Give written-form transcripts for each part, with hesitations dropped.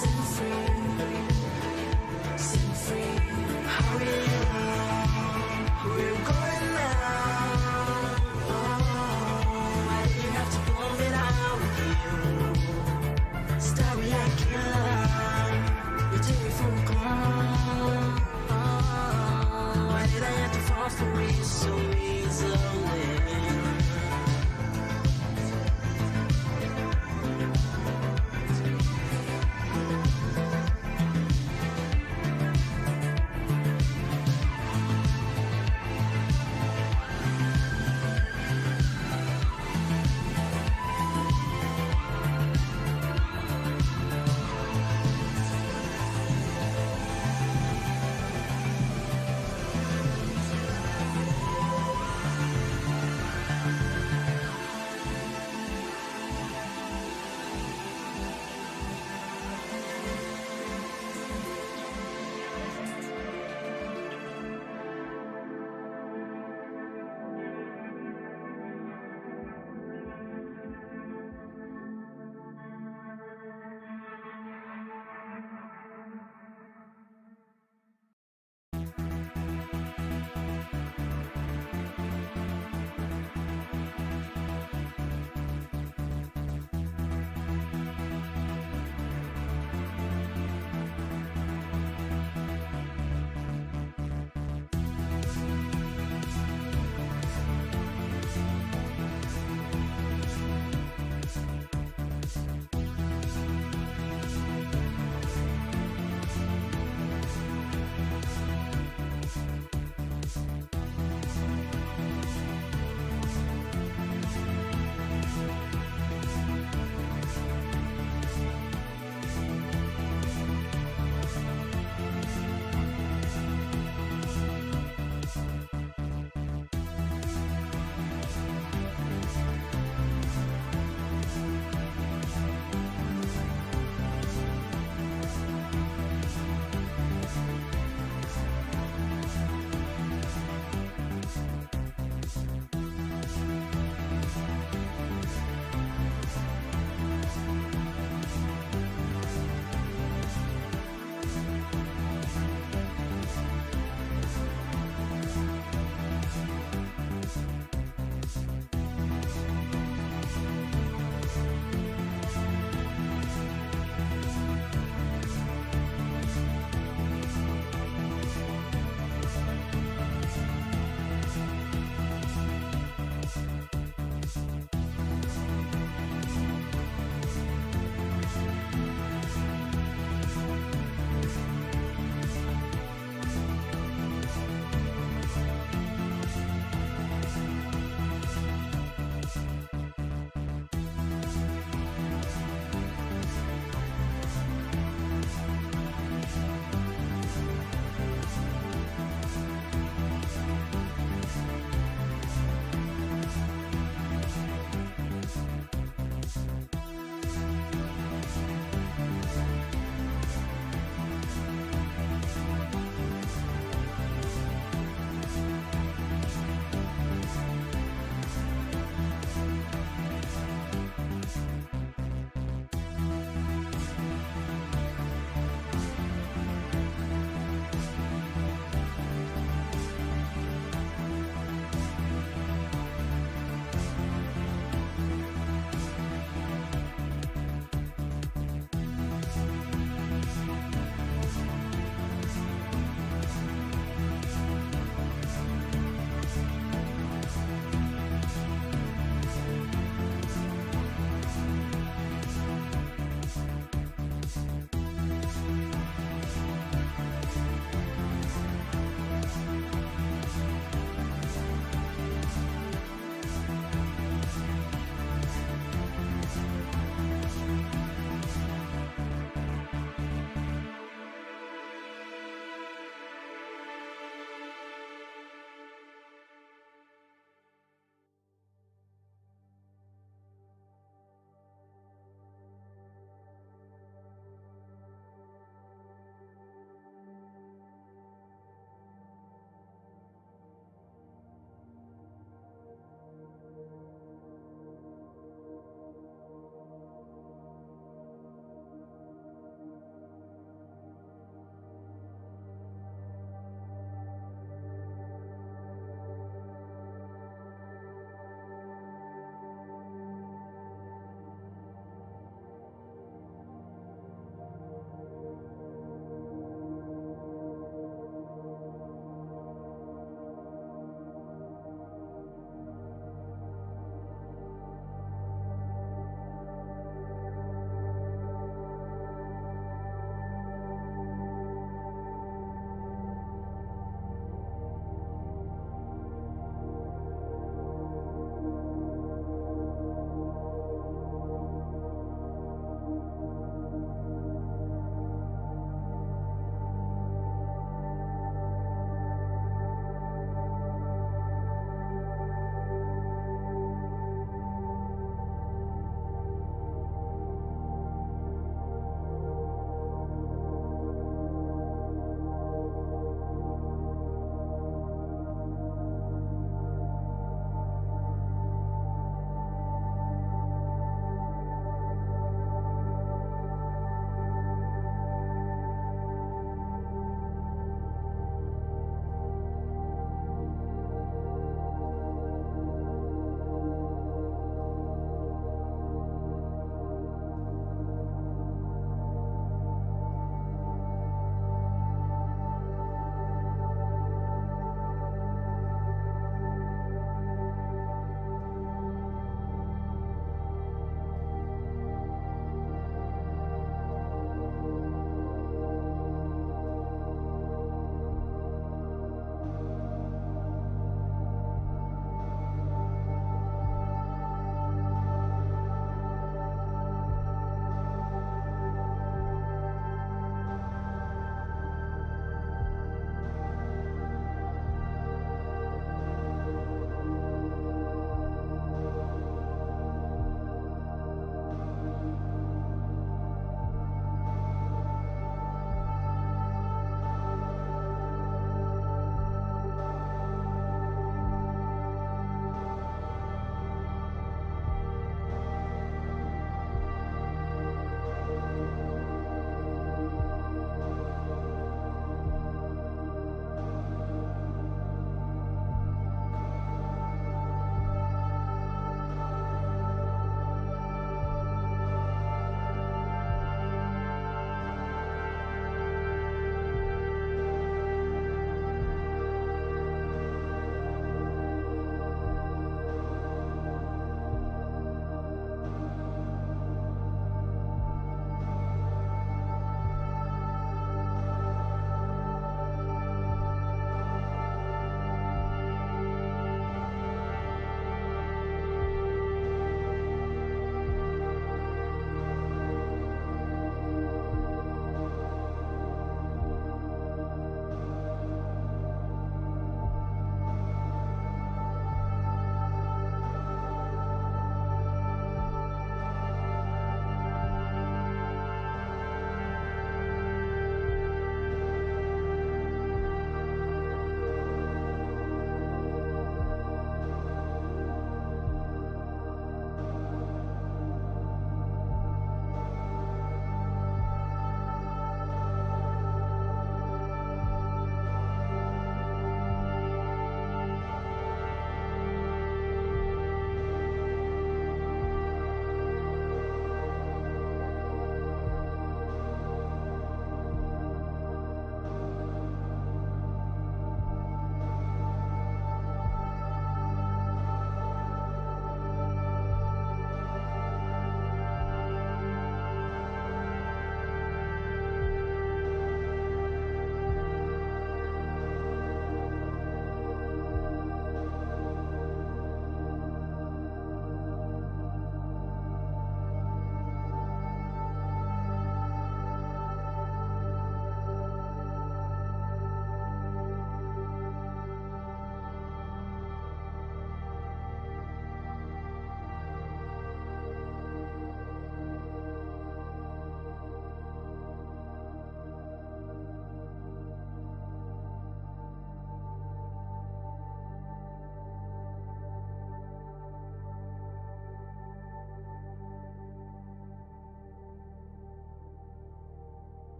Set free, set free. Hurry along, we're going now. Why did you have to pull me down with you? Starry-eyed killer, you take me for a clown. Why did I have to fall for you so easily?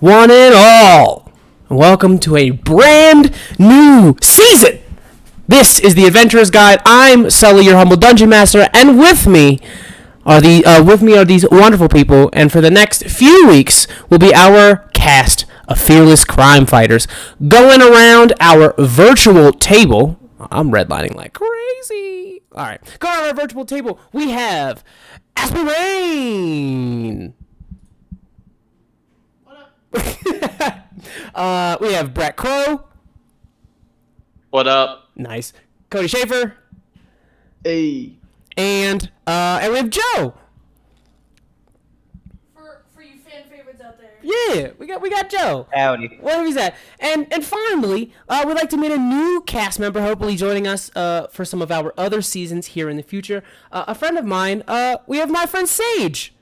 one and all. Welcome to a brand new season. This is the Adventurer's Guide. I'm Sully, your humble dungeon master, and with me are these wonderful people. And for the next few weeks, will be our cast of fearless crime fighters going around our virtual table. I'm redlining like crazy. All right, go around our virtual table. We have Aspirain. We have Brett Crow. What up? Nice. Cody Schaefer. Hey. And we have Joe. For you fan favorites out there. Yeah, we got Joe. Howdy. Where he's at. And finally, we'd like to meet a new cast member, hopefully joining us for some of our other seasons here in the future. A friend of mine. We have my friend Sage.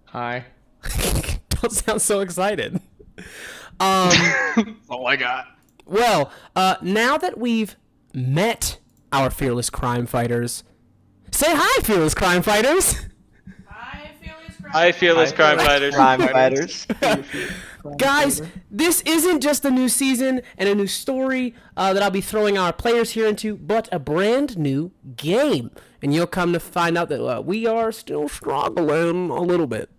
Hi. Don't sound so excited. That's all I got. Well, now that we've met our fearless crime fighters, say hi, fearless crime fighters. Hi, fearless crime fighters. Crime fighters. Guys, this isn't just a new season and a new story that I'll be throwing our players here into, but a brand new game. And you'll come to find out that we are still struggling a little bit.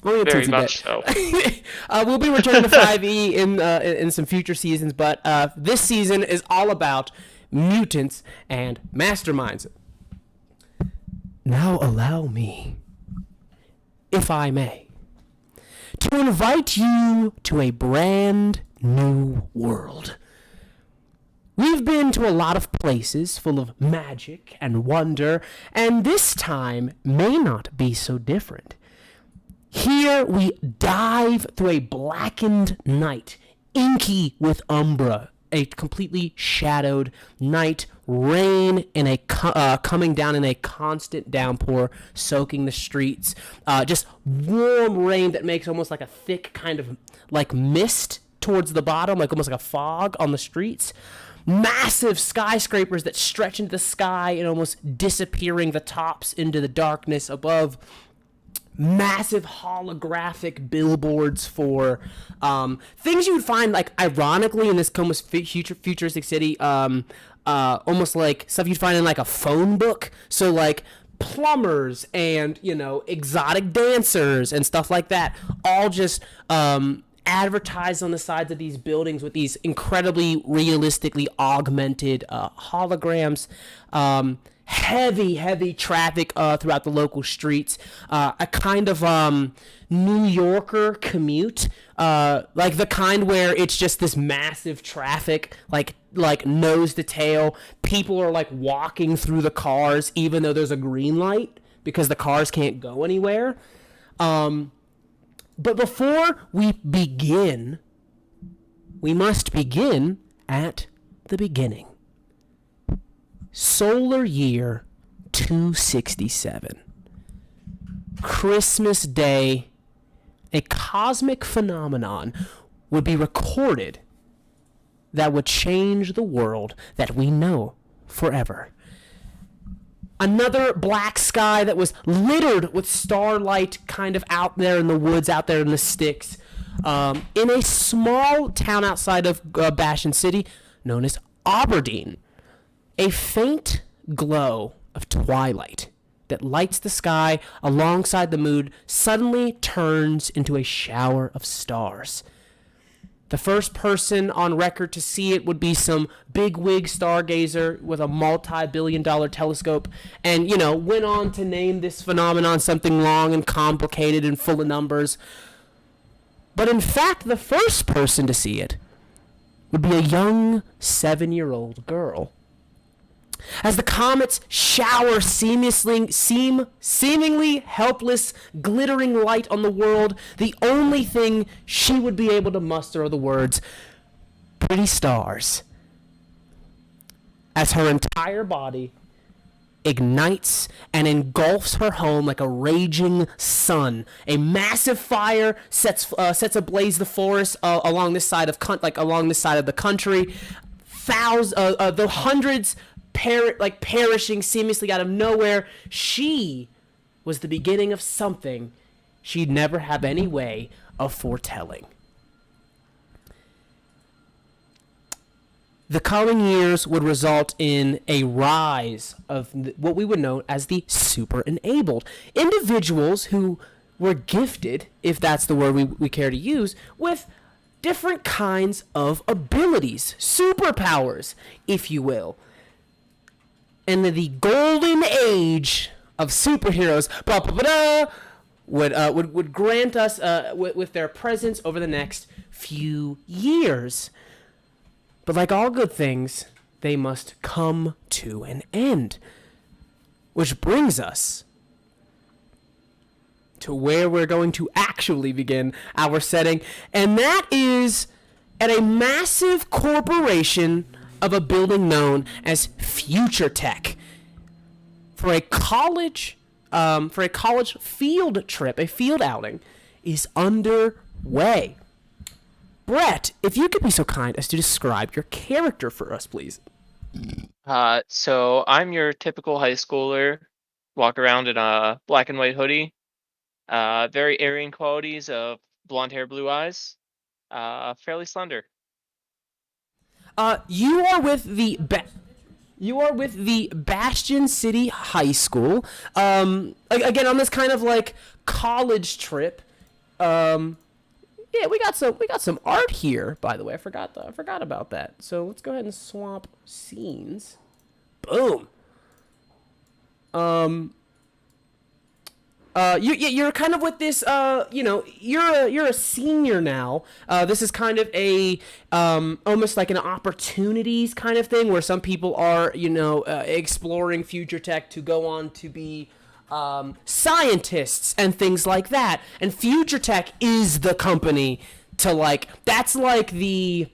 Only a Very teensy much bit. so. We'll be returning to 5e in some future seasons, but this season is all about mutants and masterminds. Now allow me, if I may, to invite you to a brand new world. We've been to a lot of places full of magic and wonder, and this time may not be so different. Here we dive through a blackened night, inky with umbra, a completely shadowed night, rain in a coming down in a constant downpour, soaking the streets. Just warm rain that makes almost like a thick kind of like mist towards the bottom, like almost like a fog on the streets. Massive skyscrapers that stretch into the sky and almost disappearing the tops into the darkness above. Massive holographic billboards for things you would find, like, ironically in this almost futuristic city, almost like stuff you'd find in like a phone book. So like plumbers and, you know, exotic dancers and stuff like that, all just advertised on the sides of these buildings with these incredibly realistically augmented holograms. Heavy traffic throughout the local streets. A kind of New Yorker commute, like the kind where it's just this massive traffic, like nose to tail. People are like walking through the cars even though there's a green light because the cars can't go anywhere. But before we begin, we must begin at the beginning. Solar year 267. Christmas Day, a cosmic phenomenon would be recorded that would change the world that we know forever. Another black sky that was littered with starlight kind of out there in the woods, out there in the sticks, in a small town outside of Bastion City known as Aberdeen. A faint glow of twilight that lights the sky alongside the moon suddenly turns into a shower of stars. The first person on record to see it would be some bigwig stargazer with a multi-billion-dollar telescope and, you know, went on to name this phenomenon something long and complicated and full of numbers. But in fact, the first person to see it would be a young 7-year-old girl. As the comets shower seemingly helpless, glittering light on the world, the only thing she would be able to muster are the words, "Pretty stars." As her entire body ignites and engulfs her home like a raging sun, a massive fire sets ablaze the forest along this side of the country. The hundreds perishing seemingly out of nowhere. She was the beginning of something she'd never have any way of foretelling. The coming years would result in a rise of what we would know as the super enabled. Individuals who were gifted, if that's the word we care to use, with different kinds of abilities, superpowers, if you will. And the golden age of superheroes would grant us with their presence over the next few years. But like all good things, they must come to an end. Which brings us to where we're going to actually begin our setting, and that is at a massive corporation of a building known as Future Tech. For a college field trip, a field outing, is underway. Brett, if you could be so kind as to describe your character for us, please. So I'm your typical high schooler. Walk around in a black and white hoodie. Very Aryan qualities of blonde hair, blue eyes. Fairly slender. You are with the Bastion City High School. Again, on this kind of like college trip. Yeah, we got some art here, by the way. I forgot about that. So let's go ahead and swap scenes. Boom. You're kind of with this, you're a senior now. This is kind of a, almost like an opportunities kind of thing where some people are, exploring future tech to go on to be, scientists and things like that. And Future Tech is the company to that's like the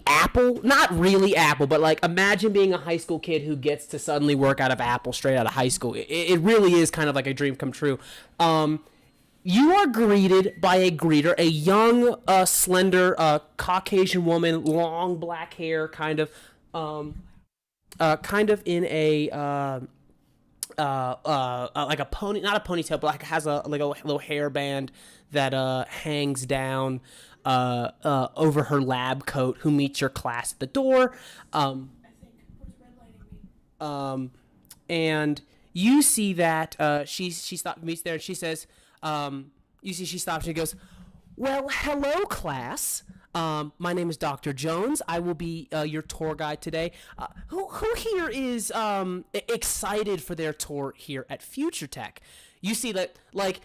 Apple, not really Apple, but like imagine being a high school kid who gets to suddenly work out of Apple straight out of high school. It really is kind of like a dream come true. You are greeted by a greeter, a young, slender, Caucasian woman, long black hair, kind of in a, like a pony, not a ponytail, but like has a little hairband that hangs down over her lab coat. Who meets your class at the door? And you see that she meets there, and she says, she stops and goes, "Well, hello, class. My name is Dr. Jones. I will be your tour guide today. Who here is excited for their tour here at Future Tech?" You see that,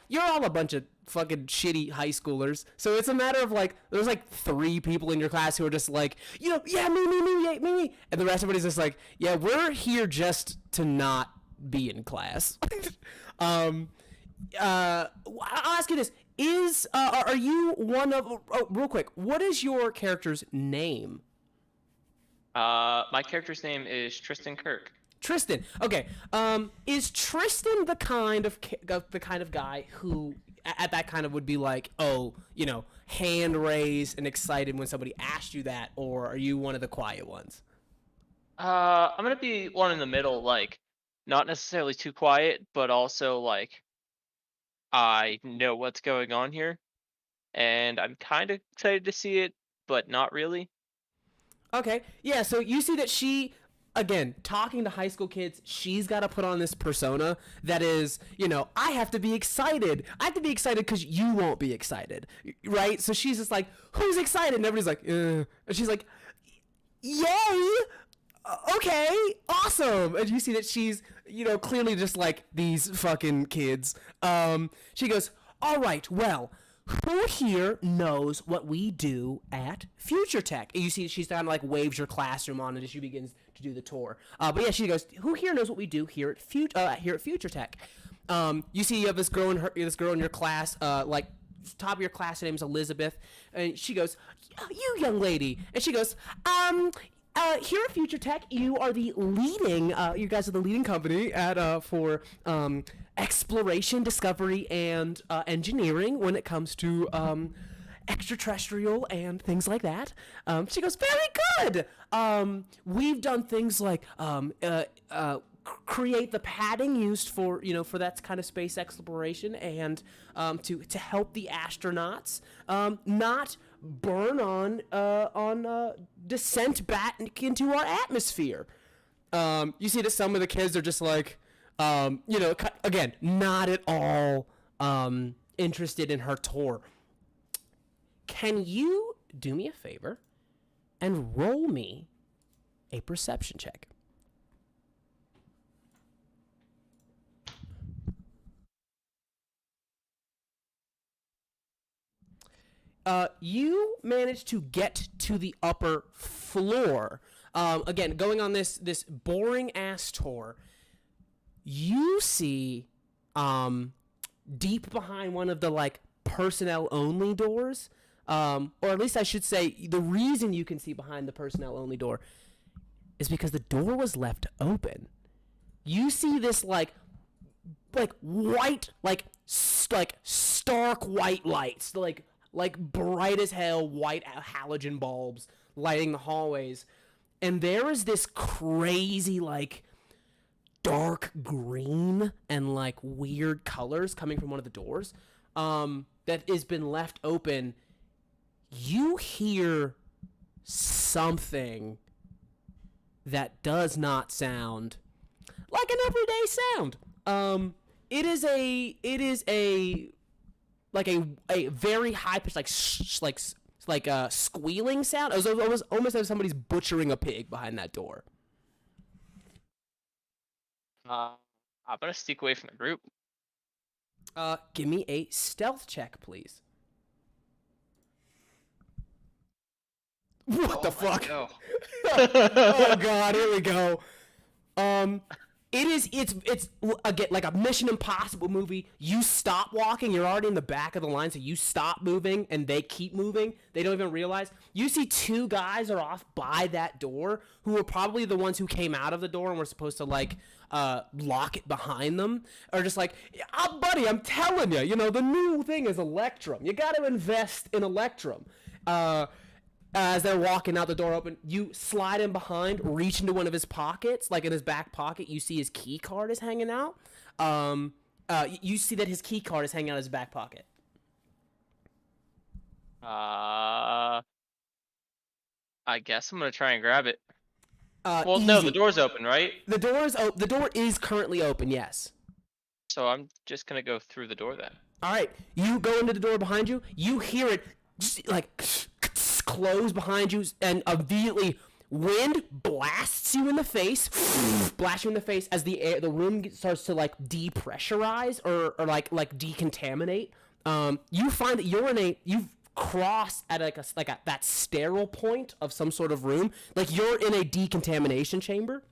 you're all a bunch of fucking shitty high schoolers. So it's a matter of, there's, 3 people in your class who are just yeah, me. And the rest of everybody's just yeah, we're here just to not be in class. I'll ask you this. Are you one of... Oh, real quick. What is your character's name? My character's name is Tristan Kirk. Tristan. Okay. Is Tristan the kind of guy who at that kind of would be hand raised and excited when somebody asked you that, or are you one of the quiet ones? I'm gonna be one in the middle, not necessarily too quiet, but also I know what's going on here, and I'm kind of excited to see it, but not really. Okay. Yeah. So you see that she. Again, talking to high school kids, she's got to put on this persona that is, I have to be excited. I have to be excited because you won't be excited, right? So she's just who's excited? And everybody's and she's yay! Okay, awesome. And you see that she's, clearly just these fucking kids. She goes, all right, well, who here knows what we do at Future Tech? And you see she's kind of waves your classroom on it as she begins to do the tour. But yeah, she goes, who here knows what we do here at Future Tech? You see you have this girl in your class, top of your class, her name's Elizabeth, and she goes, you young lady, and she goes, here at Future Tech, you are the leading, you guys are the leading company for exploration, discovery, and engineering when it comes to extraterrestrial and things like that. She goes, very good. We've done things like create the padding used for for that kind of space exploration, and to help the astronauts not burn on descent back into our atmosphere. You see that some of the kids are just like, again, not at all interested in her tour. Can you do me a favor and roll me a perception check? You managed to get to the upper floor. Again, going on this boring ass tour, you see deep behind one of the like personnel only doors, or at least I should say, the reason you can see behind the personnel only door is because the door was left open. You see this like white, like stark white lights, like bright as hell white halogen bulbs lighting the hallways, and there is this crazy like dark green and like weird colors coming from one of the doors that has been left open. You hear something that does not sound like an everyday sound. It is a very high pitched like a squealing sound. It was almost as somebody's butchering a pig behind that door. I'm gonna sneak away from the group. Give me a stealth check, please. What the fuck? No. Oh god, here we go. It's again like a Mission Impossible movie. You stop walking, you're already in the back of the line, so you stop moving and they keep moving. They don't even realize. You see two guys are off by that door who were probably the ones who came out of the door and were supposed to like lock it behind them. Or just like, buddy, I'm telling you, the new thing is Electrum. You got to invest in Electrum. As they're walking out, the door open, you slide in behind, reach into one of his pockets, like in his back pocket, you see his key card is hanging out. You see that his key card is hanging out of his back pocket. I guess I'm gonna try and grab it. Well, no, Easy. the door's open, right? The door is currently open, yes. So I'm just gonna go through the door then. All right, you go into the door behind you, you hear it just like close behind you, and immediately wind blasts you in the face, blasts you in the face as the room starts to like depressurize or like decontaminate. You find that you've crossed at that sterile point of some sort of room, like you're in a decontamination chamber.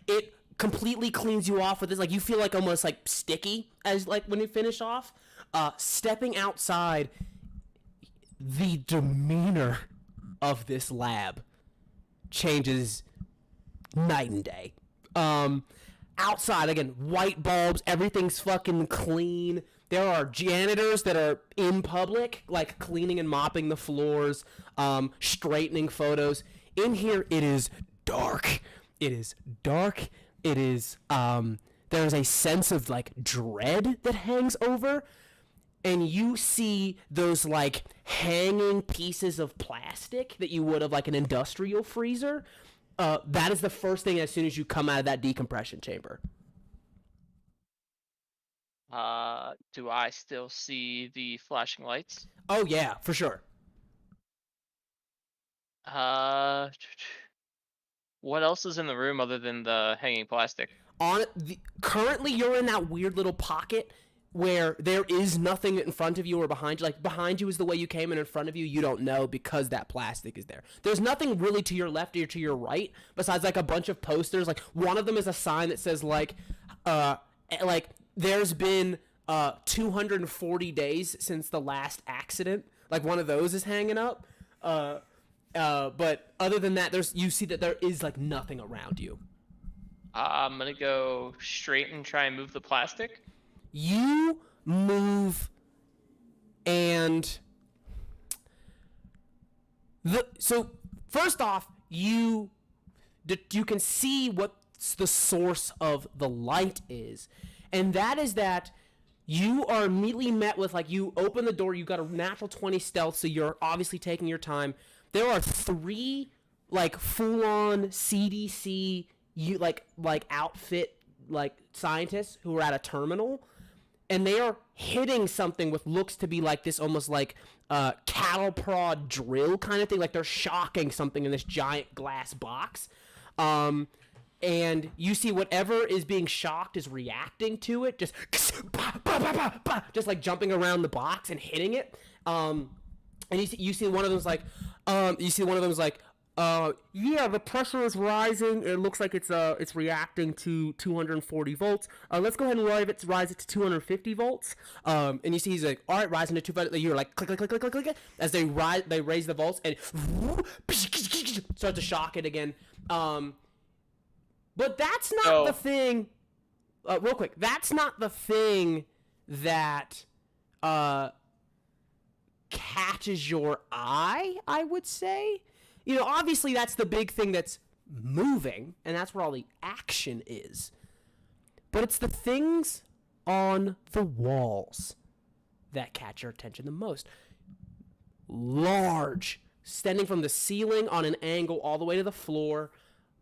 It completely cleans you off with this, like you feel like almost like sticky as like when you finish off. Stepping outside, the demeanor of this lab changes night and day. Outside, again, white bulbs, everything's fucking clean. There are janitors that are in public, like cleaning and mopping the floors, straightening photos. In here, it is dark. It is dark. It is, there's a sense of like dread that hangs over. And you see those like hanging pieces of plastic that you would have like an industrial freezer. That is the first thing as soon as you come out of that decompression chamber. Do I still see the flashing lights? Oh yeah, for sure. What else is in the room other than the hanging plastic? Currently, you're in that weird little pocket where there is nothing in front of you or behind you. Like, behind you is the way you came, and in front of you, you don't know because that plastic is there. There's nothing really to your left or to your right besides, like, a bunch of posters. Like, one of them is a sign that says, like, there's been 240 days since the last accident. Like, one of those is hanging up. But other than that, you see that there is, like, nothing around you. I'm gonna go straight and try and move the plastic. You move, and so first off, you can see what the source of the light is. And that is that you are immediately met with, like, you open the door, you got a natural 20 stealth, so you're obviously taking your time. There are 3, like, full-on CDC, like outfit, like, scientists who are at a terminal, and they are hitting something with looks to be like this almost like cattle prod drill kind of thing. Like they're shocking something in this giant glass box. And you see whatever is being shocked is reacting to it, just like jumping around the box and hitting it. And you see one of them's like, yeah, the pressure is rising. It looks like it's reacting to 240 volts. Let's go ahead and rise it to 250 volts. And you see he's like, all right, rising to 250. You're like, click, click, click, click, click, click. As they raise the volts and start to shock it again. But that's not the thing. Real quick, that's not the thing that catches your eye, I would say. You know, obviously that's the big thing that's moving, and that's where all the action is. But it's the things on the walls that catch your attention the most. Large, extending from the ceiling on an angle all the way to the floor,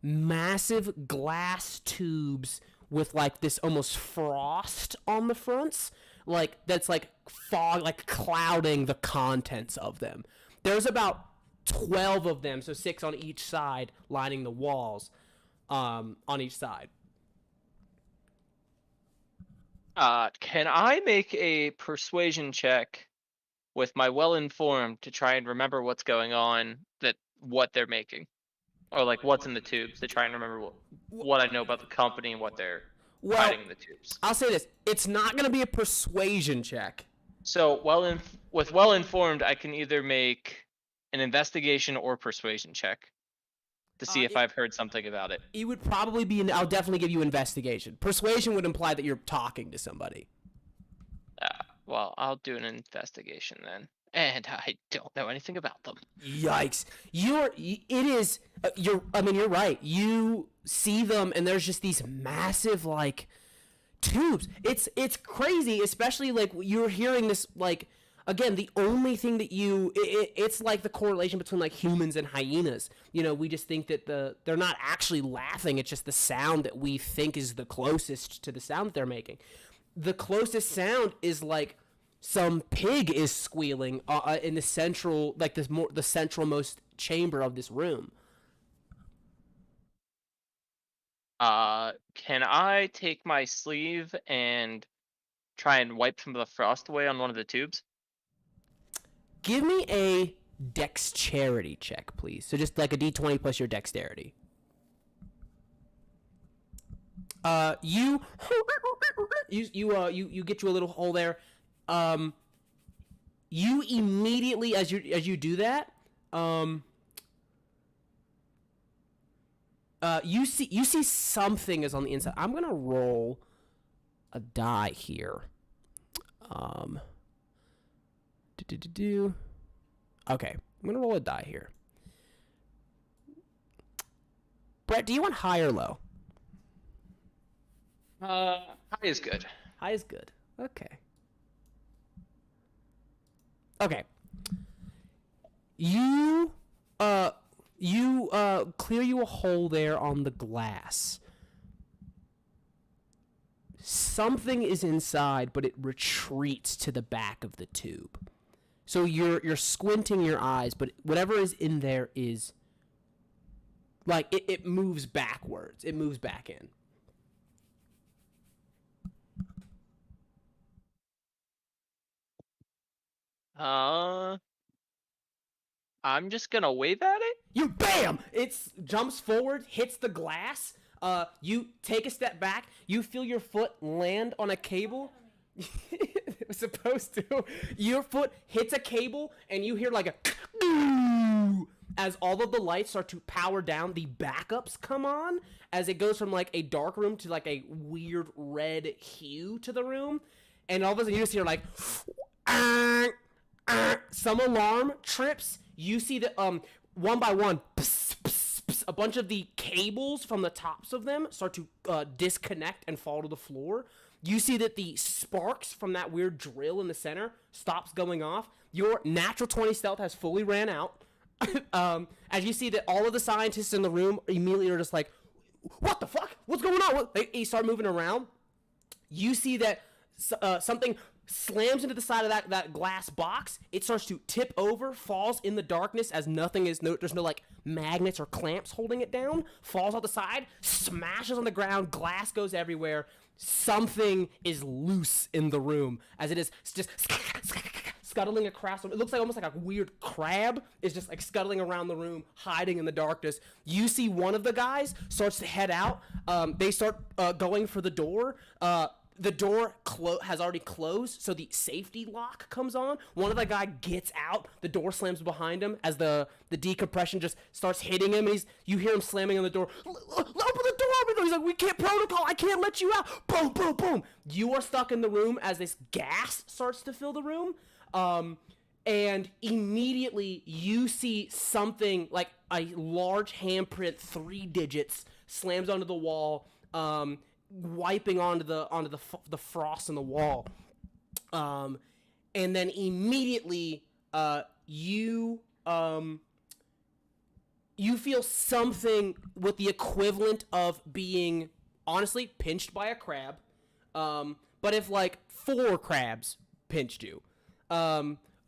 massive glass tubes with like this almost frost on the fronts, like that's like fog, like clouding the contents of them. There's about 12 of them, so 6 on each side, lining the walls on each side. Can I make a persuasion check with my well-informed to try and remember what's going on, what they're making? Or like what's in the tubes, to try and remember what I know about the company and what they're hiding in the tubes. I'll say this, it's not going to be a persuasion check. So with well-informed, I can either make an investigation or persuasion check to see if I've heard something about it. It would probably be, I'll definitely give you investigation. Persuasion would imply that you're talking to somebody. Well, I'll do an investigation then. And I don't know anything about them. Yikes. You're right. You see them and there's just these massive, like, tubes. It's crazy, especially, like, you're hearing this, like, again, the only thing that it's like the correlation between like humans and hyenas. You know, we just think that they're not actually laughing. It's just the sound that we think is the closest to the sound that they're making. The closest sound is like some pig is squealing in the central, like the centralmost chamber of this room. Can I take my sleeve and try and wipe some of the frost away on one of the tubes? Give me a dexterity check, please. So just like a d20 plus your dexterity. You get you a little hole there. You immediately, as you do that, you see something is on the inside. I'm gonna roll a die here. Okay, I'm gonna roll a die here. Brett, do you want high or low? High is good. High is good. Okay. Okay. You clear you a hole there on the glass. Something is inside, but it retreats to the back of the tube. So you're squinting your eyes, but whatever is in there is like it moves backwards. It moves back in. I'm just gonna wave at it. You bam! It jumps forward, hits the glass. You take a step back. You feel your foot land on a cable. It was supposed to. Your foot hits a cable, and you hear like a as all of the lights start to power down. The backups come on as it goes from like a dark room to like a weird red hue to the room, and all of a sudden you just hear like some alarm trips. You see the one by one a bunch of the cables from the tops of them start to disconnect and fall to the floor. You see that the sparks from that weird drill in the center stops going off. Your natural 20 stealth has fully ran out. As you see that all of the scientists in the room immediately are just like, what the fuck? What's going on? They start moving around. You see that something slams into the side of that glass box. It starts to tip over, falls in the darkness as there's no like magnets or clamps holding it down, falls out the side, smashes on the ground, glass goes everywhere. Something is loose in the room as it is just scuttling across. It looks like almost like a weird crab is just like scuttling around the room, hiding in the darkness. You see one of the guys starts to head out. They start going for the door. The door has already closed, so the safety lock comes on. One of the guy gets out. The door slams behind him as the decompression just starts hitting him. And you hear him slamming on the door. Open the door! He's like, we can't protocol. I can't let you out. Boom, boom, boom. You are stuck in the room as this gas starts to fill the room. And immediately you see something like a large handprint, 3 digits, slams onto the wall. Wiping onto the frost in the wall, and then immediately you feel something with the equivalent of being honestly pinched by a crab, but if like 4 crabs pinched you,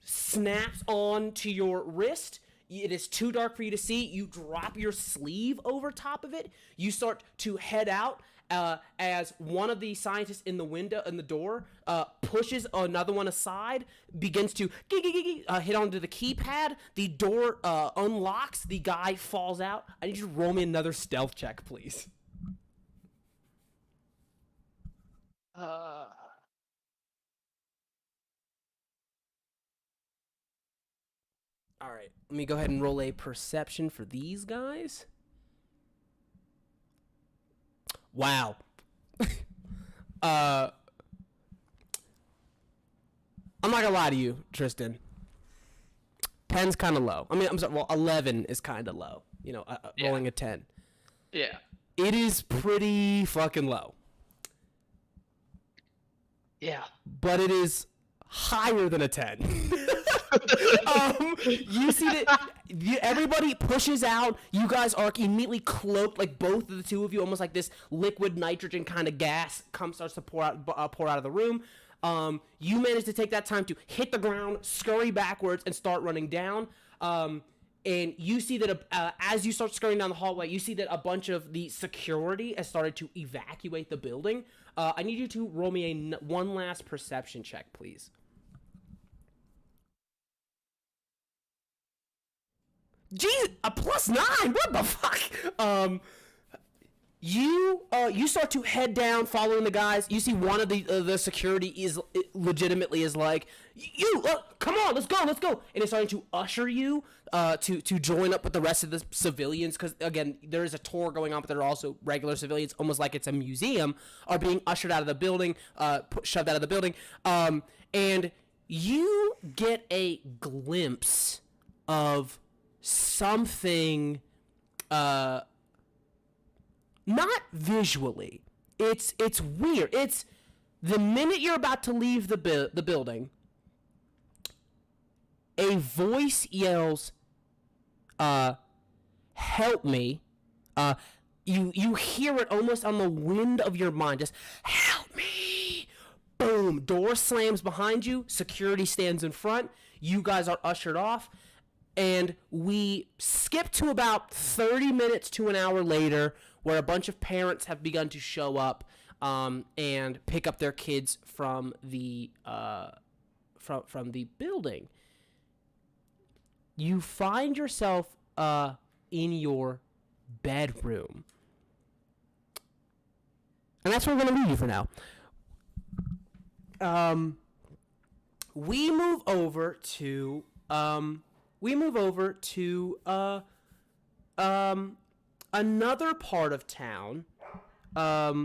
snaps on to your wrist. It is too dark for you to see. You drop your sleeve over top of it. You start to head out as one of the scientists in the door pushes another one aside, begins to hit onto the keypad. The door unlocks. The guy falls out. I need you to roll me another stealth check, please. All right, let me go ahead and roll a perception for these guys. Wow. I'm not gonna lie to you, Tristan. 10's kind of low. I mean, I'm sorry. Well, 11 is kind of low. You know, rolling a 10. Yeah. It is pretty fucking low. Yeah. But it is higher than a 10. You see that everybody pushes out. You guys are immediately cloaked, like both of the two of you, almost like this liquid nitrogen kind of gas starts to pour out of the room. You manage to take that time to hit the ground, scurry backwards, and start running down. And you see that as you start scurrying down the hallway, you see that a bunch of the security has started to evacuate the building. I need you to roll me one last perception check, please. Jeez, a +9. What the fuck? You start to head down, following the guys. You see one of the security is like, you come on, let's go, and it's starting to usher you to join up with the rest of the civilians, because again, there is a tour going on, but there are also regular civilians, almost like it's a museum, are being ushered out of the building, shoved out of the building, and you get a glimpse of something, not visually. It's weird. It's the minute you're about to leave the building, a voice yells, "Help me!" You hear it almost on the wind of your mind. Just help me! Boom! Door slams behind you. Security stands in front. You guys are ushered off. And we skip to about 30 minutes to an hour later, where a bunch of parents have begun to show up and pick up their kids from the from the building. You find yourself in your bedroom, and that's where we're gonna leave you for now. We move over to another part of town, a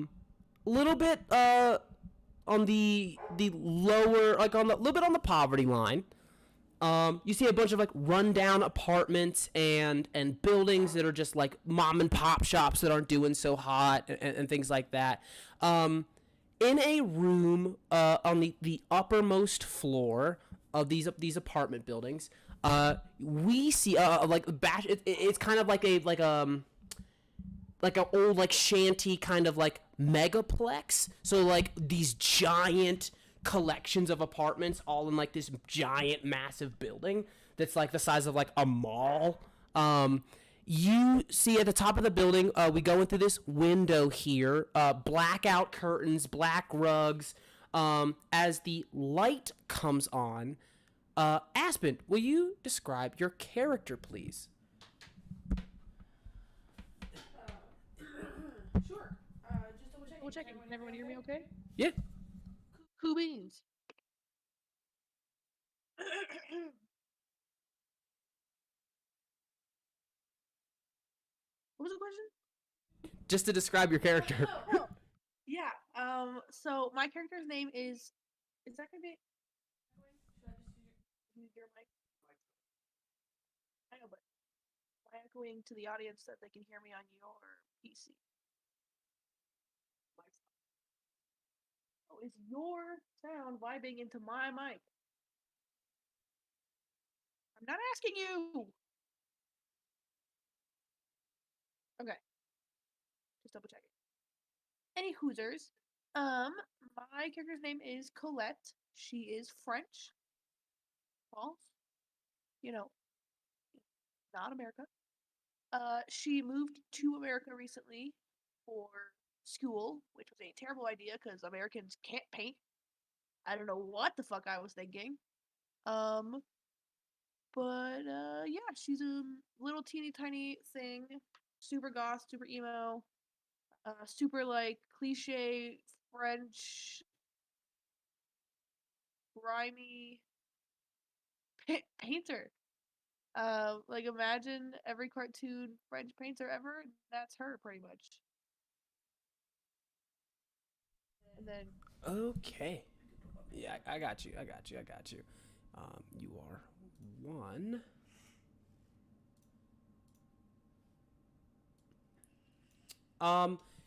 little bit on the lower, like on the little bit on the poverty line. You see a bunch of like rundown apartments and buildings that are just like mom and pop shops that aren't doing so hot and things like that. In a room on the uppermost floor of these apartment buildings, we see it's kind of like an old like shanty kind of like megaplex. So like these giant collections of apartments all in like this giant massive building that's like the size of like a mall. You see at the top of the building, we go into this window here, blackout curtains, black rugs. As the light comes on, Aspen, will you describe your character, please? Sure. Just double checking. Can everyone hear me okay? Yeah. Cool beans. What was the question? Just to describe your character. Oh. Yeah. So my character's name is that gonna be? Should I just use your mic? I know, but am I echoing to the audience that they can hear me on your PC? Oh, is your sound vibing into my mic? I'm not asking you. Okay. Just double checking. Any Hoosers. My character's name is Colette. She is French. False. You know, not America. She moved to America recently for school, which was a terrible idea because Americans can't paint. I don't know what the fuck I was thinking. But yeah, she's a little teeny tiny thing, super goth, super emo, super like cliche French, grimy painter. Like imagine every cartoon French painter ever. That's her pretty much. And then Okay. Yeah, I got you. You are one.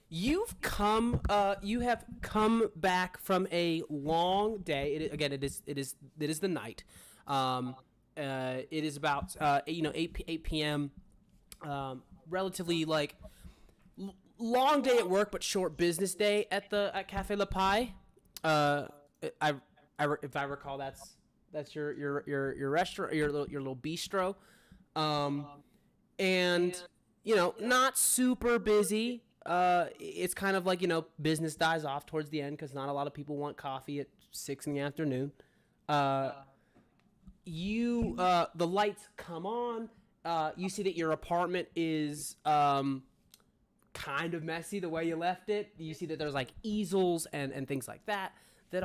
You have come back from a long day. It is the night. It is about 8 p.m. Relatively like long day at work, but short business day at Cafe La Pie. If I recall, that's your restaurant, your little bistro, and not super busy. It's kind of like business dies off towards the end because not a lot of people want coffee at 6 p.m. The lights come on. You see that your apartment is kind of messy the way you left it. You see that there's like easels and things like that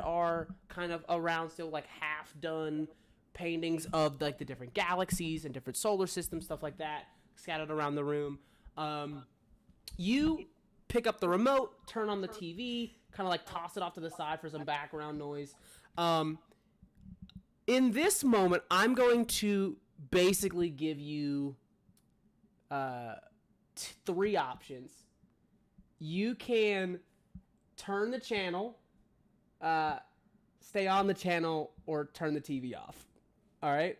are kind of around still, like half done paintings of like the different galaxies and different solar systems, stuff like that, scattered around the room. You pick up the remote, turn on the TV, kind of like toss it off to the side for some background noise. In this moment, I'm going to basically give you 3 options. You can turn the channel, stay on the channel, or turn the TV off. All right?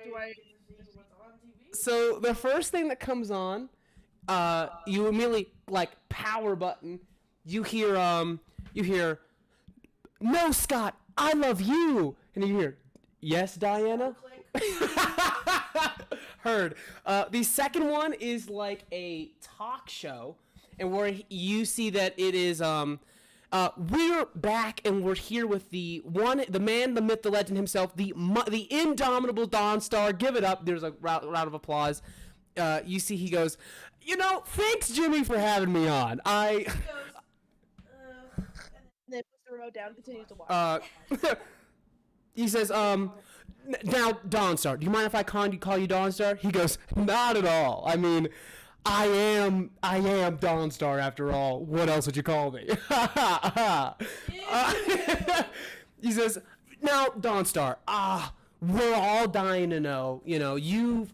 do I what's on TV? So the first thing that comes on, you immediately like power button. You hear "No, Scott, I love you," and you hear "Yes, Diana." Heard. The second one is like a talk show, and where you see that it is we're back, and we're here with the man, the myth, the legend himself, the indomitable Dawnstar. Give it up. There's a round of applause. You see he goes, thanks, Jimmy, for having me on. And then puts the remote down and continues to watch. He says, now, Dawnstar, do you mind if I call you Dawnstar? He goes, not at all. I mean, I am Dawnstar after all. What else would you call me? He says, now, Dawnstar, we're all dying to know. You know, you've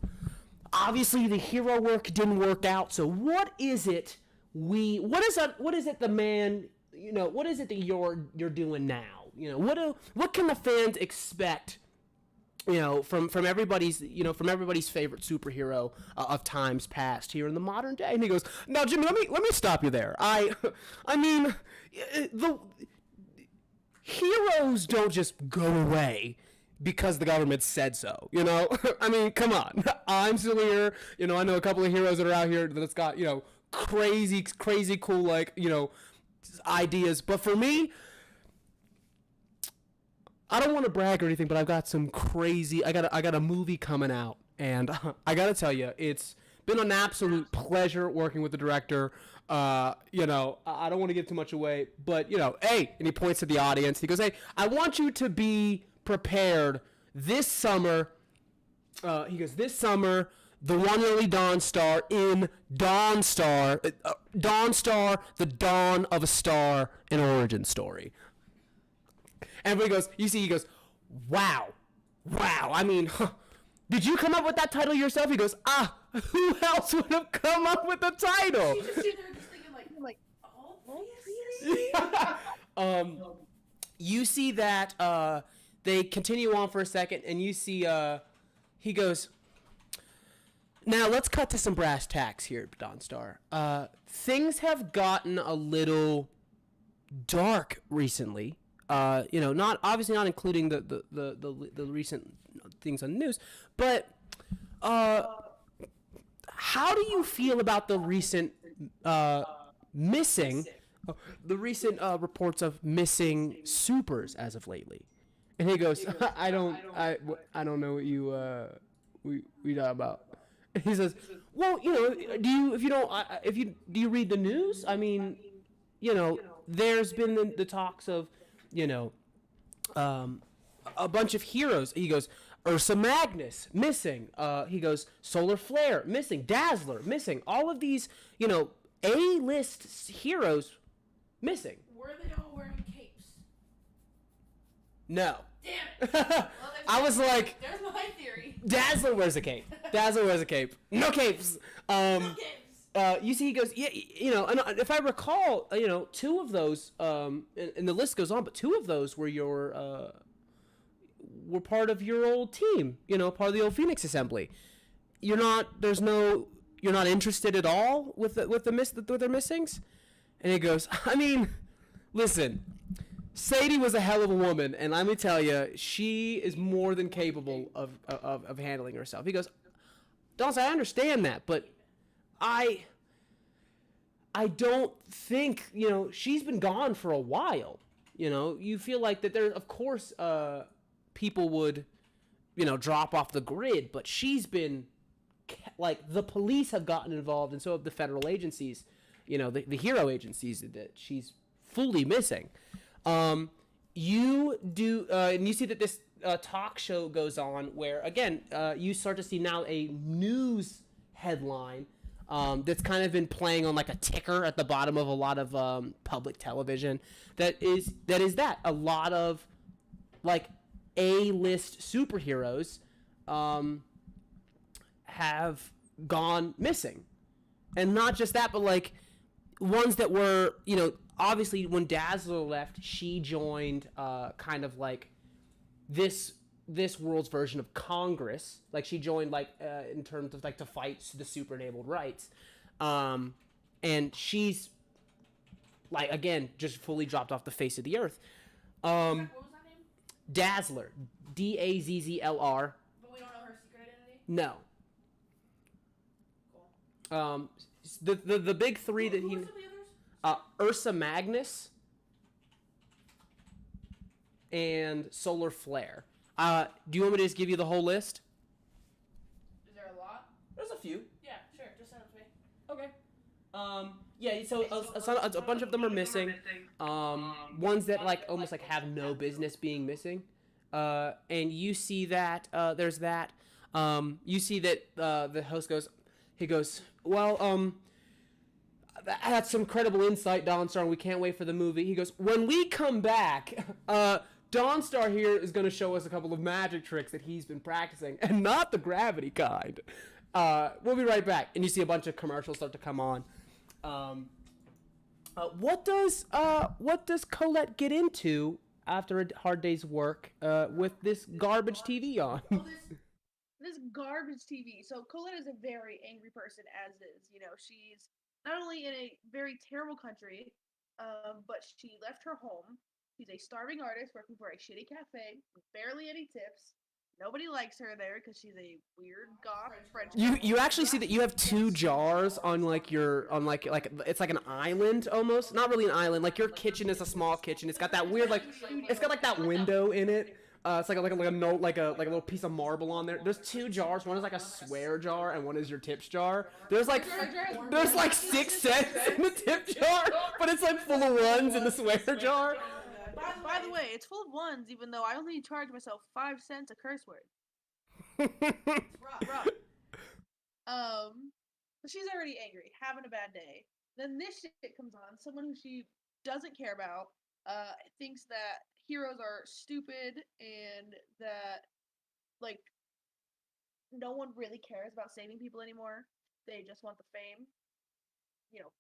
obviously the hero work didn't work out. So what is it what is it the man, you know, what is it that you're doing now? You know, what can the fans expect, you know, from everybody's, you know, from everybody's favorite superhero of times past here in the modern day? And he goes, "Now, Jimmy, let me stop you there. I mean, the heroes don't just go away because the government said so, you know? I mean, come on. I'm still here. You know, I know a couple of heroes that are out here that's got, you know, crazy cool, like, you know, ideas. But for me, I don't want to brag or anything, but I've got some crazy, I got a movie coming out, and I got to tell you, it's been an absolute pleasure working with the director. You know, I don't want to give too much away, but, you know, hey, and he points to the audience. He goes, "Hey, I want you to be prepared this summer." He goes, "This summer, the one and only Dawnstar in Dawnstar, Dawnstar, the dawn of a star, an origin story." Everybody goes, you see, he goes, wow. I mean, did you come up with that title yourself? He goes, who else would have come up with the title? You just sit there just thinking like, obviously. You see that they continue on for a second, and you see he goes, "Now let's cut to some brass tacks here, Dawnstar. Things have gotten a little dark recently. You know, not including the recent things on the news, but how do you feel about the recent reports of missing supers as of lately?" And he goes, I don't know what you we talk about." And he says, "Well, you know, do you read the news? I mean, you know, there's been the talks of, you know, a bunch of heroes." He goes, "Ursa Magnus missing." He goes, "Solar Flare missing. Dazzler missing. All of these, you know, A-list heroes missing." Were they all wearing capes? No. Damn it. Well, I was like, there's my theory. Dazzler wears a cape. No capes. No capes. You see, he goes, "Yeah, you know, and if I recall, you know, two of those, and the list goes on, but two of those were were part of your old team, you know, part of the old Phoenix Assembly. You're not interested at all with their missings?" And he goes, "I mean, listen, Sadie was a hell of a woman, and let me tell you, she is more than capable of handling herself." He goes, "Dawson, I understand that, but I don't think, you know, she's been gone for a while. You know, you feel like that there, of course, people would, you know, drop off the grid, but she's been, like, the police have gotten involved, and so have the federal agencies, you know, the hero agencies, that she's fully missing." You do, and you see that this talk show goes on where, again, you start to see now a news headline that's kind of been playing on like a ticker at the bottom of a lot of public television. That is a lot of like A-list superheroes have gone missing, and not just that, but like ones that were, you know, obviously when Dazzler left, she joined kind of like this world's version of Congress. Like she joined like in terms of like to fight the super enabled rights, and she's like, again, just fully dropped off the face of the earth. What was that name? Dazzler, Dazzlr. But we don't know her secret identity? No. Cool. The big three that he, Who are some of the others? Ursa Magnus and Solar Flare. Do you want me to just give you the whole list? Is there a lot? There's a few. Yeah, sure. Just send it to me. Okay. Yeah, so a bunch of them are missing. Ones that like almost like have no business being missing. And you see that there's that. You see that the host goes, he goes, "Well, that's some credible insight, Dawnstar, and we can't wait for the movie." He goes, "When we come back, Dawnstar here is going to show us a couple of magic tricks that he's been practicing, and not the gravity kind. We'll be right back, and you see a bunch of commercials start to come on. What does Colette get into after a hard day's work with this garbage TV on? This garbage TV. So Colette is a very angry person, as is. You know, she's not only in a very terrible country, but she left her home. She's a starving artist working for a shitty cafe with barely any tips. Nobody likes her there because she's a weird goth French. You actually see that you have two jars on like it's like an island almost. Not really an island. Like your kitchen is a small kitchen. It's got that weird it's got like that window in it. It's like a note, like a little piece of marble on there. There's two jars. One is like a swear jar, and one is your tips jar. There's like 6 cents in the tip jar, but it's like full of ones in the swear jar. By the way, it's full of ones, even though I only charge myself 5 cents a curse word. Rough. So she's already angry, having a bad day. Then this shit comes on. Someone who she doesn't care about, thinks that heroes are stupid and that, like, no one really cares about saving people anymore. They just want the fame. You know,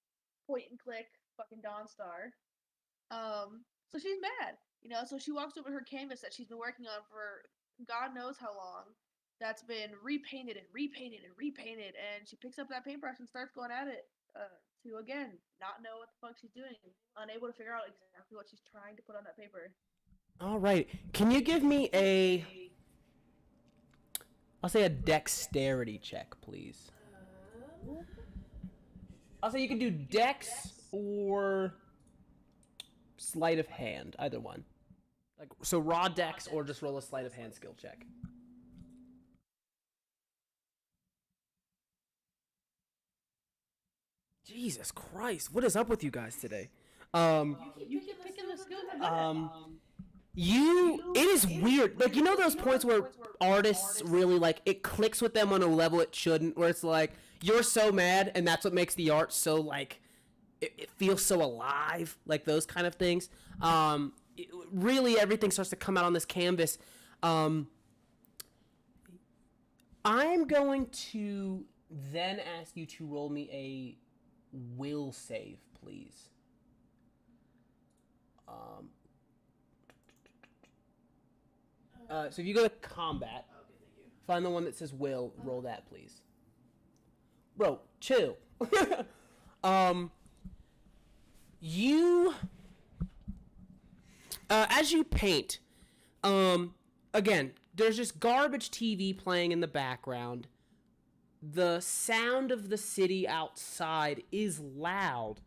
point and click, fucking Dawnstar. So she's mad, you know, so she walks over to her canvas that she's been working on for God knows how long. That's been repainted and repainted and repainted, and she picks up that paintbrush and starts going at it to, again, not know what the fuck she's doing, unable to figure out exactly what she's trying to put on that paper. All right. Can you give me I'll say a dexterity check, please? I'll say you can do dex or sleight of hand, either one. Like, so raw dex or just roll a sleight of hand skill check. Jesus Christ, what is up with you guys today? You keep picking the skill It is weird. Like, you know those points where artists really, like, it clicks with them on a level it shouldn't, where it's like, you're so mad, and that's what makes the art so, like, it feels so alive, like those kind of things. Really, everything starts to come out on this canvas. I'm going to then ask you to roll me a will save, please. So if you go to combat, find the one that says will, roll that, please. Bro, chill. You, as you paint, again, there's just garbage TV playing in the background. The sound of the city outside is loud,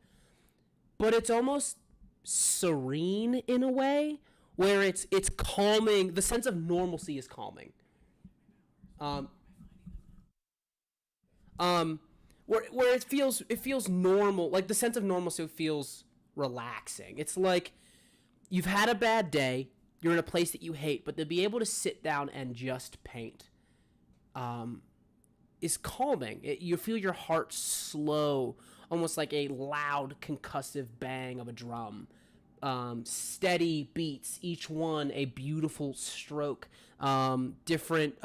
but it's almost serene in a way, where it's calming. The sense of normalcy is calming. Where it feels normal, like the sense of normalcy feels relaxing. It's like you've had a bad day, you're in a place that you hate, but to be able to sit down and just paint is calming. You feel your heart slow, almost like a loud concussive bang of a drum. Steady beats, each one a beautiful stroke, different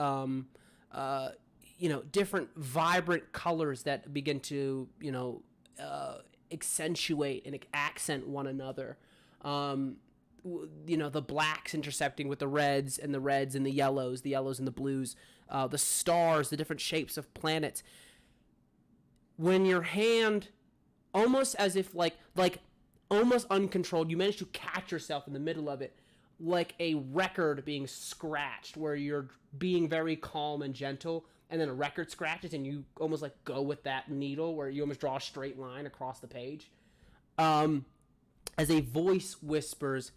different vibrant colors that begin to, accentuate and accent one another. The blacks intersecting with the reds and the yellows and the blues, the stars, the different shapes of planets. When your hand, almost as if like almost uncontrolled, you manage to catch yourself in the middle of it, like a record being scratched, where you're being very calm and gentle, and then a record scratches, and you almost like go with that needle, where you almost draw a straight line across the page. As a voice whispers,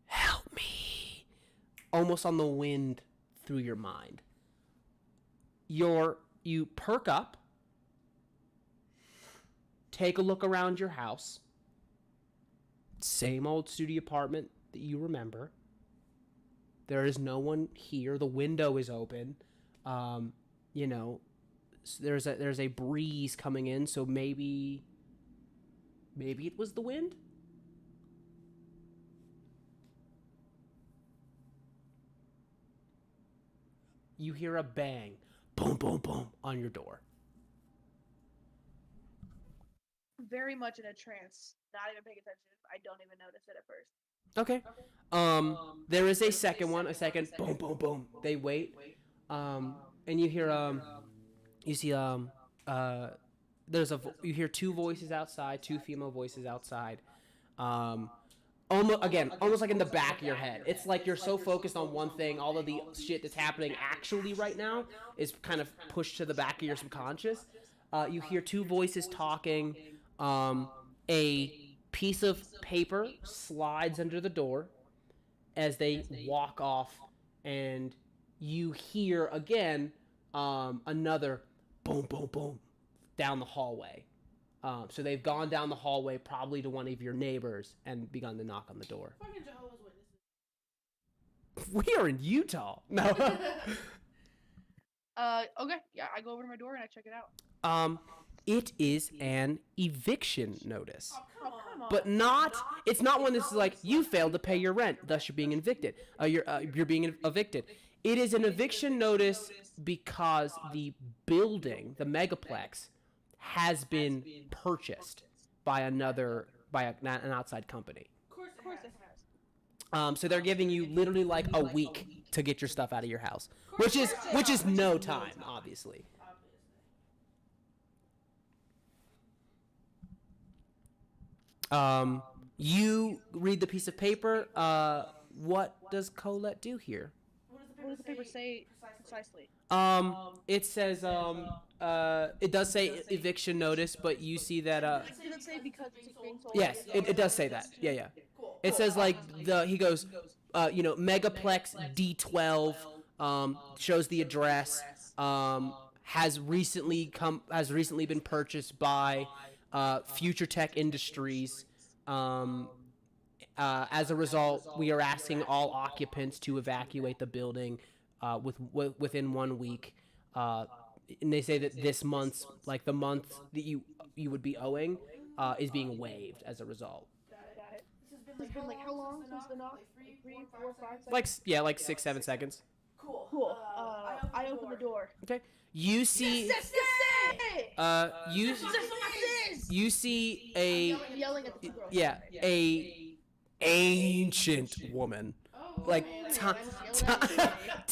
"Help me," almost on the wind through your mind. You perk up, take a look around your house. Same old studio apartment that you remember. There is no one here. The window is open. There's a breeze coming in, so maybe it was the wind. you hear a bang, boom, boom, boom, on your door. Very much in a trance. Not even paying attention. I don't even notice it at first. Okay. There is a second one. A second. Boom, boom, boom. They wait. And you hear you see you hear two voices outside, two female voices outside. Almost like in the back of your head. It's like you're so focused on one thing, all of the shit that's happening actually right now is kind of pushed to the back of your subconscious. You hear two voices talking. A piece of paper slides under the door as they walk off, and you hear again another boom, boom, boom down the hallway. So they've gone down the hallway, probably to one of your neighbors, and begun to knock on the door. Fucking Jehovah's Witnesses. We are in Utah. No. Okay. Yeah, I go over to my door and I check it out. It is an eviction notice. Oh, come on. But it's not one that's like, you failed to pay your rent, thus you're being evicted. You're being evicted. It is an eviction notice because the building, the megaplex, has been purchased by an outside company. Of course it has. So they're giving you literally like a week to get your stuff out of your house, which is no time, obviously. You read the piece of paper. What does Colette do here? What does the paper say precisely? It says it does say eviction notice, but you see that Does it say because it's being sold? yes, it does say that. Yeah. Cool. It says like he goes, Megaplex D12 shows the address. Has recently been purchased by Future Tech Industries. As a result, we are asking all occupants to evacuate the building within 1 week. And they say that this month's, like the month that you would be owing, is being waived as a result. Got it. This has been like how long since the knock? Like 3, 4, 5 seconds? Like 6-7 seconds. Cool. I open the door. Okay. You see. You see a Yelling at the two girls. yeah a ancient woman, like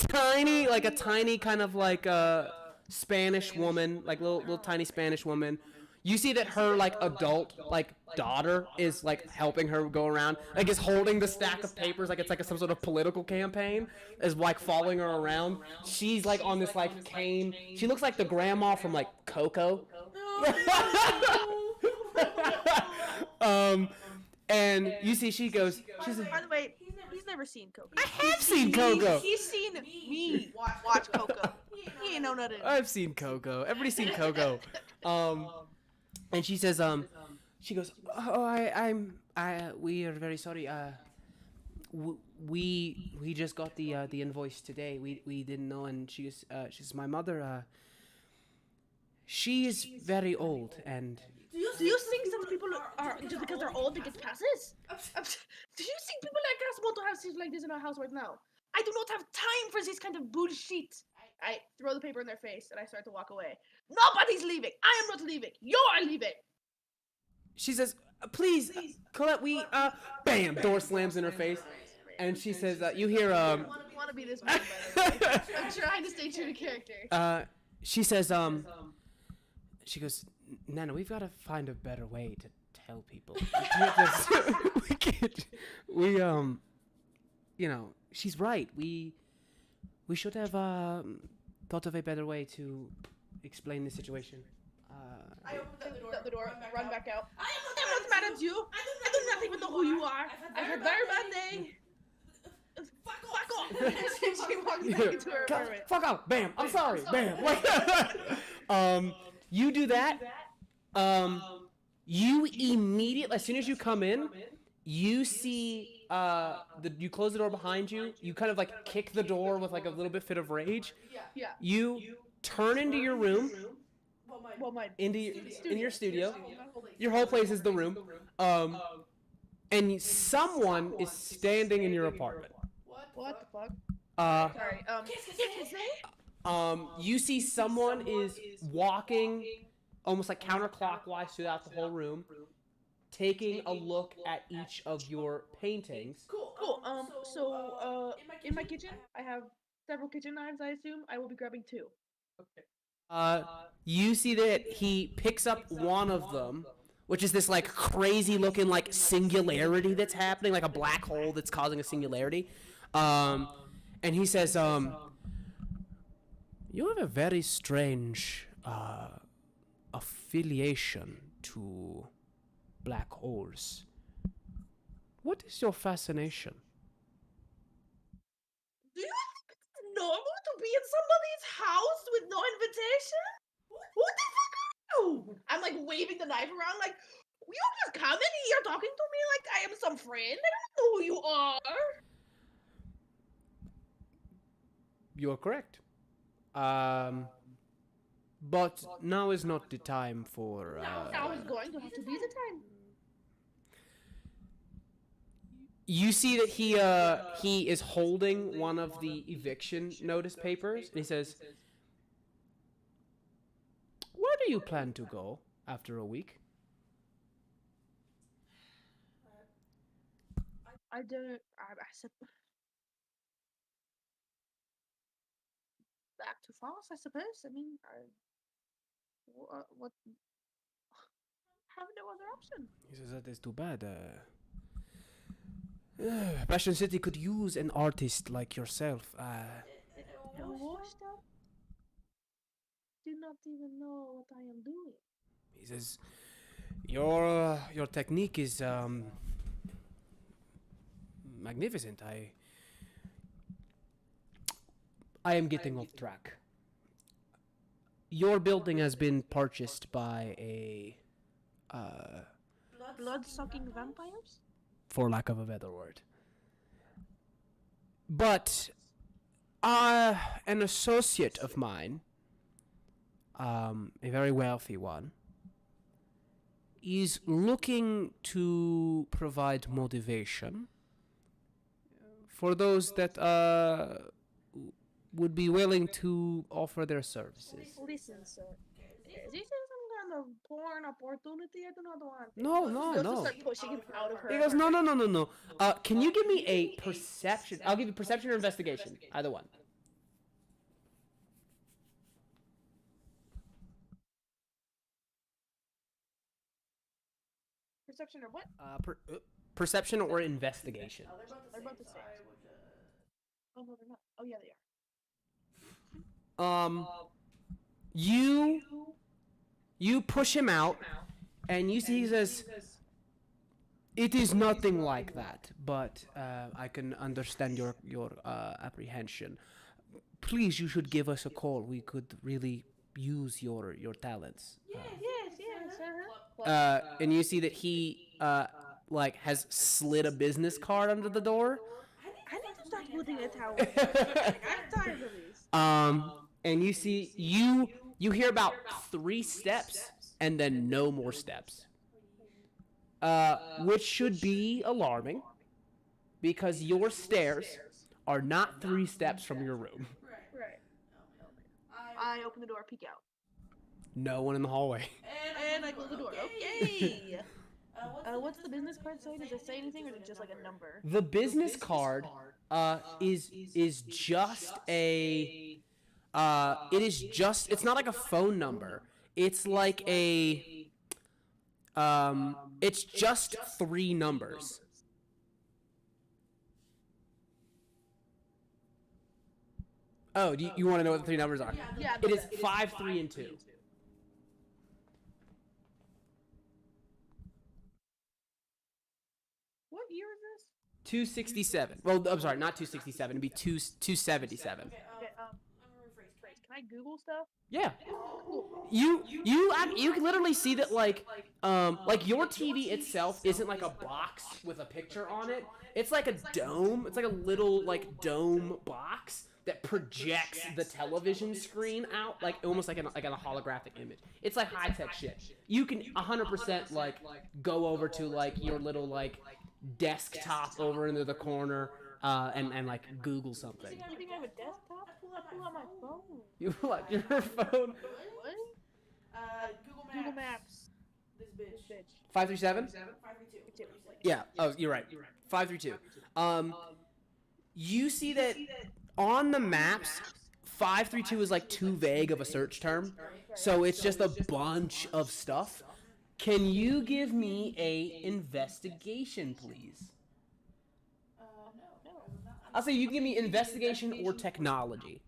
tiny, like a tiny kind of like Spanish woman, like little tiny Spanish woman. You see that her like adult like daughter is like helping her go around, like is holding the stack of papers like it's like some sort of political campaign, is like following her around. She's like on this like cane. She looks like the grandma from like Coco. And you see she goes. She's By the way, he's never seen Coco. I have seen Coco. He's seen me watch Coco. He ain't know nothing. I've seen Coco. Everybody's seen Coco. And she says, she goes, oh, we are very sorry. We just got the invoice today. We didn't know, and she's my mother. She is very old, and Do you think some people are just because they're old they get passes? Do you think people like us want to have things like this in our house right now? I do not have time for this kind of bullshit. I throw the paper in their face and I start to walk away. Nobody's leaving. I am not leaving. You are leaving. she says, please, Colette, bam, door slams in her face, and she says, you hear, I want to be this man, by the way. I'm trying to stay true to character. she says, she goes, Nana, we've got to find a better way to tell people. She's right. We should have thought of a better way to explain the situation. I opened The door, run back out. I'm I'm not mad at you. I do not even know who you are. I've had very bad day. Fuck off. She walks back into her apartment. Fuck off! Bam! I'm sorry. Bam! You do that. You immediately, as soon as you come in, you see you close the door behind you. You kind of like kick the door with like a little bit fit of rage. Yeah. You turn into your room, Well, my in your studio. Your whole place is the room. And someone is standing in your apartment. What? what the fuck? Uh, Sorry. You see someone is walking almost like counterclockwise throughout the whole room, taking a look at each of your paintings. Cool. In my kitchen, I have several kitchen knives. I assume I will be grabbing 2. You see that he picks up one of them, which is this like crazy looking like singularity that's happening, like a black hole that's causing a singularity. And he says, "You have a very strange affiliation to black holes. What is your fascination?" Do you think it's normal to be in somebody's house with no invitation? Who the fuck are you? I'm like waving the knife around like, you just come in here talking to me like I am some friend. I don't know who you are. You're correct. But now is not the time for. Now is going to have to be the time. You see that he is holding one of the eviction notice papers, and he says, "Where do you plan to go after a week?" I don't. I said back to France, I suppose. I mean, what? Have no other option. He says, "That is too bad. Passion City could use an artist like yourself. No more stuff. Do not even know what I am doing. He says, your technique is magnificent. I am getting off track. Your building has been purchased by a Blood-sucking vampires? for lack of a better word. But an associate of mine, a very wealthy one, is looking to provide motivation for those that would be willing to offer their services. Listen, sir. Is this some kind of porn opportunity? I do not want it. No, She'll just no. start pushing him out of her. He goes, no. Can you give me a perception? I'll give you perception or investigation. Either one. Perception or what? Perception or investigation. They're both the same. Oh no, they're not. Oh yeah, they are. You push him out, and you see he says, "It is nothing like that, but I can understand your apprehension. Please, you should give us a call. We could really use your talents." Yes. Uh-huh. And you see that he like has slid a business card under the door. I need to start putting a towel. I'm tired of this. And you see you hear about 3 steps and then no more steps. Which should be alarming because your stairs are not 3 steps from your room. Right. I open the door, peek out. No one in the hallway. And I close the door. Okay. What's the business card say? Does it say anything, or is it just like a number? The business card is just a it's not like a phone number. It's like it's just 3 numbers. Oh, do you want to know what the 3 numbers are? Yeah. It is 5, 3, and 2. What year is this? 267. Well, I'm sorry, not 267. It'd be 277. Okay. Can I Google stuff? Yeah. You can literally see that like your TV itself isn't like a box with a picture on it. It's like a dome. It's like a little like dome box that projects the television screen out like almost like a holographic image. It's like high tech shit. You can 100% like go over to like your little like desktop over into the corner and like Google something. You think I have a desktop? pull out my phone. You what? Your phone? What? Google Google Maps. This bitch. Bitch. 537? 532. Yeah. Oh, you're right. 532. You see that on the maps, 532 is like too vague of a search term, so it's just a bunch of stuff. Can you give me a investigation, please? No. I'll say you can give me investigation or technology.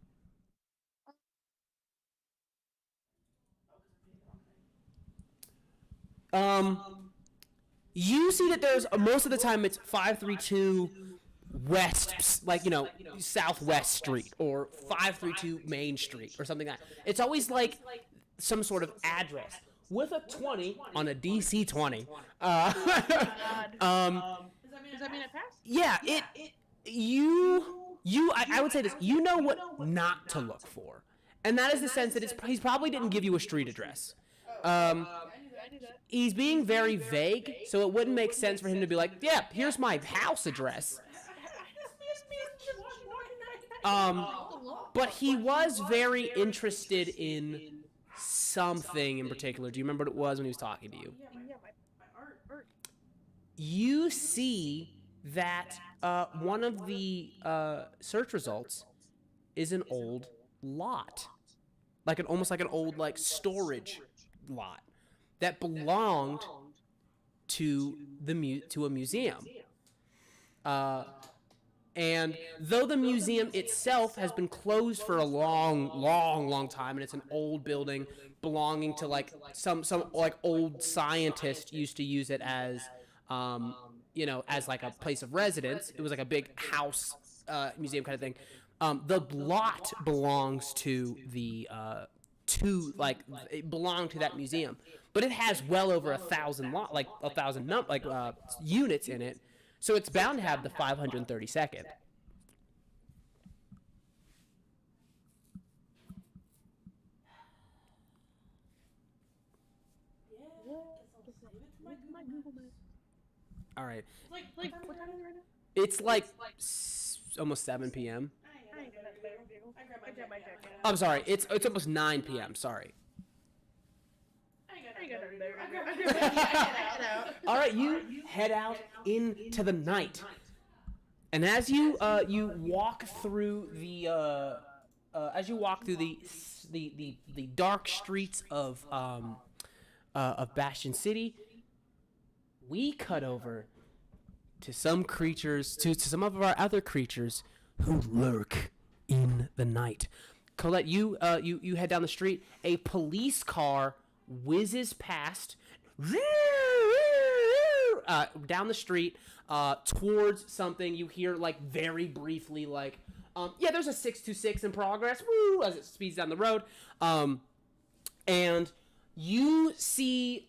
You see that there's most of the time it's 532 West, like, you know, Southwest Street or 532 Main Street or something like that. It's always like some sort of address with a 20 on a DC 20. Does that mean it passed? Yeah, I would say this, you know what not to look for. And that is the sense that he probably didn't give you a street address. I knew that. He's being very vague, so it wouldn't make sense for him to be like, yeah, here's my house address. But he was very interested in something in particular. Do you remember what it was when he was talking to you? Yeah, my art. You see that one of the search results is an old lot, almost like an old storage lot that belonged to a museum. And though the museum itself has been closed for a long time, and it's an old building belonging to some old scientist used to use it as as like a place of residence. It was like a big house museum kind of thing. The lot belongs to it belonged to that museum, but it has well over 1,000 units in it. So it's bound to have the 532nd. My Google Maps. All right. Like, what time is it right now? It's almost 7 p.m. I ain't got nothing better to do. I grab my jacket. I'm sorry. It's almost 9 p.m. Sorry. I ain't got nothing better to do. All right, you head out into the night, and as you walk through the dark streets of Bastion City, we cut over to some creatures, to some of our other creatures who lurk in the night. Colette, you head down the street. A police car whizzes past down the street towards something. You hear very briefly there's a 626 in progress, woo, as it speeds down the road. And you see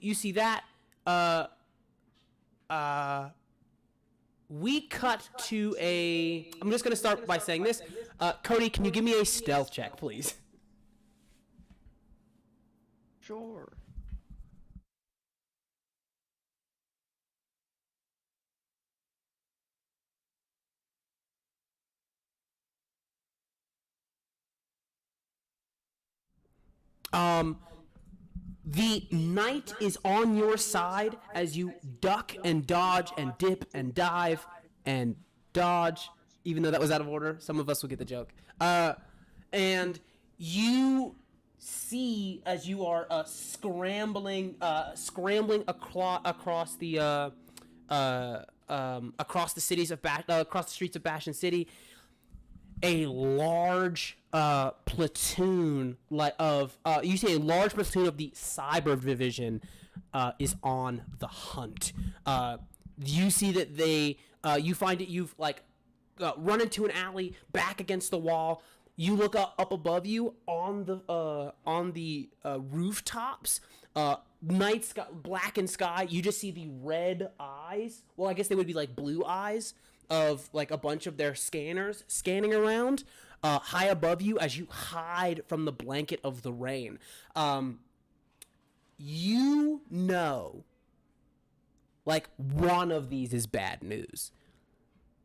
you see that we cut to I'm just going to start by saying this. Cody, can you give me a stealth check, please? Sure. The night is on your side as you duck and dodge and dip and dive and dodge, even though that was out of order. Some of us will get the joke. And you see, as you are scrambling across the streets of Bastion City, a large platoon you see a large platoon of the cyber division is on the hunt. You see that you find it, you've run into an alley back against the wall. You look up above you on the rooftops, night sky, blackened sky. You just see the red eyes. Well, I guess they would be blue eyes of a bunch of their scanners scanning around high above you as you hide from the blanket of the rain. You know, one of these is bad news.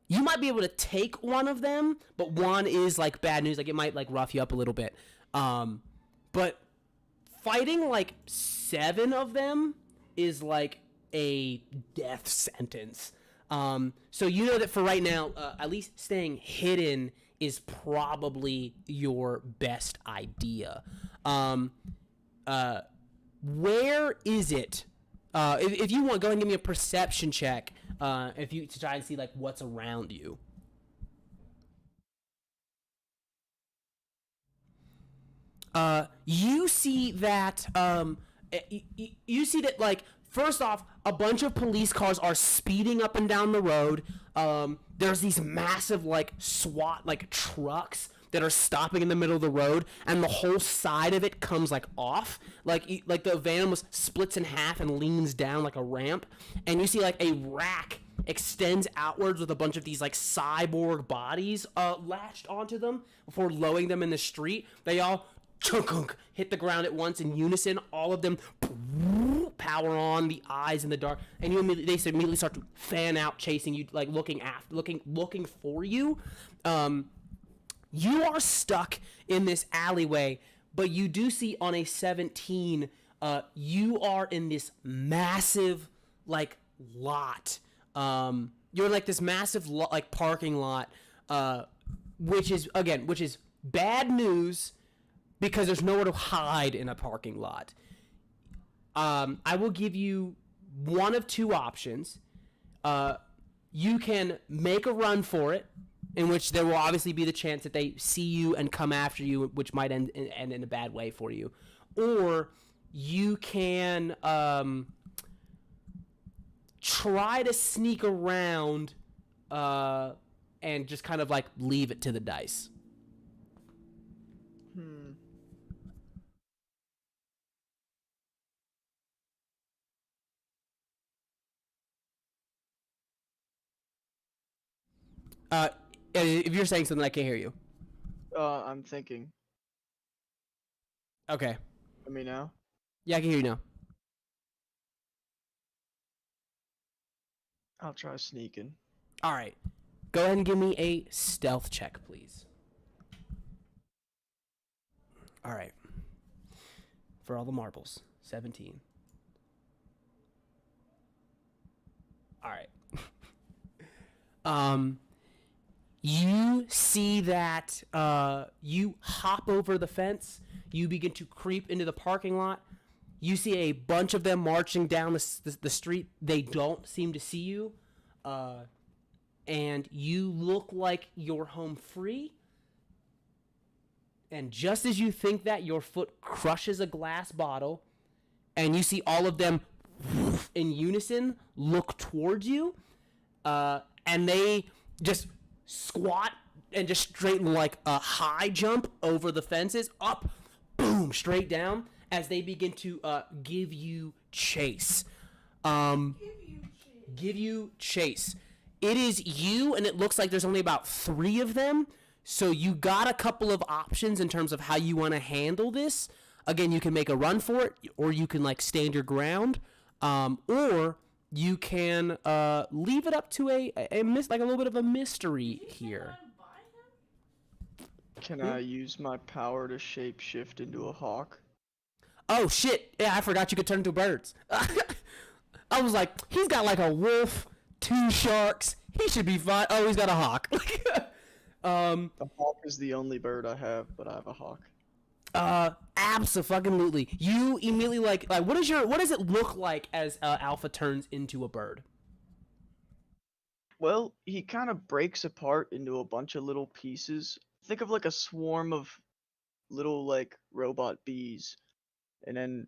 you might be able to take one of them, but one is like bad news. Like it might like rough you up a little bit. But fighting like 7 of them is like a death sentence. So you know that for right now, at least staying hidden is probably your best idea. Where is it? If you want, go ahead and give me a perception check. If you to try and see like what's around you. You see that you see that like first off, a bunch of police cars are speeding up and down the road. There's these massive like SWAT like trucks that are stopping in the middle of the road, and the whole side of it comes like off, like the van almost splits in half and leans down like a ramp, and you see like a rack extends outwards with a bunch of these like cyborg bodies latched onto them before lowering them in the street. They all chunk hit the ground at once in unison. All of them power on, the eyes in the dark, and they immediately start to fan out, chasing you, like looking for you. You are stuck in this alleyway, but you do see on a 17, you are in this massive like lot. You're in like this massive like parking lot, which is bad news because there's nowhere to hide in a parking lot. I will give you one of 2 options. You can make a run for it, in which there will obviously be the chance that they see you and come after you, which might end in a bad way for you. Or you can try to sneak around and just kind of like leave it to the dice. If you're saying something, I can't hear you. I'm thinking. Okay. Hear me now? Yeah, I can hear you now. I'll try sneaking. All right. Go ahead and give me a stealth check, please. All right. For all the marbles, 17. All right. You see that you hop over the fence. You begin to creep into the parking lot. You see a bunch of them marching down the street. They don't seem to see you. And you look like you're home free. And just as you think that, your foot crushes a glass bottle. And you see all of them in unison look towards you. And they just squat and just straight like a high jump over the fences, up, boom, straight down, as they begin to give you chase. Give you chase. It is you, and it looks like there's only about 3 of them. So you got a couple of options in terms of how you want to handle this. Again, you can make a run for it, or you can like stand your ground, or you can leave it up to a little bit of a mystery here. Can I use my power to shapeshift into a hawk? Oh shit! Yeah, I forgot you could turn into birds. I was like, he's got like a wolf, 2 sharks. He should be fine. Oh, he's got a hawk. The hawk is the only bird I have, but I have a hawk. Abso-fucking-lutely. You immediately like what does it look like as Alpha turns into a bird? Well, he kind of breaks apart into a bunch of little pieces. Think of like a swarm of little like robot bees, and then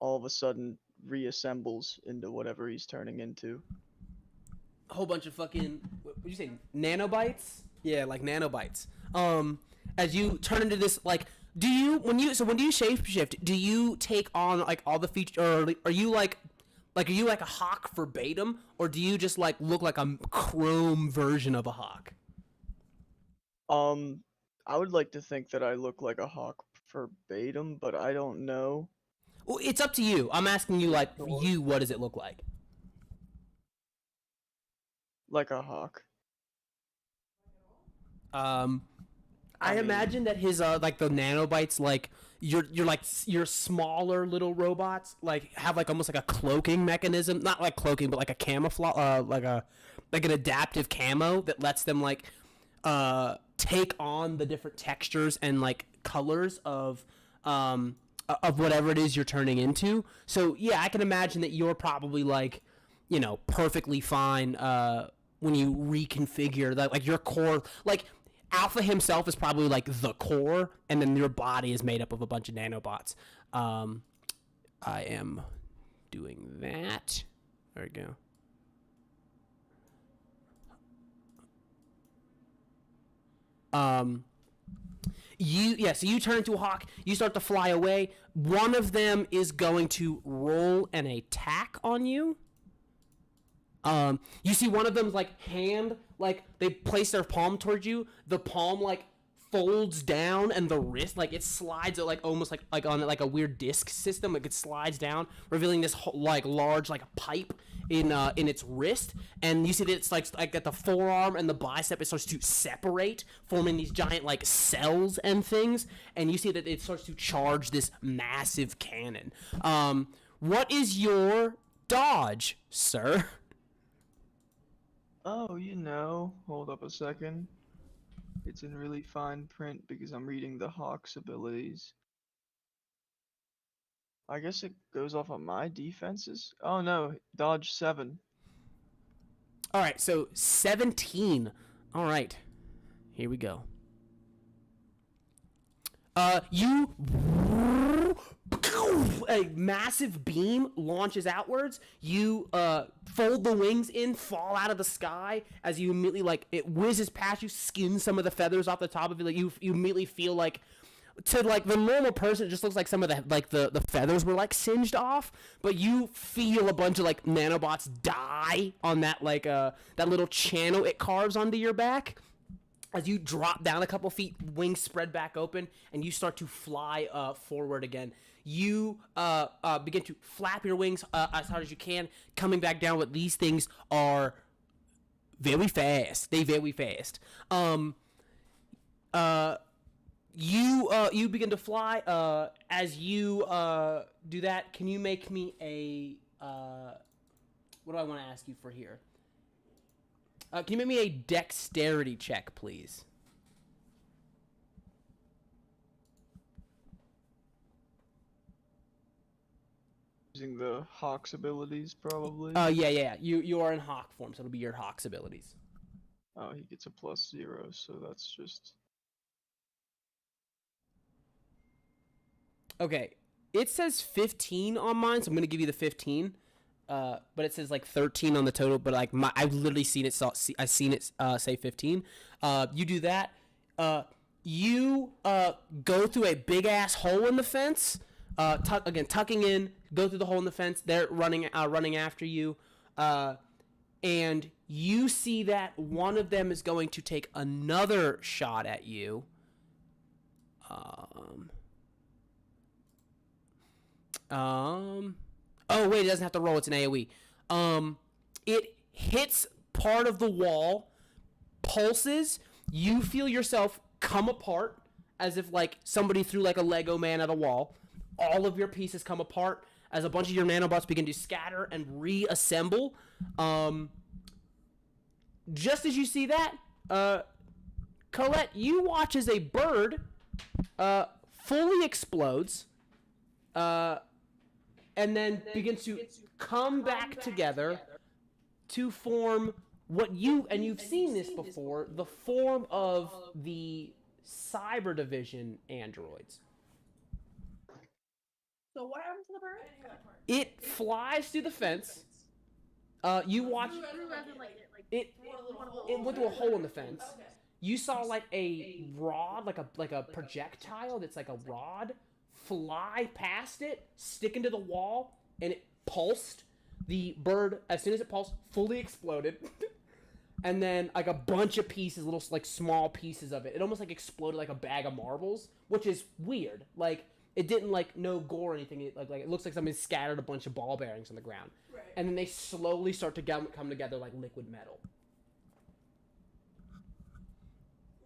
all of a sudden reassembles into whatever he's turning into. A whole bunch of fucking, what would you say, nanobites? Yeah, like nanobites. As you turn into this, like, when you shapeshift, do you take on like all the features, or are you like a hawk verbatim, or do you just like look like a chrome version of a hawk? I would like to think that I look like a hawk verbatim, but I don't know. Well, it's up to you. I'm asking you, like, what does it look like? Like a hawk. I mean- imagine that his like the nanobites, like your smaller little robots, like have like almost like a cloaking mechanism, not like cloaking, but like a camouflage, like an adaptive camo that lets them like take on the different textures and like colors of whatever it is you're turning into. So yeah, I can imagine that you're probably like, you know, perfectly fine when you reconfigure that, like your core, like Alpha himself is probably like the core, and then your body is made up of a bunch of nanobots. I am doing that. There we go. So you turn into a hawk, you start to fly away. One of them is going to roll an attack on you. You see one of them's like hand, like they place their palm towards you. The palm like folds down, and the wrist like it slides like almost like on like a weird disc system. Like it slides down, revealing this like large like pipe in its wrist. And you see that it's like at the forearm and the bicep, it starts to separate, forming these giant like cells and things. And you see that it starts to charge this massive cannon. What is your dodge, sir? Oh, you know, hold up a second. It's in really fine print because I'm reading the Hawk's abilities. I guess it goes off of my defenses. Oh no, dodge 7. All right, so 17. All right, here we go. You a massive beam launches outwards. You fold the wings in, fall out of the sky as you immediately like it whizzes past you, skins some of the feathers off the top of it. Like you immediately feel like, to like the normal person, it just looks like some of the feathers were like singed off, but you feel a bunch of like nanobots die on that like that little channel it carves onto your back. As you drop down a couple feet, wings spread back open, and you start to fly forward again. You begin to flap your wings as hard as you can, coming back down. But these things are very fast. They very fast. You begin to fly. As you do that, can you make me a what do I want to ask you for here? Can you make me a dexterity check, please? Using the Hawk's abilities, probably. Yeah. You are in hawk form, so it'll be your hawk's abilities. Oh, he gets a +0, so that's just... Okay, it says 15 on mine, so I'm gonna give you the 15. But it says like 13 on the total. But like I've literally seen it. I've seen it say 15. You do that. You go through a big ass hole in the fence. Tucking in. Go through the hole in the fence. They're running after you. And you see that one of them is going to take another shot at you. Oh, wait, it doesn't have to roll. It's an AoE. It hits part of the wall, pulses. You feel yourself come apart as if, like, somebody threw, like, a Lego man at a wall. All of your pieces come apart as a bunch of your nanobots begin to scatter and reassemble. Just as you see that, Colette, you watch as a bird fully explodes, and then begins to come back together to form what you've seen this before, the form of the Cyber Division androids. So what happened to the bird? It flies through the fence. You watch it went through a hole in the fence. You saw like a rod, like a projectile that's like a rod, fly past it, stick into the wall, and it pulsed. The bird, as soon as it pulsed, fully exploded. And then like a bunch of pieces, little like small pieces of it. It almost like exploded like a bag of marbles, which is weird. Like it didn't like no gore or anything. It, like it looks like somebody scattered a bunch of ball bearings on the ground. Right. And then they slowly start to come together like liquid metal.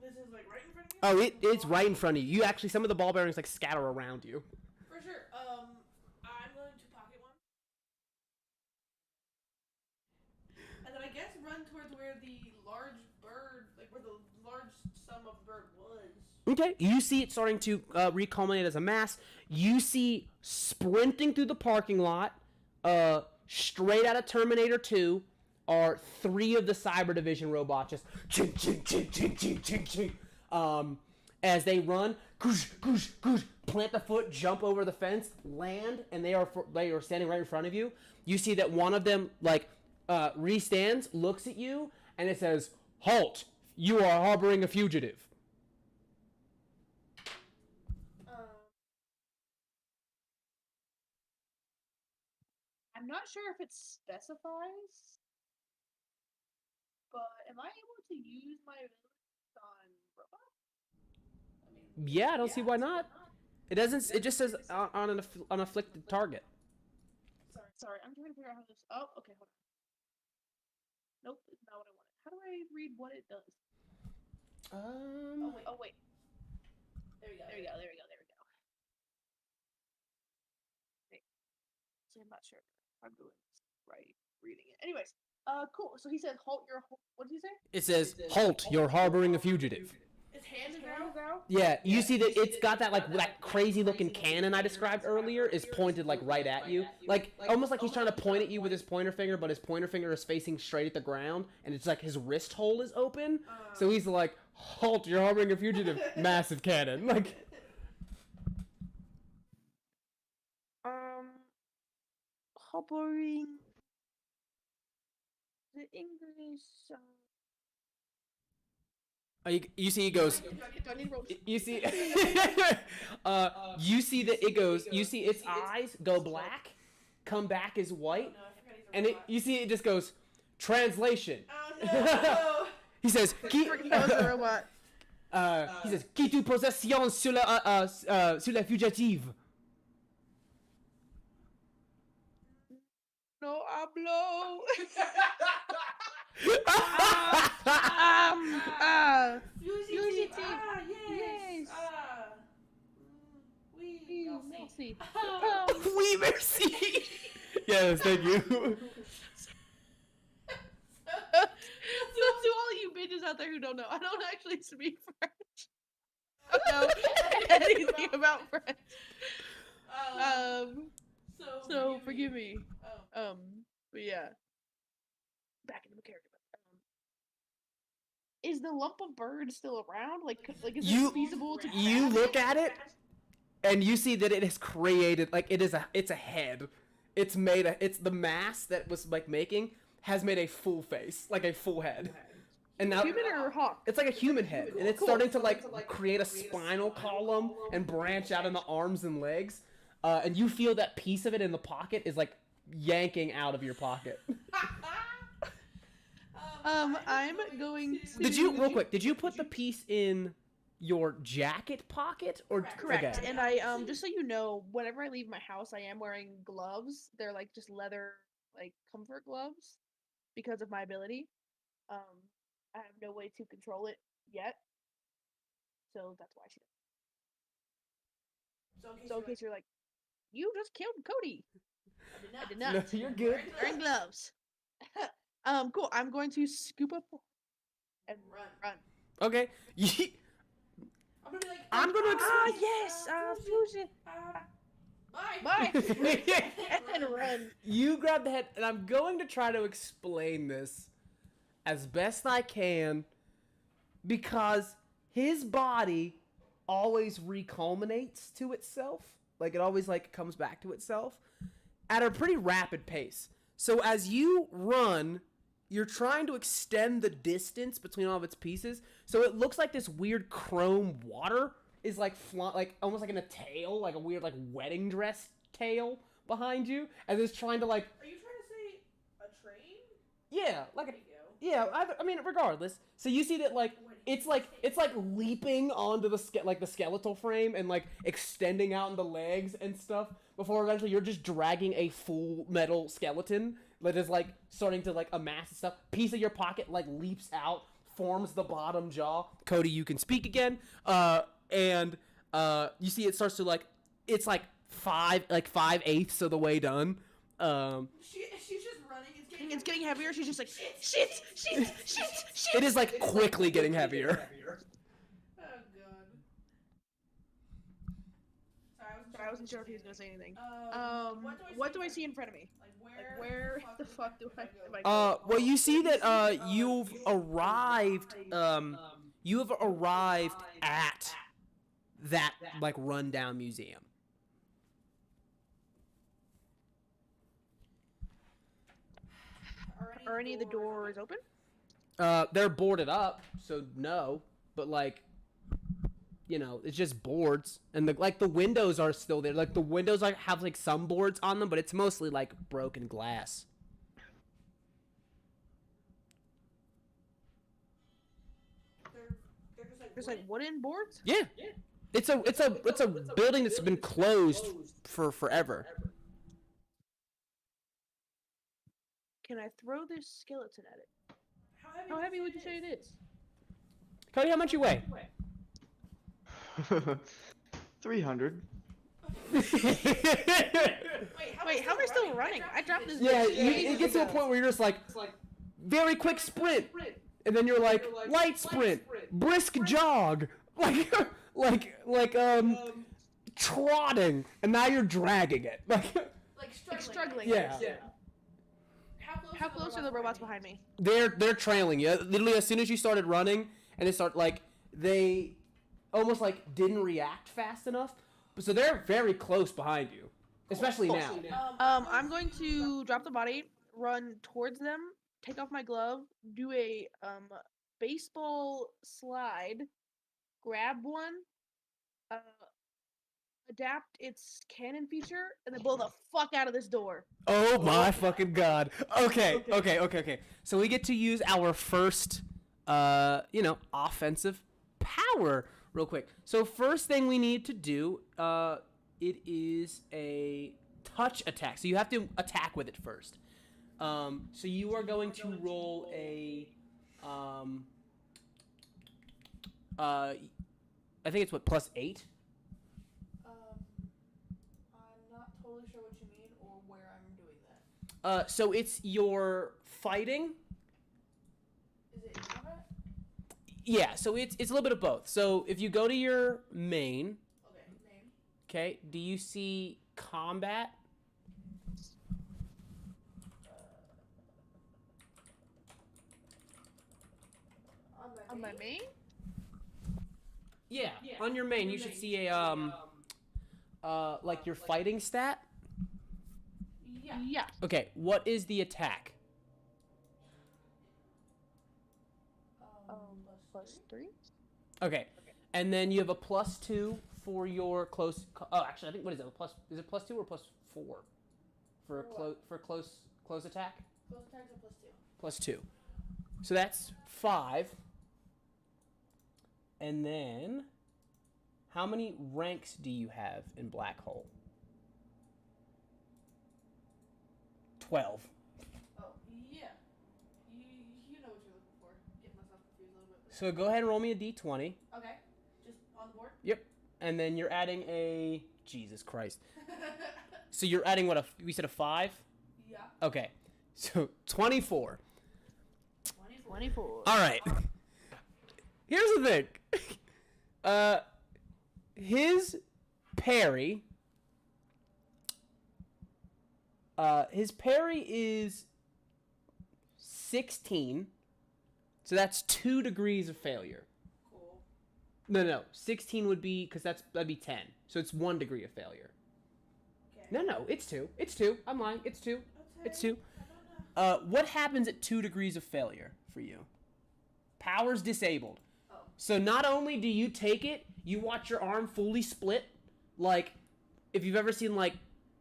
Listen, is like right in front of me. Oh, it's right in front of you. You actually, some of the ball bearings like scatter around you. For sure. I'm going to pocket one. And then I guess run towards where the large bird, like where the large sum of bird was. Okay, you see it starting to reculminate as a mass. You see sprinting through the parking lot, straight out of Terminator 2, are 3 of the Cyber Division robots just ching, ching, ching, ching, ching, ching, ching. As they run, goosh, goosh, goosh, plant the foot, jump over the fence, land, and they are standing right in front of you. You see that one of them restands, looks at you, and it says, "Halt! You are harboring a fugitive." I'm not sure if it specifies, but am I able to use my abilities on robots? I mean, Yeah, I don't see why not. It doesn't. It just says on an afflicted target. Sorry, I'm trying to figure out how this. Oh, okay, hold on. Nope, it's not what I wanted. How do I read what it does? Oh wait. there we go. There we go. Okay. So I'm not sure if I'm doing this right, reading it. Anyways, cool. So he said, "Halt your." What did he say? It says, "Halt! You're harboring a fugitive." His hand is Hands out. out. Yeah, you see that it's got that that crazy looking cannon I described earlier is pointed like right at you, like almost like he's trying to point at you with his pointer finger, but his pointer finger is facing straight at the ground, and it's like his wrist hole is open. So he's like, "Halt! You're harboring a fugitive." Massive cannon, like. Hovering. The English. You see, he goes. Do I need ropes? You see, you see that it goes. You see its eyes go black, come back as white, No, I forgot he's a and robot. you see it just goes. Translation. Oh no! He says, "Qui?" robot. He says, "Qui tu possession sur la fugitive?" No hablo. Fugitive. Fugitive. Yes. Yes. Oui. Merci. Oui, merci. Yes, thank you. To all you bitches out there who don't know, I don't actually speak French. I don't know anything about French. So forgive me. Oh. But yeah. Back into the character. Is the lump of bird still around? Like is You- it feasible to You grab look it? at it, and you see that it has created it's a head. It's the mass that was making has made a full face, like a full head. And now Human or hawk? it's like a human head, and it's starting to create a spinal column and branch out into arms and legs. And you feel that piece of it in the pocket is yanking out of your pocket. I'm going to... Did you put the piece in your jacket pocket or Correct. Okay. And I just so you know, whenever I leave my house, I am wearing gloves. They're just leather comfort gloves because of my ability. I have no way to control it yet. So that's why she does. So in case you're like, you just killed Cody. I did not. No, you're good. Wearing gloves. Cool. I'm going to scoop up and run. Okay. I'm gonna be like. I'm gonna Yes. Fusion. Bye. Bye. And run. You grab the head, and I'm going to try to explain this as best I can because his body always reculminates to itself. It always comes back to itself at a pretty rapid pace. So as you run, you're trying to extend the distance between all of its pieces. So it looks like this weird chrome water is almost like in a tail, like a weird wedding dress tail behind you, and it's trying to Are you trying to say a train? yeah, There you go. yeah. I mean, regardless. So you see that it's leaping onto the the skeletal frame and extending out into legs and stuff before eventually you're just dragging a full metal skeleton that is starting to amass and stuff. Piece of your pocket leaps out, forms the bottom jaw. Cody, you can speak again. And you see it starts to like, it's like 5/8 of the way done. She's just running. It's getting heavier. She's just like shit. It is like quickly getting heavier. Oh god. Sorry, I wasn't sure if he was gonna say anything. What do I see in front of me? Like where the fuck do I? Well, you see that you've arrived. You have arrived at that like rundown museum. Are any of the doors open? They're boarded up, so no. But like, you know, it's just boards, and the windows are still there. Like the windows like have like some boards on them, but it's mostly like broken glass. There's like wooden boards. Yeah. It's a building that's been closed for forever. Can I throw this skeleton at it? How heavy would you say it is? Cody, how much you weigh? 300. Wait, how am I still running? I dropped this. Yeah, bitch ages it gets to a ago. point where you're just like, very quick sprint, and then you're like, light sprint, brisk jog, like trotting, and now you're dragging it. like struggling. Yeah. How close are the robots behind me? They're trailing you. Literally, as soon as you started running, and they start like they almost like didn't react fast enough, so they're very close behind you, especially now. I'm going to drop the body, run towards them, take off my glove, do a baseball slide, grab one, adapt its cannon feature, and then blow the fuck out of this door. Oh my fucking god. Okay. So we get to use our first, offensive power real quick. So first thing we need to do, it is a touch attack. So you have to attack with it first. So you are going to roll a, I think it's what, +8? I'm not totally sure what you mean or where I'm doing that. So it's your fighting. Is it in combat? Yeah, so it's a little bit of both. So if you go to your main, Okay, name. okay, do you see combat? On my main? Yeah, on your main, you should see a like your fighting stat. Yeah. Okay, what is the attack? +3? Okay, and then you have a +2 for your close. Oh, actually, I think what is it? Is it +2 or +4 for close attack? Close attacks are +2. +2. So that's 5. And then, how many ranks do you have in Black Hole? 12. Oh, yeah. You know what you're looking for. Get myself confused a little bit. So go ahead and roll me a d20. Okay. Just on the board? Yep. And then you're adding a... Jesus Christ. So you're adding what, we said a 5? Yeah. Okay. So 24. 24. All right. Here's the thing. His parry is 16. So that's 2 degrees of failure. Cool. No. 16 would be, because that'd be 10. So it's 1 degree of failure. Okay. No, it's 2. It's 2. I'm lying. It's 2. Okay. It's 2. I don't know. What happens at 2 degrees of failure for you? Power's disabled. Oh. So not only do you take it, you watch your arm fully split. Like, if you've ever seen, like,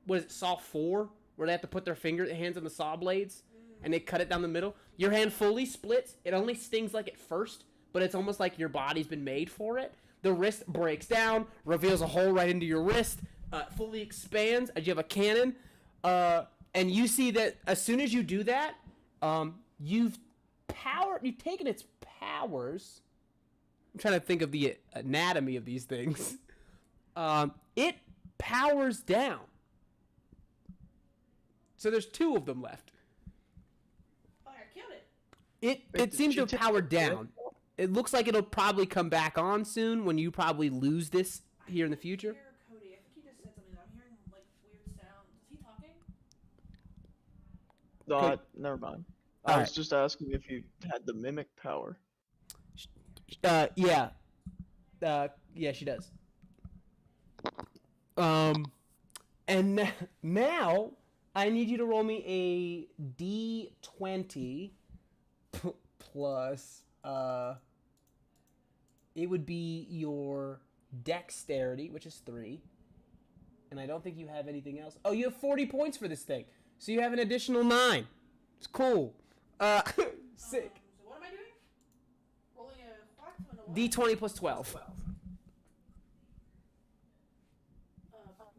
what is it, Saw 4? Where they have to put their hands on the saw blades, and they cut it down the middle. Your hand fully splits. It only stings like at first, but it's almost like your body's been made for it. The wrist breaks down, reveals a hole right into your wrist, fully expands as you have a cannon. And you see that as soon as you do that, you've taken its powers. I'm trying to think of the anatomy of these things. It powers down. So there's 2 of them left. Fire, killed it. It Wait, seems to did have she powered take it? down. It looks like it'll probably come back on soon when you probably lose this here in the future. Hear Cody. I think he just said something. I'm hearing like weird sounds. Is he talking? Never mind. All I was right. just asking if you had the mimic power. Yeah. Yeah, she does. And now I need you to roll me a D20 plus it would be your dexterity, which is 3. And I don't think you have anything else. Oh, you have 40 points for this thing. So you have an additional 9. It's cool. Sick. So what am I doing? Rolling a what and a what? D20 plus 12.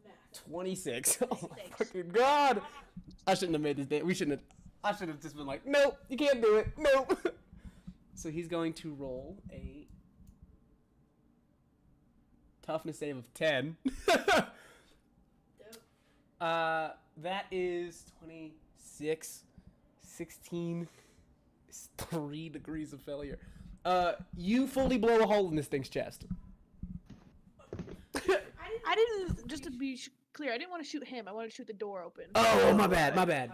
Math. 26. Oh my fucking god. I shouldn't have made this day. I should have just been like, nope, you can't do it. Nope. So he's going to roll a toughness save of 10. Dope. That is 26, 16, it's 3 degrees of failure. You fully blow a hole in this thing's chest. I didn't. Just to be clear, I didn't want to shoot him. I wanted to shoot the door open. Oh, my bad.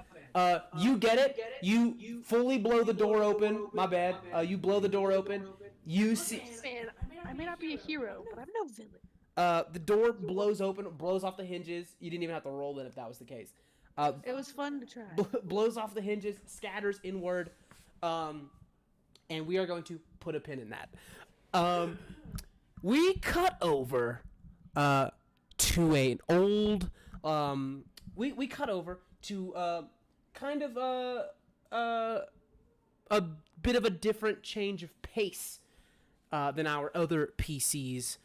You get it. You fully blow the door open. My bad. You blow the door open. You see. Man, I may not be a hero, but I'm no villain. The door blows open, blows off the hinges. You didn't even have to roll it if that was the case. It was fun to try. Blows off the hinges, scatters inward, and we are going to put a pin in that. We cut over to an old. We cut over to kind of a bit of a different change of pace than our other PCs.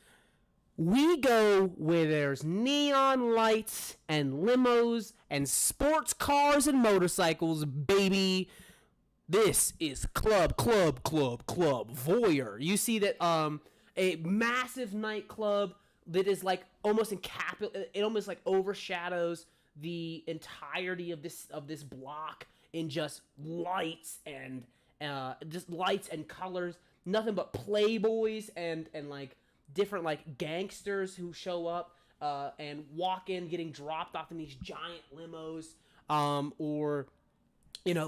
We go where there's neon lights and limos and sports cars and motorcycles, baby. This is Club Voyeur. You see that a massive nightclub that is like almost it almost like overshadows the entirety of this block in just lights and colors. Nothing but playboys and like different like gangsters who show up and walk in, getting dropped off in these giant limos, or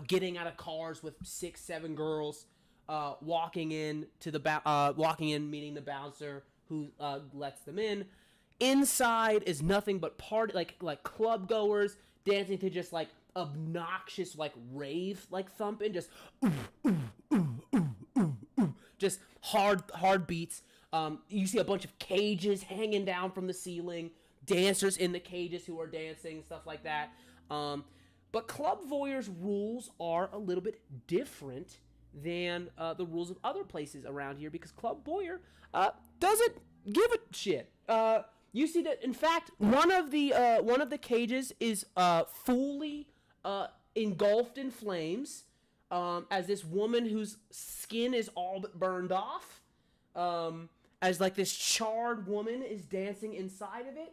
getting out of cars with 6-7 girls, walking in, meeting the bouncer who lets them in. Inside is nothing but party, like club goers dancing to just like obnoxious like rave like thumping, just just hard beats. You see a bunch of cages hanging down from the ceiling, dancers in the cages who are dancing, stuff like that. But Club Voyeur's rules are a little bit different than the rules of other places around here, because Club Voyeur doesn't give a shit. You see that, in fact, one of the cages is fully engulfed in flames, as this woman whose skin is all but burned off, as like this charred woman is dancing inside of it.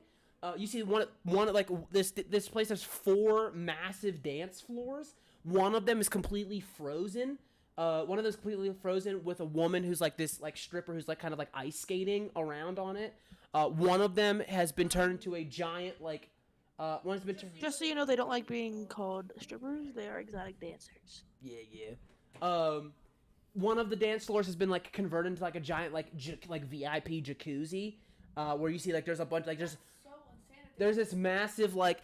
You see one like this place has 4 massive dance floors. One of them is completely frozen. One of them is completely frozen with a woman who's like this like stripper who's like kind of like ice skating around on it. One of them has been turned into a giant like one has been turned. Just so you know, they don't like being called strippers. They are exotic dancers. Yeah. One of the dance floors has been like converted into like a giant like VIP jacuzzi, where you see like there's a bunch like there's this massive like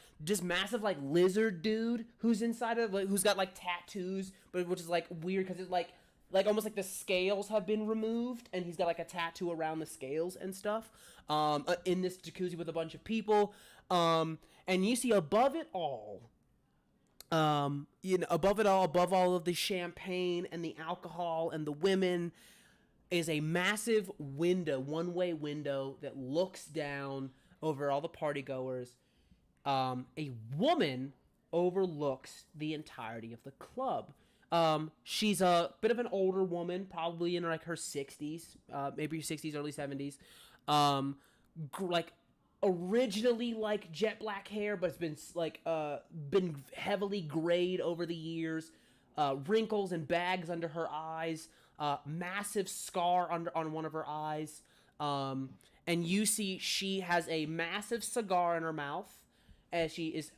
lizard dude who's inside of like who's got like tattoos, but which is like weird because it's like almost like the scales have been removed and he's got like a tattoo around the scales and stuff. In this jacuzzi with a bunch of people, and you see above it all. Above all of the champagne and the alcohol and the women, is a massive window, one-way window that looks down over all the party goers. A woman overlooks the entirety of the club. She's a bit of an older woman, probably in like her 60s, maybe 60s, early 70s. Like originally like jet black hair, but it's been like been heavily grayed over the years. Wrinkles and bags under her eyes. Massive scar on one of her eyes. And you see she has a massive cigar in her mouth as she is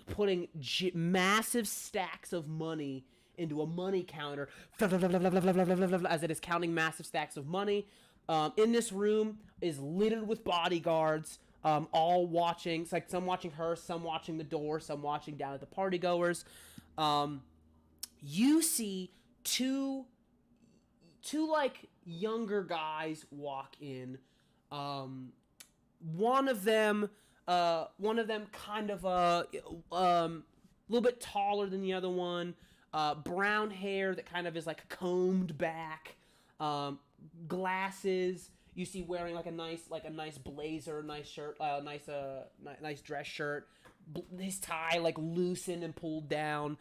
putting massive stacks of money into a money counter as it is counting massive stacks of money. In this room is littered with bodyguards, all watching. It's like some watching her, some watching the door, some watching down at the party goers. You see two like younger guys walk in. One of them kind of a little bit taller than the other one. Brown hair that kind of is like combed back. Glasses. You see wearing like a nice blazer, nice shirt, nice dress shirt. His tie like loosened and pulled down.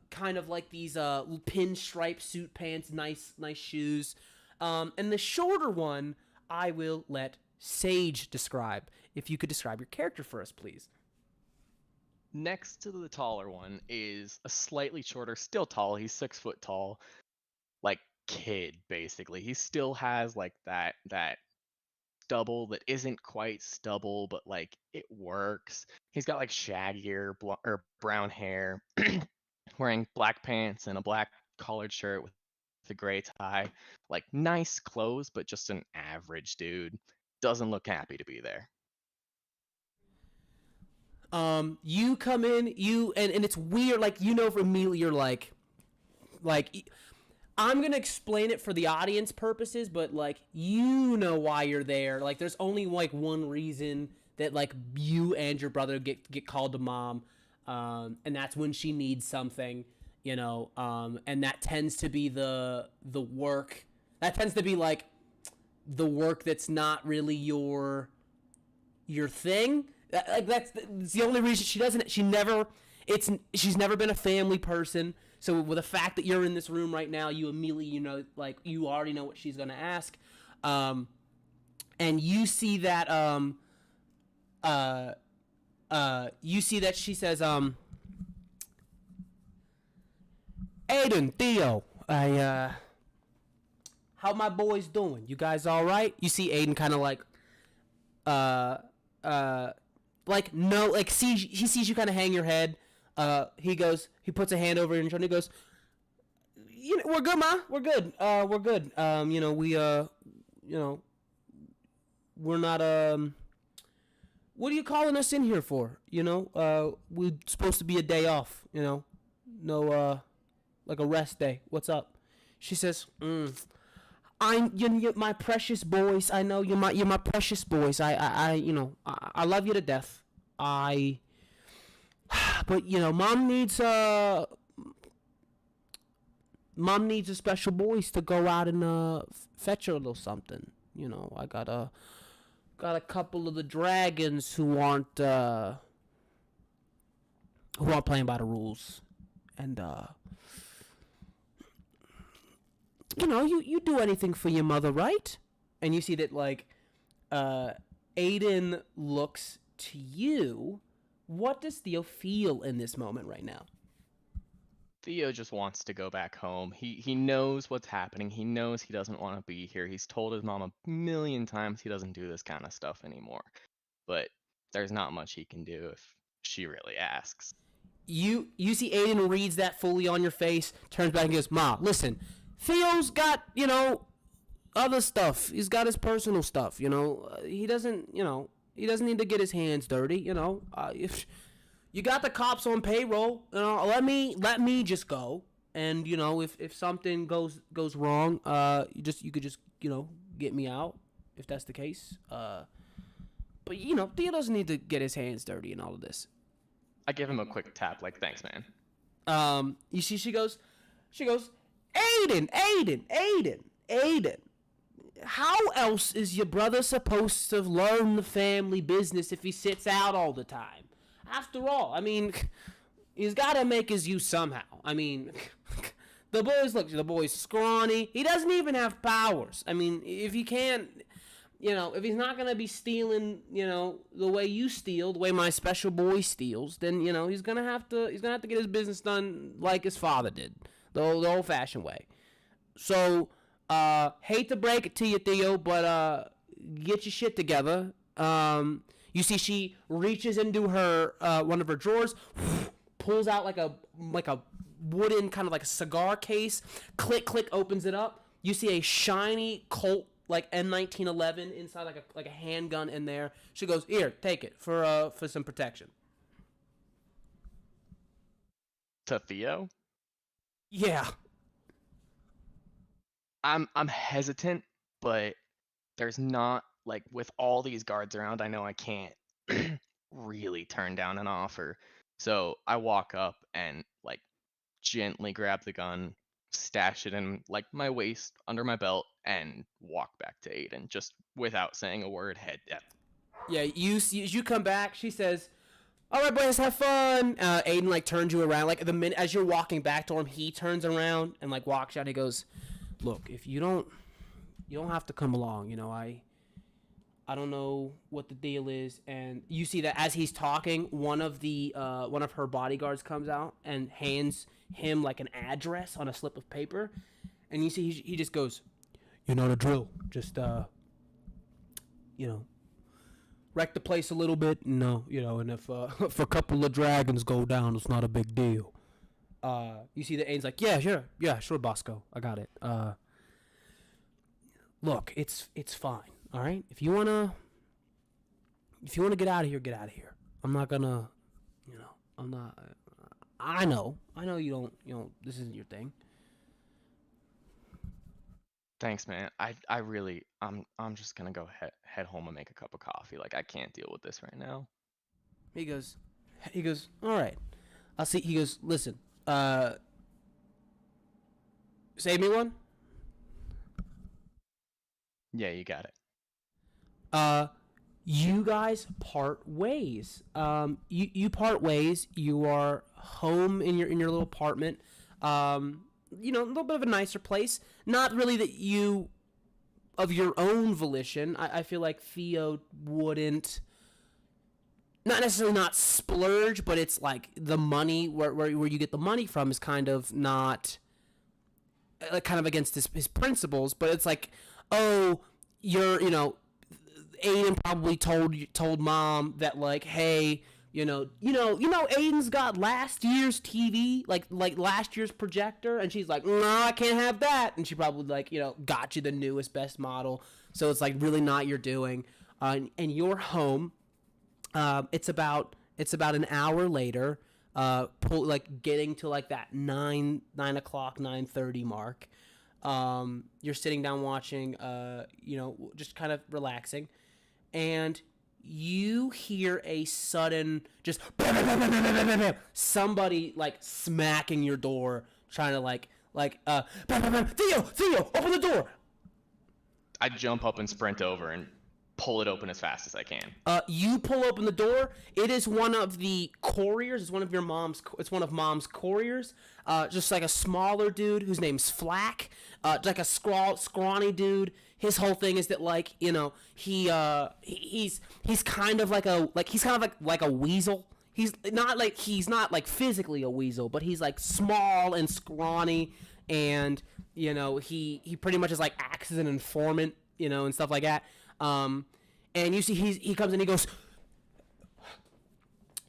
Kind of like these pinstripe suit pants, nice shoes. And the shorter one, I will let Sage describe. If you could describe your character for us, please. Next to the taller one is a slightly shorter, still tall. He's 6 foot tall, like kid basically. He still has like that stubble that isn't quite stubble, but like it works. He's got like shaggier or brown hair, wearing black pants and a black collared shirt with a gray tie. Like nice clothes, but just an average dude. Doesn't look happy to be there. You come in, and it's weird, like, you know, for immediately you're like, I'm gonna explain it for the audience purposes, but, like, you know why you're there. Like, there's only, like, one reason that, like, you and your brother get called to mom, and that's when she needs something, you know, and that tends to be the work. That tends to be, like, the work that's not really your thing. Like that's the only reason she's never been a family person. So with the fact that you're in this room right now, you immediately, you know, like you already know what she's gonna ask, and you see that she says, Aiden, Theo, how my boys doing? You guys all right? You see Aiden kind of like he sees you kind of hang your head. He puts a hand over your shoulder and he goes, you know, we're good, ma. We're good. We're good. You know, we're not, what are you calling us in here for? You know, we're supposed to be a day off, you know, no, like a rest day. What's up? She says, you're my precious boys. I know you're my precious boys. I you know, I love you to death. But you know, mom needs a special boys to go out and fetch her a little something. You know, I got a couple of the dragons who aren't playing by the rules, and you know, you do anything for your mother, right? And you see that, like, Aiden looks to you. What does Theo feel in this moment right now? Theo just wants to go back home. He knows what's happening. He knows he doesn't want to be here. He's told his mom a million times he doesn't do this kind of stuff anymore. But there's not much he can do if she really asks. You see Aiden reads that fully on your face, turns back and goes, Ma, listen, Theo's got, you know, other stuff. He's got his personal stuff, you know. He doesn't need to get his hands dirty, you know. If you got the cops on payroll, you know, let me just go. And, you know, if something goes wrong, you could just, you know, get me out if that's the case. But, you know, Theo doesn't need to get his hands dirty in all of this. I give him a quick tap, like, thanks, man. You see, she goes, Aiden, how else is your brother supposed to learn the family business if he sits out all the time? After all, I mean, He's got to make his use somehow. I mean, the boy's scrawny. He doesn't even have powers. I mean, if he can't, if he's not going to be stealing, the way you steal, the way my special boy steals, then, he's going to have to get his business done like his father did, the old-fashioned way. So, hate to break it to you, Theo, but get your shit together. You see she reaches into her one of her drawers, pulls out like a wooden kind of like a cigar case, click, opens it up. You see a shiny Colt like M1911 inside like a handgun in there. She goes, "Here, take it for some protection." To Theo? Yeah. I'm hesitant, but there's not, like, with all these guards around, I know I can't really turn down an offer. So I walk up and, like, gently grab the gun, stash it in, like, my waist under my belt, and walk back to Aiden, just without saying a word, head down. Yeah, you come back, she says, "All right, boys, have fun." Aiden, like, turns you around. Like, the minute, as you're walking back to him, he turns around and, like, walks out. He goes, "Look, if you don't have to come along, I don't know what the deal is." And you see that as he's talking, one of her bodyguards comes out and hands him like an address on a slip of paper, and you see he just goes, "You know the drill. Just wreck the place a little bit, and and if if a couple of dragons go down, it's not a big deal." You see that Aiden's like, "Yeah, sure, Bosco, I got it. Look, it's fine. All right, if you wanna get out of here, get out of here. I'm not gonna, I'm not. I know you don't. This isn't your thing." Thanks, man. I really, I'm just gonna go head home and make a cup of coffee. Like, I can't deal with this right now. He goes, "All right, I'll see." He goes, "Listen, save me one." Yeah, you got it. You guys part ways. You part ways. You are home in your little apartment. A little bit of a nicer place. Not really that you, of your own volition. I feel like Theo wouldn't, not necessarily not splurge, but it's like the money where you get the money from is kind of not, kind of against his principles. But it's like, oh, Aiden probably told mom that, like, hey, Aiden's got last year's TV, like last year's projector, and she's like, "No, I can't have that." And she probably, like, got you the newest, best model. So it's like really not your doing. And you're home. It's about an hour later. Getting to like that 9 o'clock, 9:30 mark. You're sitting down watching, just kind of relaxing, and you hear a sudden just somebody like smacking your door, trying to Theo, open the door. I jump up and sprint over and pull it open as fast as I can. You pull open the door. It is one of the couriers. It's one of mom's couriers. Just like a smaller dude whose name's Flack. Like a scrawny dude. His whole thing is that, like, he's kind of like a weasel. He's not like physically a weasel, but he's like small and scrawny, and he pretty much is like acts as an informant, and stuff like that. And you see he comes in, he goes,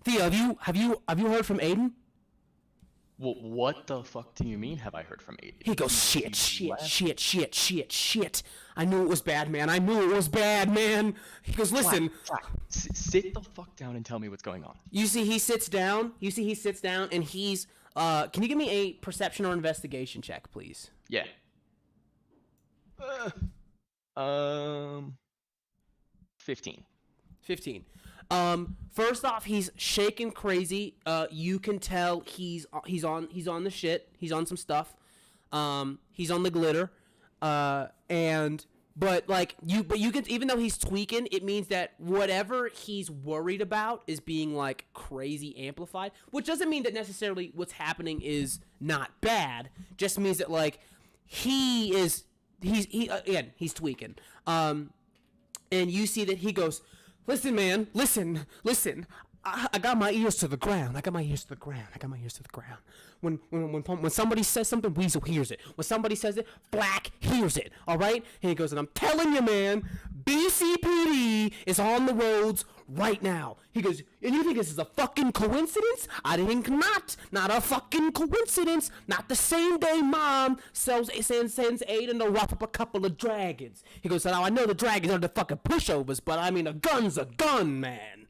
"Theo, have you heard from Aiden?" Well, what the fuck do you mean, have I heard from Aiden? He goes, shit. I knew it was bad, man. He goes, "Listen." Flack, sit the fuck down and tell me what's going on. You see he sits down, and he's, can you give me a perception or investigation check, please? Yeah. 15. 15. First off, he's shaking crazy. You can tell he's on the shit. He's on some stuff. He's on the glitter. And But like you can, even though he's tweaking, it means that whatever he's worried about is being like crazy amplified, which doesn't mean that necessarily what's happening is not bad. Just means that like he's tweaking. And you see that he goes, listen, man, listen. I got my ears to the ground. When somebody says something, Weasel hears it. When somebody says it, Black hears it. All right? And he goes, and I'm telling you, man, BCPD is on the roads right now. He goes, and you think this is a fucking coincidence? I think not. Not a fucking coincidence. Not the same day Mom sends Aiden to rough up a couple of dragons. He goes, now I know the dragons are the fucking pushovers, but I mean, a gun's a gun, man.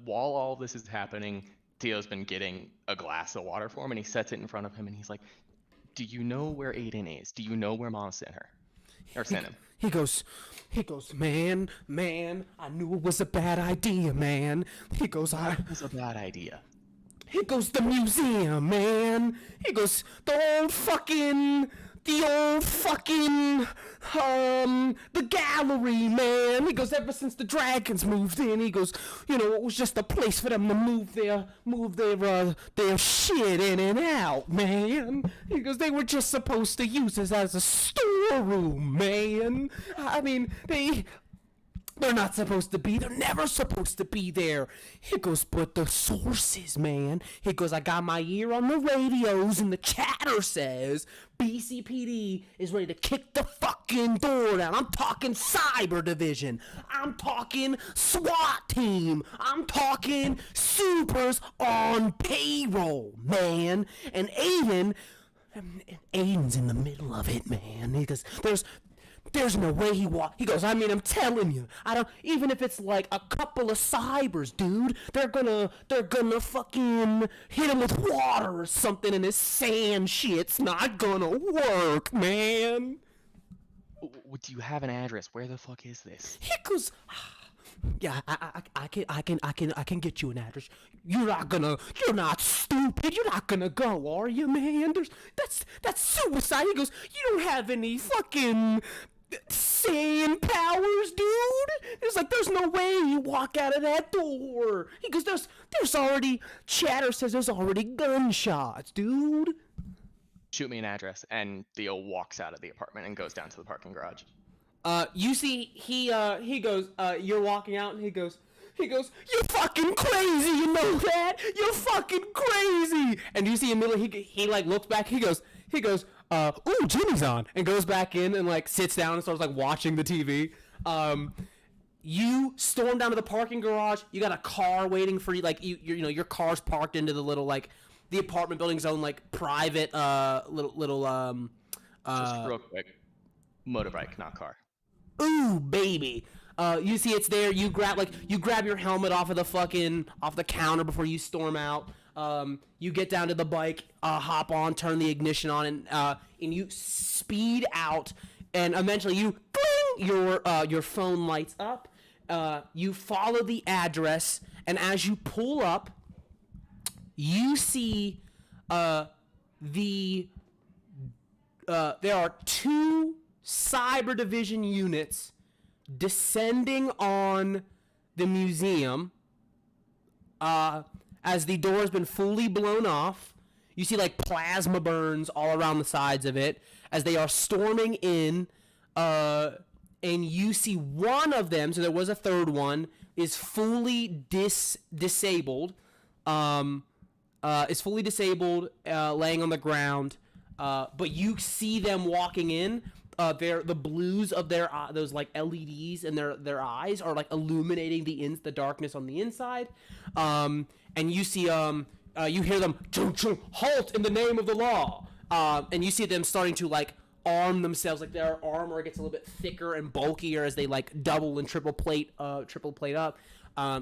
While all this is happening, Theo's been getting a glass of water for him, and he sets it in front of him, and he's like, do you know where Aiden is? Do you know where Mom sent her? Or sent him? He goes, man, I knew it was a bad idea, man. He goes, It was a bad idea. He goes, the museum, man. He goes, the old fucking, the gallery, man. He goes, ever since the dragons moved in, he goes, you know, it was just a place for them to move their shit in and out, man. He goes, they were just supposed to use this as a storeroom, man. I mean, they're not supposed to be. They're never supposed to be there. He goes, but the sources, man. He goes, I got my ear on the radios, and the chatter says BCPD is ready to kick the fucking door down. I'm talking Cyber Division. I'm talking SWAT team. I'm talking supers on payroll, man. And Aiden's in the middle of it, man. He goes, there's no way he goes, I mean, I'm telling you, even if it's like a couple of cybers, dude, they're gonna fucking hit him with water or something, and his sand shit's not gonna work, man. Do you have an address? Where the fuck is this? He goes, yeah, I can get you an address. You're not stupid. You're not gonna go, are you, man? That's suicide. He goes, you don't have any fucking sand powers, dude. There's no way you walk out of that door. He goes, there's already, chatter says there's already gunshots, dude. Shoot me an address. And Theo walks out of the apartment and goes down to the parking garage. You see, he goes, you're walking out, and he goes, you're fucking crazy, you know that? You're fucking crazy! And you see immediately, he like, looks back, he goes, ooh, Jimmy's on, and goes back in and, like, sits down and starts, like, watching the TV. You storm down to the parking garage, you got a car waiting for you, like, you know, your car's parked into the little, like, the apartment building's own, like, private, little, Just real quick, motorbike, not car. Ooh, baby. You see it's there. You grab your helmet off the counter before you storm out. You get down to the bike, hop on, turn the ignition on, and you speed out. And eventually you, cling, your phone lights up. You follow the address, and as you pull up, you see there are two Cyber Division units descending on the museum as the door has been fully blown off. You see like plasma burns all around the sides of it as they are storming in, and you see one of them, so there was a third one, is fully disabled, laying on the ground, but you see them walking in. The blues of their those like LEDs in their eyes are like illuminating the darkness on the inside, and you see you hear them halt in the name of the law, and you see them starting to like arm themselves, like their armor gets a little bit thicker and bulkier as they like double and triple plate up.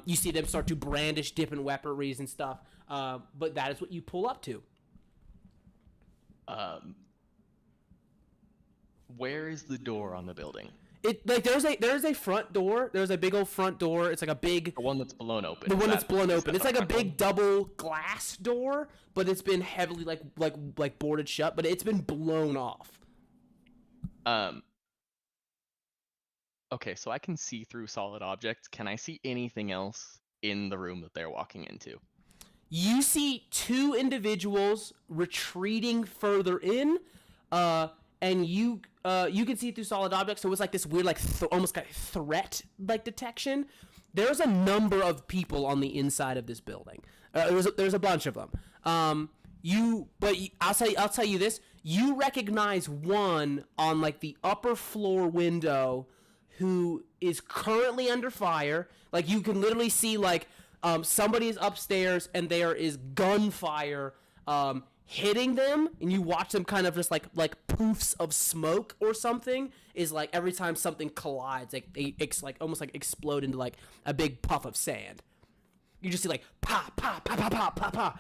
You see them start to brandish different weaponries and stuff, but that is what you pull up to. Where is the door on the building? It like there's a front door. There's a big old front door. It's like a big The one that's blown open. the one that's blown is open. that It's the like a front one? big double glass door, but it's been heavily like boarded shut. But it's been blown off. Okay, so I can see through solid objects. Can I see anything else in the room that they're walking into? You see two individuals retreating further in, and you can see through solid objects. So it was like this weird, like almost like threat like detection. There's a number of people on the inside of this building. There's a bunch of them. I'll tell you this. You recognize one on like the upper floor window who is currently under fire. Like you can literally see like somebody is upstairs and there is gunfire hitting them, and you watch them kind of just like poofs of smoke or something is like every time something collides, like it's like almost like explode into like a big puff of sand. You just see like pa pa pa pa pa pa pa,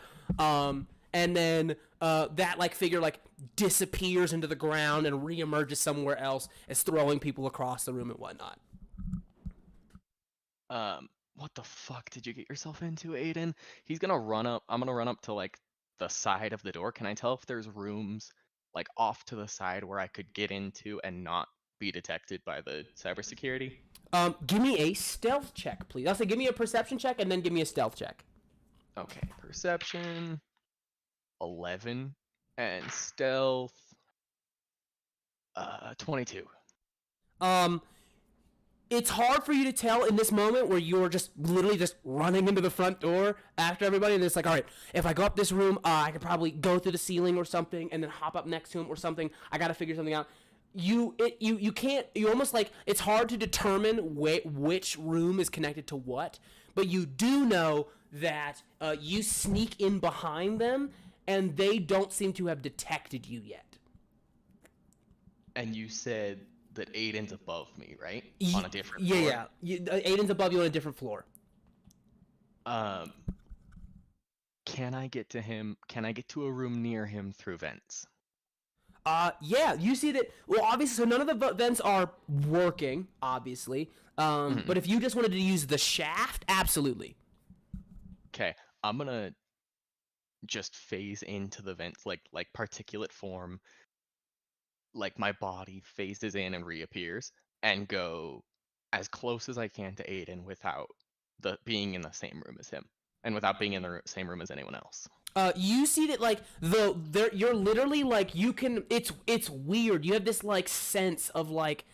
and then that like figure like disappears into the ground and reemerges somewhere else, as throwing people across the room and whatnot. What the fuck did you get yourself into, Aiden? He's gonna run up. I'm gonna run up to like the side of the door. Can I tell if there's rooms like off to the side where I could get into and not be detected by the cybersecurity? Give me a stealth check, please. I'll say give me a perception check and then give me a stealth check. Okay, perception 11 and stealth 22. It's hard for you to tell in this moment where you're just literally just running into the front door after everybody, and it's like, all right, if I go up this room, I could probably go through the ceiling or something and then hop up next to him or something. I gotta figure something out. You can't, you almost like, it's hard to determine which room is connected to what, but you do know that you sneak in behind them and they don't seem to have detected you yet. And you said that Aiden's above me, right? On a different floor. floor. Yeah. Aiden's above you on a different floor. Can I get to him? Can I get to a room near him through vents? Yeah, you see that, well, obviously, so none of the vents are working, obviously, but if you just wanted to use the shaft, absolutely. Okay, I'm gonna just phase into the vents, like particulate form, like my body phases in and reappears, and go as close as I can to Aiden without being in the same room as him, and without being in the same room as anyone else. You see that like you're literally like you can. It's weird. You have this like sense of like,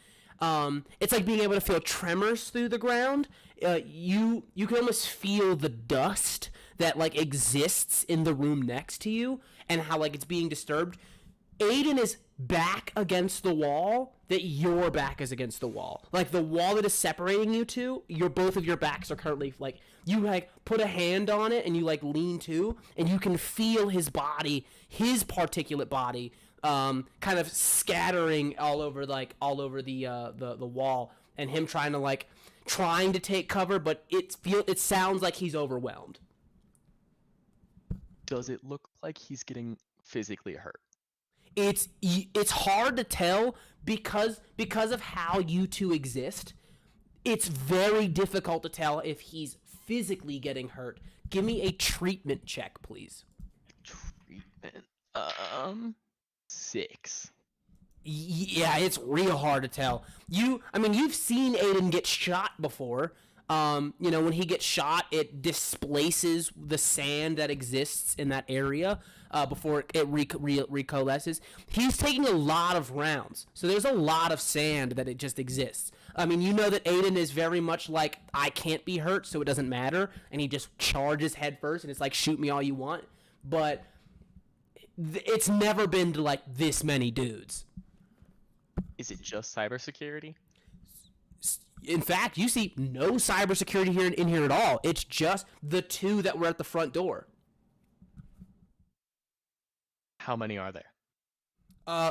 it's like being able to feel tremors through the ground. You can almost feel the dust that like exists in the room next to you, and how like it's being disturbed. Aiden is back against the wall that your back is against the wall. Like the wall that is separating you two, both of your backs are currently like, you like put a hand on it and you like lean to, and you can feel his body, his particulate body, kind of scattering all over the wall, and him trying to take cover, but it sounds like he's overwhelmed. Does it look like he's getting physically hurt? It's hard to tell because of how you two exist. It's very difficult to tell if he's physically getting hurt. Give me a treatment check, please. Treatment. 6. Yeah, it's real hard to tell. You've seen Aiden get shot before. When he gets shot, it displaces the sand that exists in that area before it recoalesces. He's taking a lot of rounds, so there's a lot of sand that it just exists. You know that Aiden is very much like, I can't be hurt, so it doesn't matter, and he just charges head first, and it's like, shoot me all you want. But it's never been to like this many dudes. Is it just cybersecurity? In fact, you see no cybersecurity in here at all. It's just the two that were at the front door. How many are there?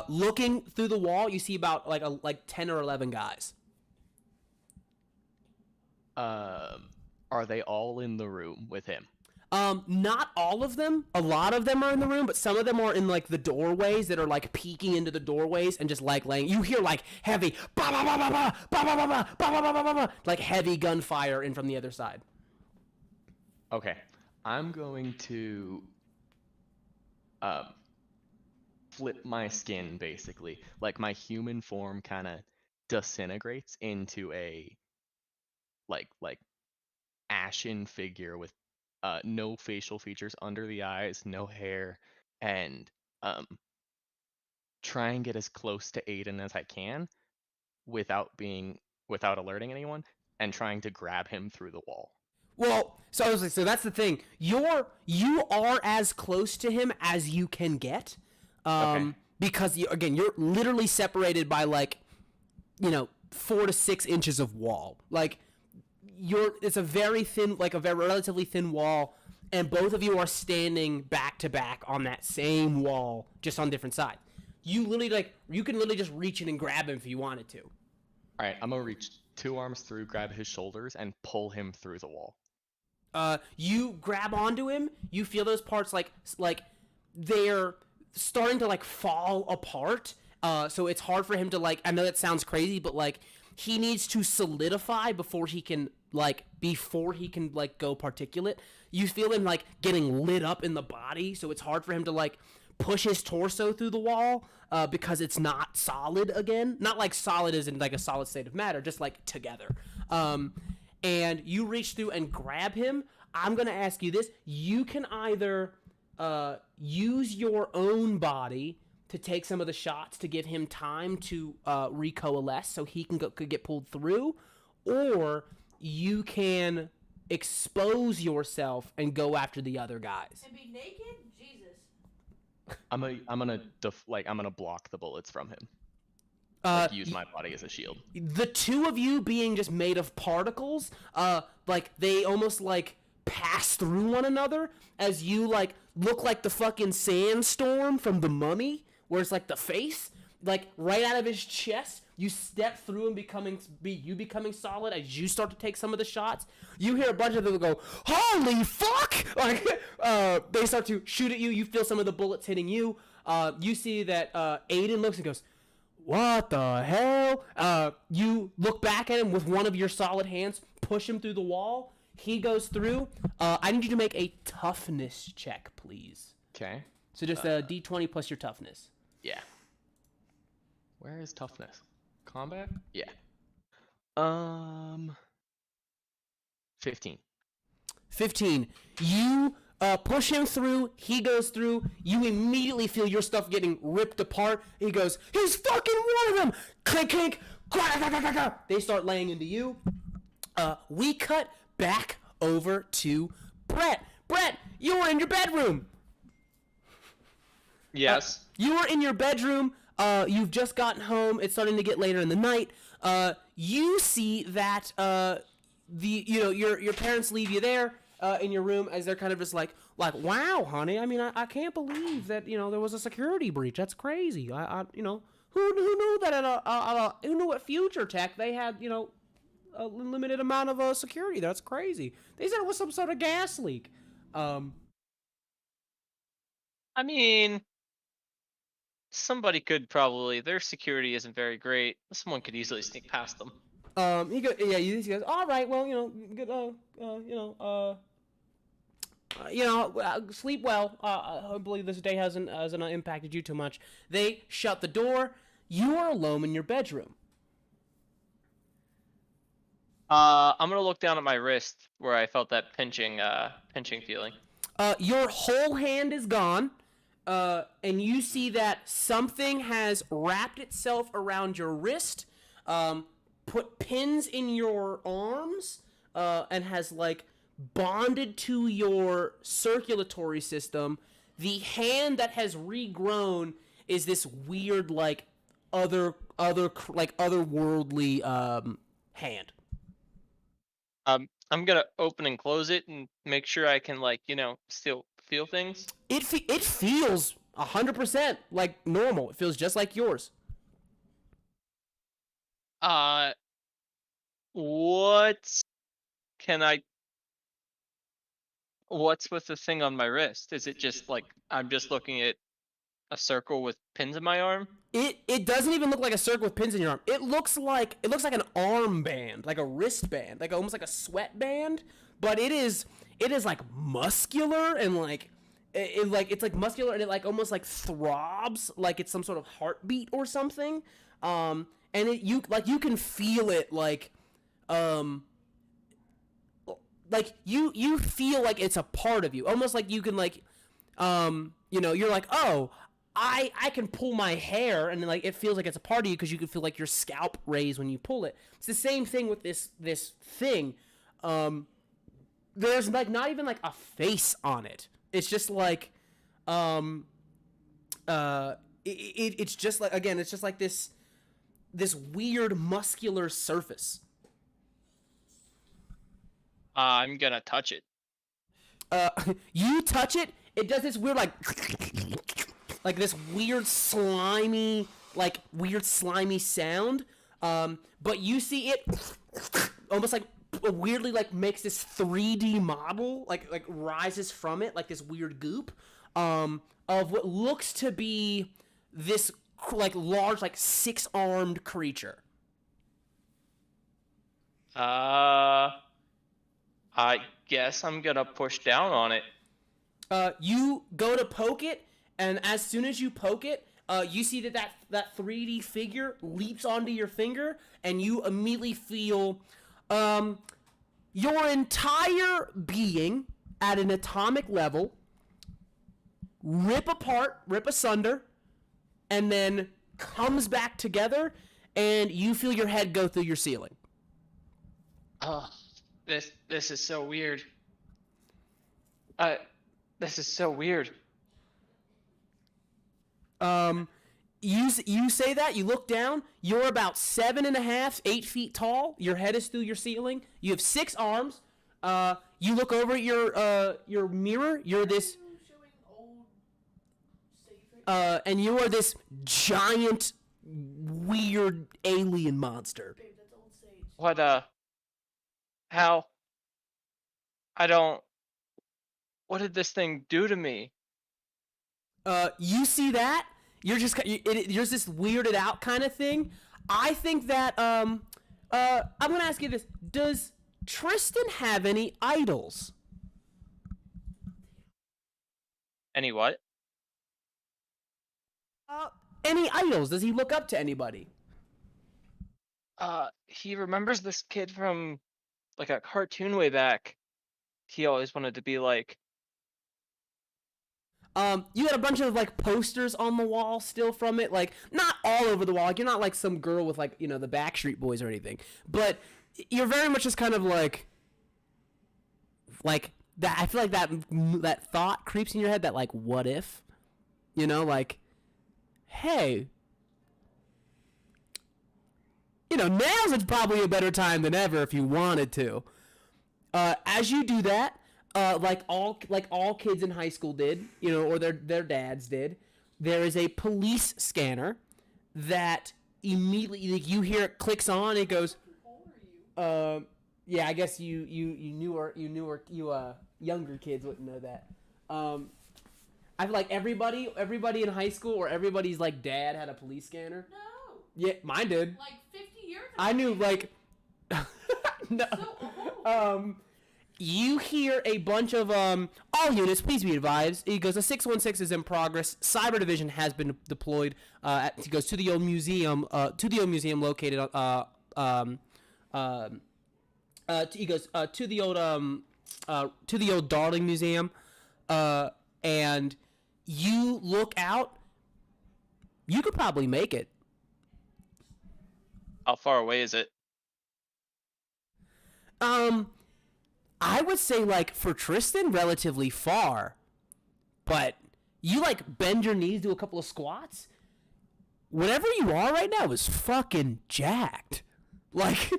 Looking through the wall, you see about like 10 or 11 guys. Are they all in the room with him? Not all of them. A lot of them are in the room, but some of them are in like the doorways that are like peeking into the doorways and just like laying. You hear like heavy ba ba ba ba ba ba ba ba ba ba ba ba ba ba, like heavy gunfire in from the other side. Okay, I'm going to flip my skin, basically, like my human form kind of disintegrates into a like ashen figure with no facial features under the eyes, no hair, and try and get as close to Aiden as I can without alerting anyone, and trying to grab him through the wall. Well, so I was like, so that's the thing. You are as close to him as you can get, Okay. because you're literally separated by 4 to 6 inches of wall. Like it's a very thin, like a very relatively thin wall, and both of you are standing back to back on that same wall, just on different sides. You literally you can literally just reach in and grab him if you wanted to. All right, I'm gonna reach 2 arms through, grab his shoulders, and pull him through the wall. You grab onto him. You feel those parts like they're starting to fall apart. So it's hard for him to I know that sounds crazy, but he needs to solidify before he can go particulate. You feel him getting lit up in the body, so it's hard for him to push his torso through the wall because it's not solid again. Not solid as in a solid state of matter, just together. And you reach through and grab him. I'm going to ask you this. You can either use your own body to take some of the shots to give him time to recoalesce so he could get pulled through, or you can expose yourself and go after the other guys. And be naked? Jesus. I'm gonna block the bullets from him. Use my body as a shield. The two of you being just made of particles, they almost pass through one another as you look like the fucking sandstorm from The Mummy, where it's the face, right out of his chest. You step through and becoming solid as you start to take some of the shots. You hear a bunch of them go, "Holy fuck!" They start to shoot at you. You feel some of the bullets hitting you. You see that Aiden looks and goes, "What the hell?" You look back at him with one of your solid hands, push him through the wall. He goes through. I need you to make a toughness check, please. Okay. So just a D20 plus your toughness. Yeah. Where is toughness? Combat? Yeah. 15. 15. You push him through. He goes through. You immediately feel your stuff getting ripped apart. He goes, "He's fucking one of them!" Clink, clink. They start laying into you. We cut back over to Brett. Brett, you were in your bedroom. Yes. You were in your bedroom. You've just gotten home. It's starting to get later in the night. You see that your parents leave you there in your room as they're kind of just like, "Wow, honey. I mean, I can't believe that there was a security breach. That's crazy. Who knew that who knew at Future Tech they had a limited amount of security? That's crazy. They said it was some sort of gas leak." I mean, somebody could probably. Their security isn't very great. Someone could easily sneak past them. He goes, "All right, well, good, sleep well. Hopefully this day hasn't impacted you too much." They shut the door. You are alone in your bedroom. I'm gonna look down at my wrist where I felt that pinching feeling. Your whole hand is gone, and you see that something has wrapped itself around your wrist, put pins in your arms, and has bonded to your circulatory system. The hand that has regrown is this weird otherworldly hand. I'm gonna open and close it and make sure I can still feel things. It feels 100% like normal. It feels just like yours. What's with the thing on my wrist? Is it just I'm just looking at a circle with pins in my arm? It doesn't even look like a circle with pins in your arm. It looks like an armband, like a wristband, almost like a sweatband, but it is muscular and it's muscular and it almost throbs like it's some sort of heartbeat or something. And and you can feel it like you feel like it's a part of you, almost like you can like you're like, oh, I can pull my hair, and like it feels like it's a part of you because you can feel like your scalp raise when you pull it. It's the same thing with this thing. There's like not even like a face on it. It's just like it's just like, again, it's just like this weird muscular surface. I'm gonna touch it. You touch it, it does this weird like this weird slimy sound. But you see it almost like weirdly like makes this 3D model, like rises from it like this weird goop of what looks to be this like large, like 6-armed creature. I guess I'm gonna push down on it. You go to poke it, and as soon as you poke it, you see that 3D figure leaps onto your finger, and you immediately feel your entire being at an atomic level rip asunder, and then comes back together, and you feel your head go through your ceiling. This is so weird. This is so weird. You say that, you look down, you're about 7.5, 8 feet tall, your head is through your ceiling, you have 6 arms, you look over at your mirror, you're this, and you are this giant, weird alien monster. What, how? What did this thing do to me? You see that? You're this weirded out kind of thing. I think that, I'm gonna ask you this. Does Tristan have any idols? Any what? Any idols? Does he look up to anybody? He remembers this kid from, like, a cartoon way back. He always wanted to be like. You had a bunch of like posters on the wall still from it, like not all over the wall. Like you're not like some girl with like, the Backstreet Boys or anything, but you're very much just kind of like that. I feel like that thought creeps in your head, that like, what if, like, hey, now's probably a better time than ever if you wanted to. As you do that, like all kids in high school did, or their dads did, there is a police scanner that immediately, like, you hear it clicks on. It goes. Yeah, I guess you younger kids wouldn't know that. I feel like everybody in high school or everybody's like dad had a police scanner. No. Yeah, mine did. Like 50 years ago. I knew like. No. So old. You hear a bunch of all units, please be advised. He goes, a 616 is in progress. Cyber division has been deployed. He goes to the old museum. Located. He goes to the old Darling Museum. And you look out. You could probably make it. How far away is it? I would say, like, for Tristan, relatively far. But you, like, bend your knees, do a couple of squats. Whatever you are right now is fucking jacked. Like,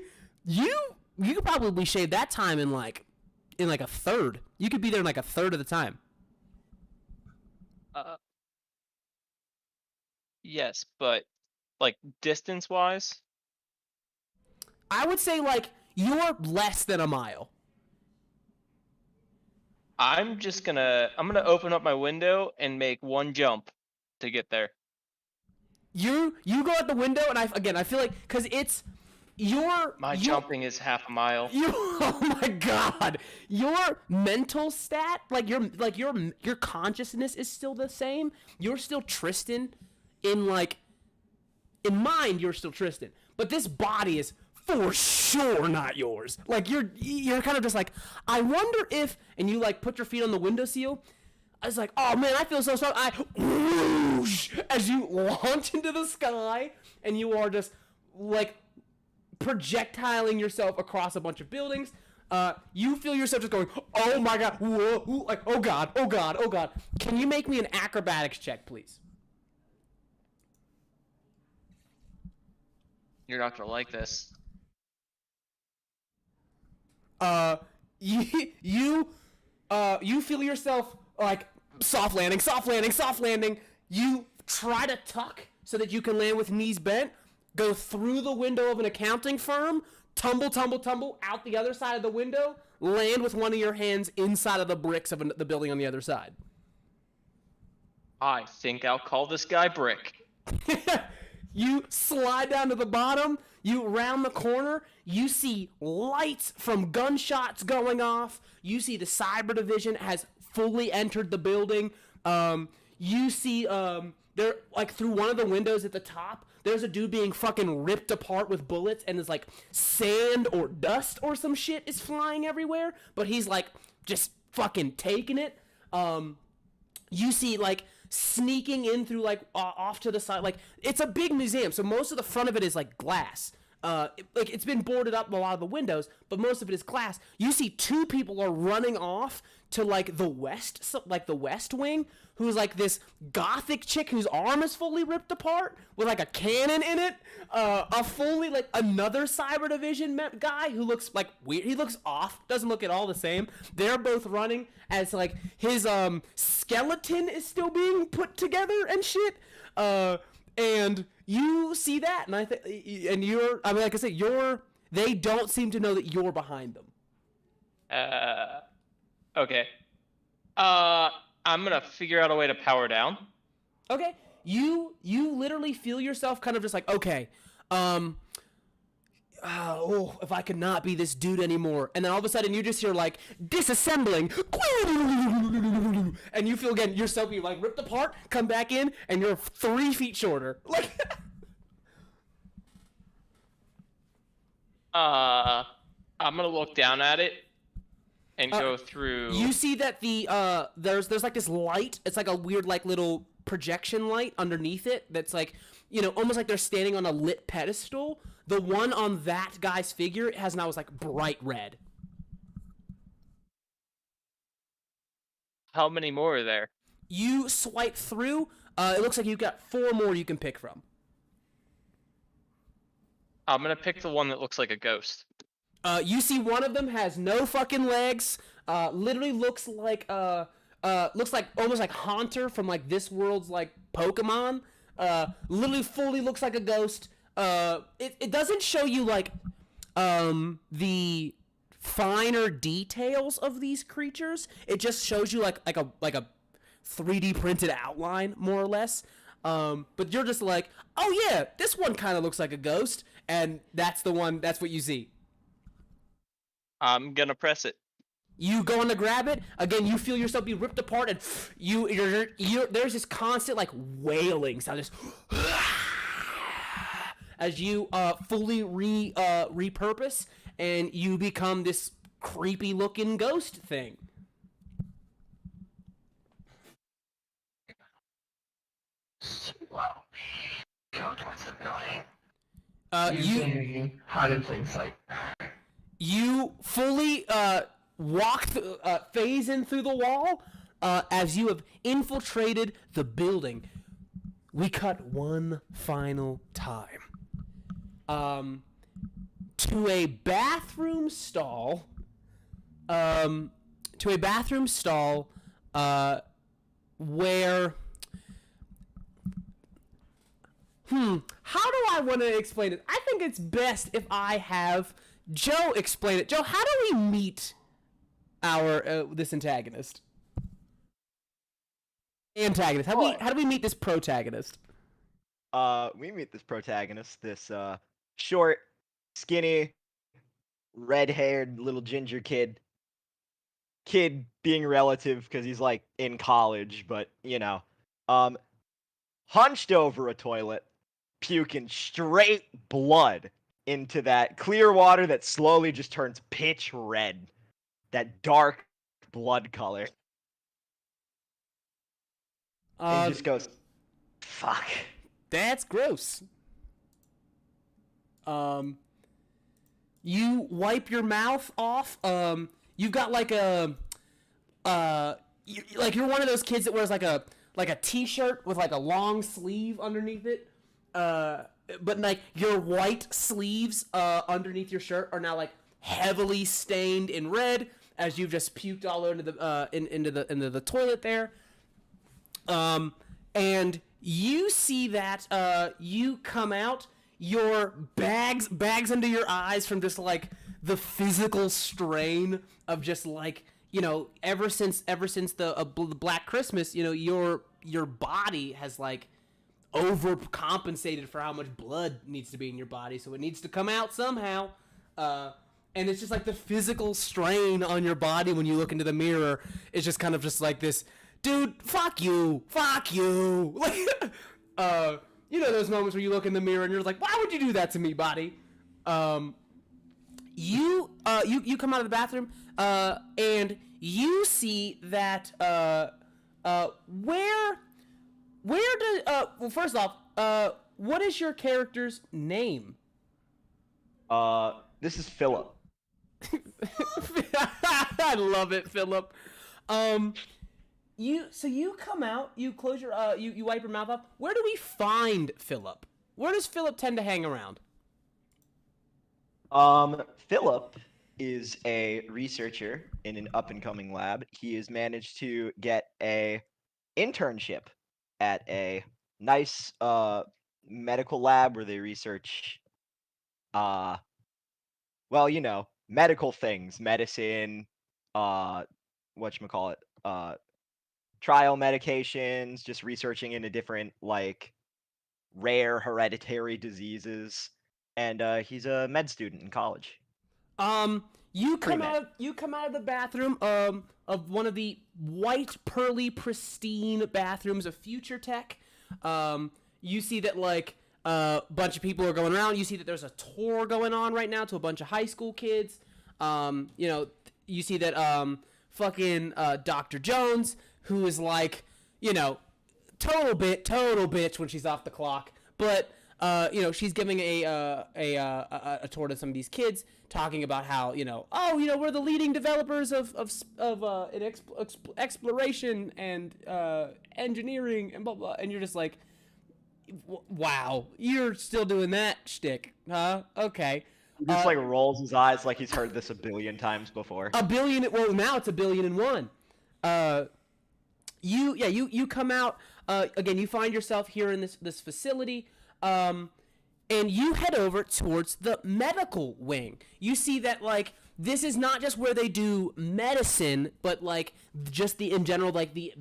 you could probably shave that time in a third. You could be there in, like, a third of the time. Yes, but, like, distance-wise? I would say, like, you're less than a mile. I'm gonna open up my window and make one jump to get there. You go out the window, and I feel like, because it's jumping is half a mile. Oh my god, your mental stat, your consciousness is still the same. You're still Tristan, in mind you're still Tristan, but this body is for sure not yours. Like you're kind of just like, I wonder if, and you like put your feet on the windowsill. I was like, oh man, I feel so strong. I whoosh as you launch into the sky, and you are just like projectiling yourself across a bunch of buildings. You feel yourself just going, oh my god, whoa, whoa, like, oh god, oh god, oh god. Can you make me an acrobatics check, please? You're not gonna like this. You feel yourself like soft landing, soft landing, soft landing. You try to tuck so that you can land with knees bent, go through the window of an accounting firm, tumble, tumble, tumble out the other side of the window, land with one of your hands inside of the bricks of the building on the other side. I think I'll call this guy Brick. You slide down to the bottom, you round the corner, you see lights from gunshots going off, you see the cyber division has fully entered the building, you see, there, like, through one of the windows at the top, there's a dude being fucking ripped apart with bullets, and there's, like, sand or dust or some shit is flying everywhere, but he's, like, just fucking taking it. You see, like, sneaking in through, like, off to the side, like, it's a big museum, so most of the front of it is, like, glass. It's been boarded up in a lot of the windows, but most of it is glass. You see two people are running off to, like, the west wing, who's, like, this gothic chick whose arm is fully ripped apart with, like, a cannon in it. A fully, like, another Cyber Division guy who looks, like, weird. He looks off, doesn't look at all the same. They're both running as, like, his, skeleton is still being put together and shit. And you see that, and like I said, they don't seem to know that you're behind them. Okay. I'm gonna figure out a way to power down. Okay, you literally feel yourself kind of just like, okay, if I could not be this dude anymore, and then all of a sudden you just hear like disassembling, and you feel again yourself, you like ripped apart, come back in, and you're 3 feet shorter. Like, I'm gonna look down at it and go through. You see that the there's like this light. It's like a weird like little projection light underneath it. That's like, you know, almost like they're standing on a lit pedestal. The one on that guy's figure has now is like bright red. How many more are there? You swipe through. It looks like you've got 4 more you can pick from. I'm gonna pick the one that looks like a ghost. You see one of them has no fucking legs. Literally looks like almost like Haunter from like this world's like Pokemon. Literally fully looks like a ghost. It doesn't show you like the finer details of these creatures. It just shows you like a 3D printed outline, more or less. But you're just like, oh yeah, this one kind of looks like a ghost, and that's the one. That's what you see. I'm gonna press it. You going to grab it again. You feel yourself be ripped apart, and you're there's this constant like wailing sound, just as you fully repurpose, and you become this creepy looking ghost thing. Go towards the building. Hide in plain sight. You fully phase in through the wall as you have infiltrated the building. We cut one final time to a bathroom stall. Where. How do I want to explain it? I think it's best if I have Joe explain it. Joe, how do we meet our this antagonist? Antagonist. How do we meet this protagonist? We meet this protagonist, this short, skinny, red-haired little ginger kid. Kid being relative because he's like in college, but you know, hunched over a toilet, puking straight blood into that clear water that slowly just turns pitch red. That dark blood color. And he just goes, fuck. That's gross. You wipe your mouth off. You've got like a, you're one of those kids that wears like a t-shirt with like a long sleeve underneath it. But like your white sleeves underneath your shirt are now like heavily stained in red as you've just puked all into the into the toilet there. And you see that you come out, your bags under your eyes from just like the physical strain of just like, you know, ever since the Black Christmas, you know, your body has like overcompensated for how much blood needs to be in your body, so it needs to come out somehow. And it's just like the physical strain on your body when you look into the mirror is just kind of just like this, dude, fuck you. Like, you know those moments where you look in the mirror and you're like, why would you do that to me, body? You come out of the bathroom, and you see that, well, first off, what is your character's name? This is Philip. I love it, Philip. You come out, you close your, you wipe your mouth off. Where do we find Philip? Where does Philip tend to hang around? Philip is a researcher in an up-and-coming lab. He has managed to get a internship at a nice medical lab where they research well, you know, medical things, medicine, whatchamacallit, trial medications, just researching into different like rare hereditary diseases. And he's a med student in college. You come out of the bathroom of one of the white, pearly, pristine bathrooms of Future Tech. You see that like a bunch of people are going around. You see that there's a tour going on right now to a bunch of high school kids. You know, you see that fucking Dr. Jones, who is like, you know, total bitch when she's off the clock, but you know, she's giving a tour to some of these kids, talking about how, you know, oh, you know, we're the leading developers of exploration and engineering and blah blah, and you're just like, wow, you're still doing that shtick, huh? Okay. He just like rolls his eyes like he's heard this a billion times before. Well, now it's 1,000,000,001. You come out again. You find yourself here in this facility, and you head over towards the medical wing. You see that like this is not just where they do medicine, but like just in general, like the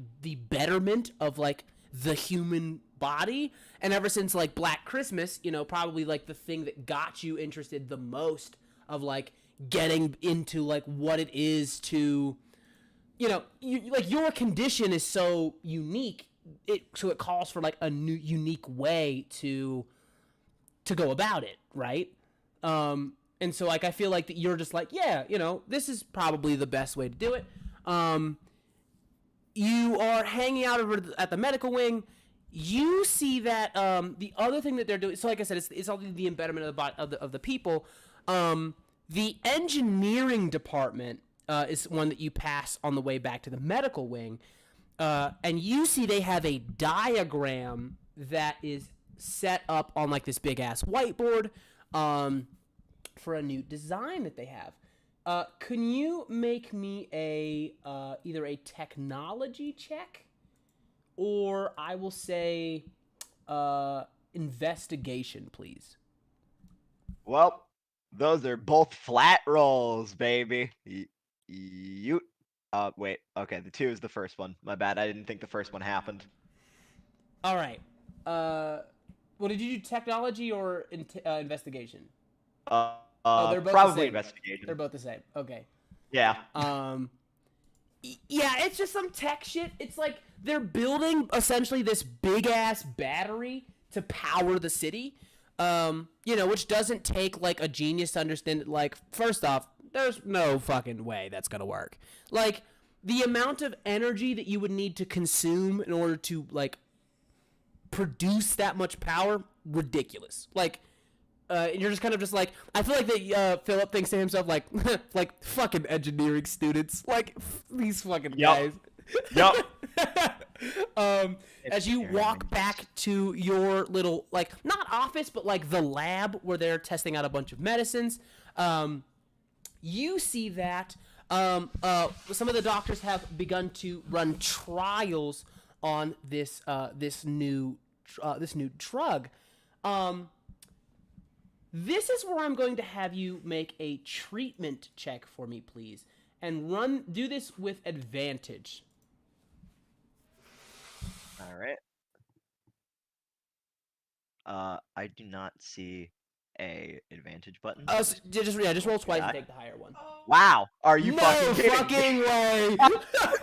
betterment of like the human body. And ever since like Black Christmas, you know, probably like the thing that got you interested the most of like getting into like what it is to, you know, like your condition is so unique, so it calls for like a new unique way to go about it, right? And so like I feel like that you're just like, yeah, you know, this is probably the best way to do it. You are hanging out over at the medical wing. You see that the other thing that they're doing. So like I said, it's all the embedment of the people. The engineering department is one that you pass on the way back to the medical wing, and you see they have a diagram that is set up on like this big ass whiteboard for a new design that they have. Can you make me either a technology check, or I will say investigation, please? Well, those are both flat rolls, baby. You wait, okay, the 2 is the first one. My bad, I didn't think the first one happened. All right. Well, did you do technology or investigation? They're both the probably same. investigation. They're both the same. Okay. Yeah. Yeah, it's just some tech shit. It's like they're building essentially this big ass battery to power the city. Which doesn't take like a genius to understand it. Like, first off, there's no fucking way that's gonna work. Like, the amount of energy that you would need to consume in order to like produce that much power, ridiculous. Like, you're just kind of just like, I feel like that Philip thinks to himself like, like fucking engineering students, like these fucking guys. Yup. As you walk back to your little, like, not office, but like the lab where they're testing out a bunch of medicines, you see that some of the doctors have begun to run trials on this new drug. This is where I'm going to have you make a treatment check for me, please, and do this with advantage. All right. I do not see a advantage button. Just roll twice and Yeah. take the higher one. Wow, are you No fucking kidding fucking me? way!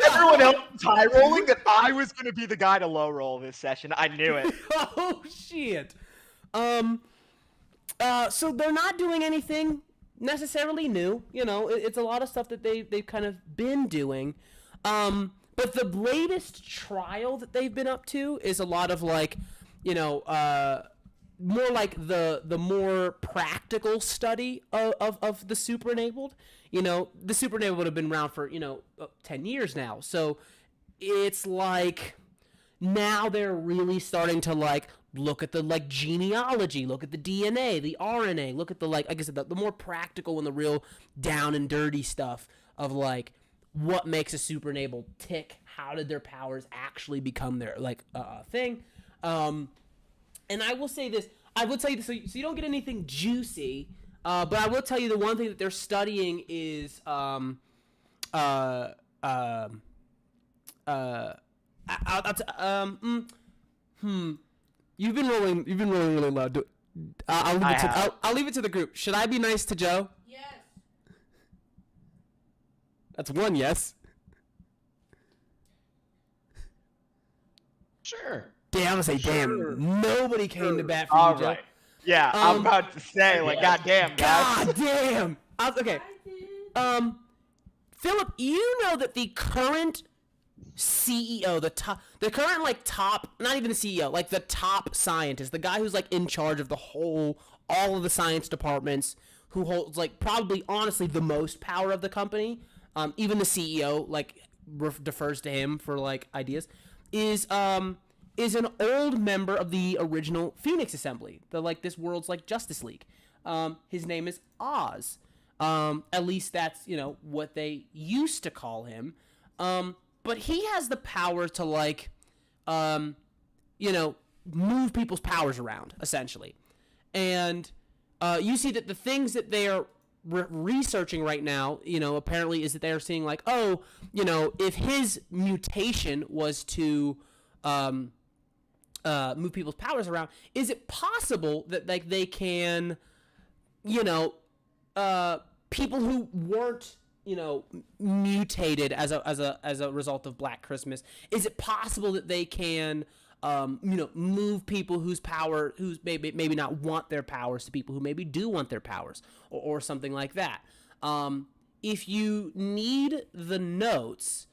Everyone else was high rolling that I was gonna be the guy to low roll this session. I knew it. Oh shit. So they're not doing anything necessarily new. It's a lot of stuff that they've kind of been doing. But the latest trial that they've been up to is a lot of like, more like the more practical study of the super enabled. The super enabled have been around for 10 years now. So it's like now they're really starting to like look at the like genealogy, look at the DNA, the RNA, look at the like I said, the more practical and the real down and dirty stuff of like what makes a super enabled tick, how did their powers actually become their like thing. And I will say this, I will tell you this, so you don't get anything juicy, but I will tell you the one thing that they're studying is You've been rolling really low. I'll leave it to the group. Should I be nice to Joe? Yes. That's one yes. Sure. Damn, I'm gonna say Sure. damn. Nobody came to bat for All you, Joe. right. Yeah, I'm about to say, like, goddamn, guys. God damn. Okay. Philip, you know that the current CEO, the current like top, not even the CEO, like the top scientist, the guy who's like in charge of all of the science departments, who holds like probably honestly the most power of the company, even the CEO like defers to him for like ideas, is an old member of the original Phoenix Assembly, this world's like Justice League. His name is Oz. At least that's what they used to call him. But he has the power to like, move people's powers around essentially, and you see that the things that they are researching right now, apparently is that they are seeing like, if his mutation was to move people's powers around, is it possible that like they can, people who weren't mutated as a result of Black Christmas, is it possible that they can move people whose maybe not want their powers to people who maybe do want their powers, or something like that. If you need the notes,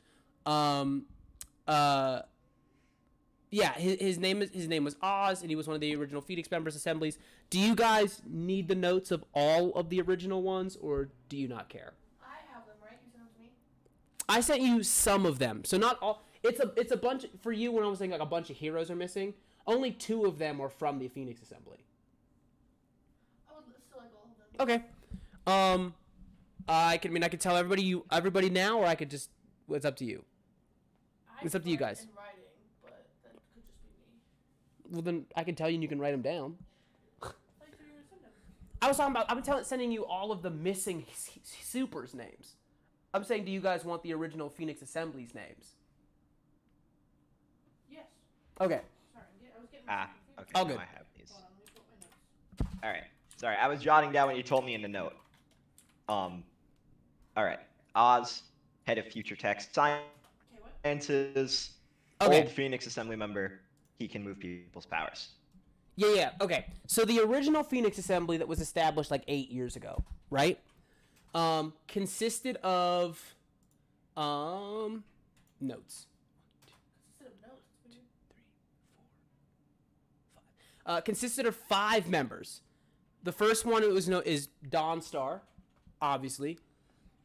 his name was Oz, and he was one of the original Phoenix members assemblies. Do you guys need the notes of all of the original ones, or do you not care? I have them, right? You sent them to me? I sent you some of them, so not all. It's a bunch for you. When I was saying like a bunch of heroes are missing, only 2 of them are from the Phoenix Assembly. I would still like all of them. Okay. I could tell everybody now, or I could just. It's up to you. It's up to you guys. In writing, but that could just be me. Well, then I can tell you, and you can write them down. I thought you were gonna send them. I was talking about. Sending you all of the missing supers names. I'm saying, do you guys want the original Phoenix Assembly's names? Yes. Okay. Sorry, I was getting. Okay, All now good. I have these. Hold on, let me put my notes. All right. Sorry, I was jotting down what you told me in the note. All right. Oz, head of future tech Okay, what? sciences, Okay. old Phoenix Assembly member. He can move people's powers. Yeah. Okay. So the original Phoenix Assembly that was established like 8 years ago, right? Consisted of notes. Consisted of 5 members. The first one is Dawnstar, obviously.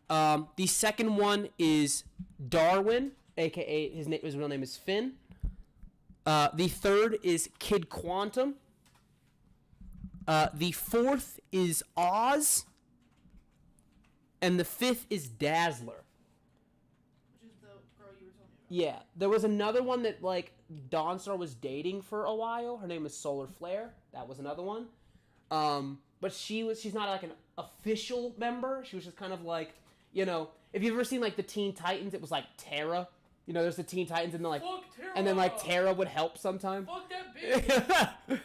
The second one is Darwin, aka his real name is Finn. The third is Kid Quantum. The fourth is Oz. And the fifth is Dazzler. Which is the girl you were telling me about. Yeah, there was another one that like Dawnstar was dating for a while. Her name was Solar Flare. That was another one. But she's not like an official member. She was just kind of like, you know, if you've ever seen like the Teen Titans, it was like Terra. You know, there's the Teen Titans and then like Terra would help sometimes. Fuck that bitch.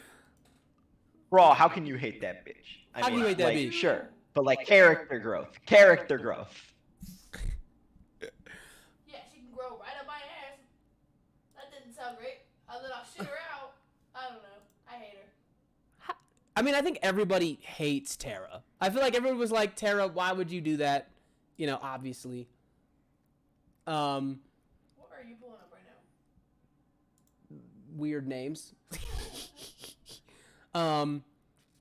Bro, how can you hate that bitch? How can you hate that like, bitch? Sure, but like character growth. Character growth. Yeah, she can grow right up my ass. That didn't sound great. I let I'll shit her out. I don't know. I hate her. I mean, I think everybody hates Terra. I feel like everyone was like, Terra, why would you do that? You know, obviously. What are you pulling up right now? Weird names.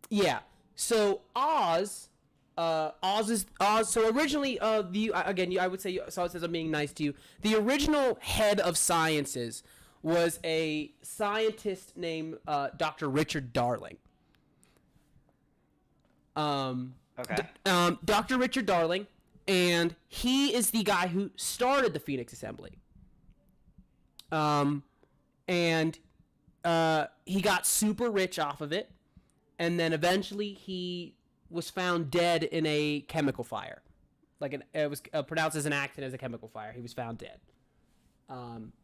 Yeah. So Oz so originally I would say, so it says I'm being nice to you. The original head of sciences was a scientist named Dr. Richard Darling. Okay. Dr. Richard Darling, and he is the guy who started the Phoenix Assembly. And he got super rich off of it, and then eventually he was found dead in a chemical fire. It was pronounced as an accident as a chemical fire. He was found dead.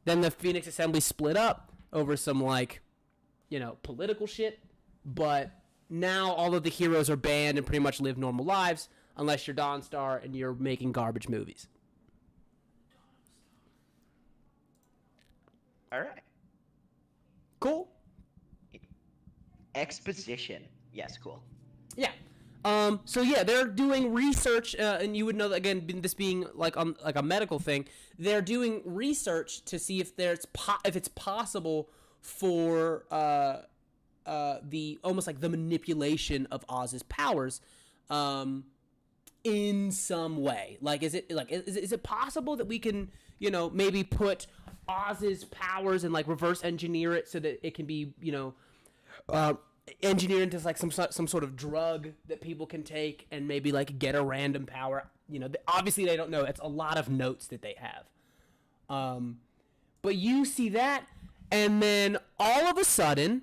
Then the Phoenix Assembly split up over some political shit, but now all of the heroes are banned and pretty much live normal lives unless you're Dawnstar and you're making garbage movies. All right. Cool? Exposition. Yes, cool. Yeah. So yeah, they're doing research, and you would know that, again, this being like a medical thing, they're doing research to see if it's possible for the almost like the manipulation of Oz's powers, in some way. Like, is it possible that we can, maybe put Oz's powers and like reverse engineer it so that it can be, engineered into like some sort of drug that people can take and maybe like get a random power. Obviously they don't know. It's a lot of notes that they have. But you see that, and then all of a sudden,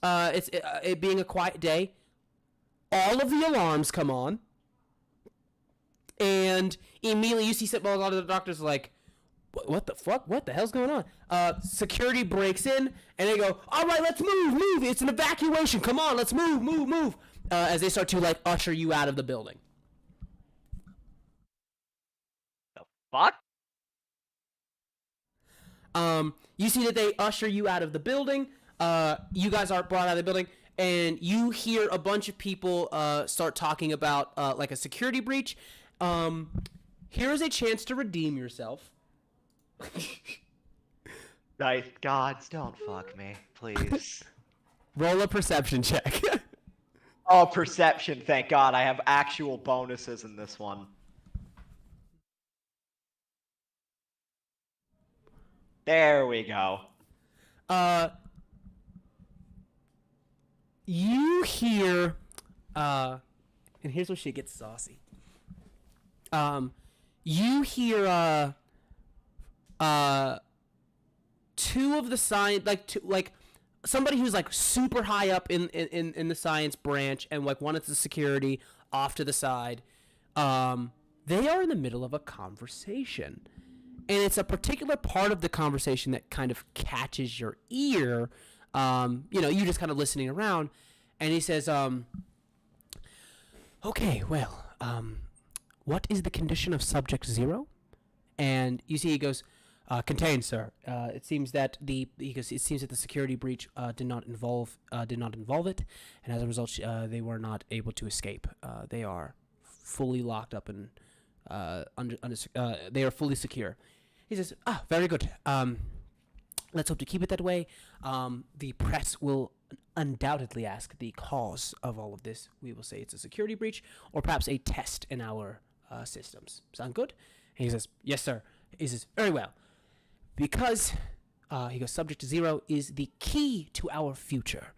it being a quiet day, all of the alarms come on, and immediately you see a lot of the doctors like, what the fuck? What the hell's going on? Security breaks in, and they go, all right, let's move. It's an evacuation. Come on, let's move. As they start to like usher you out of the building. The fuck? You see that they usher you out of the building. You guys are brought out of the building, and you hear a bunch of people start talking about like a security breach. Here is a chance to redeem yourself. Nice gods, don't fuck me, please. Roll a perception check. Oh, perception, thank God. I have actual bonuses in this one. There we go. You hear, and here's where shit gets saucy. You hear, two of the science, like somebody who's like super high up in the science branch and like one of the security off to the side. They are in the middle of a conversation, and it's a particular part of the conversation that kind of catches your ear. You just kind of listening around, and he says, okay, well, what is the condition of subject 0? And you see he goes, Contained, sir. It seems that the security breach did not involve it, and as a result, they were not able to escape. They are fully locked up and they are fully secure. He says, very good. Let's hope to keep it that way. The press will undoubtedly ask the cause of all of this. We will say it's a security breach or perhaps a test in our systems. Sound good? And he says, yes, sir. He says, very well. Because, he goes, Subject Zero is the key to our future.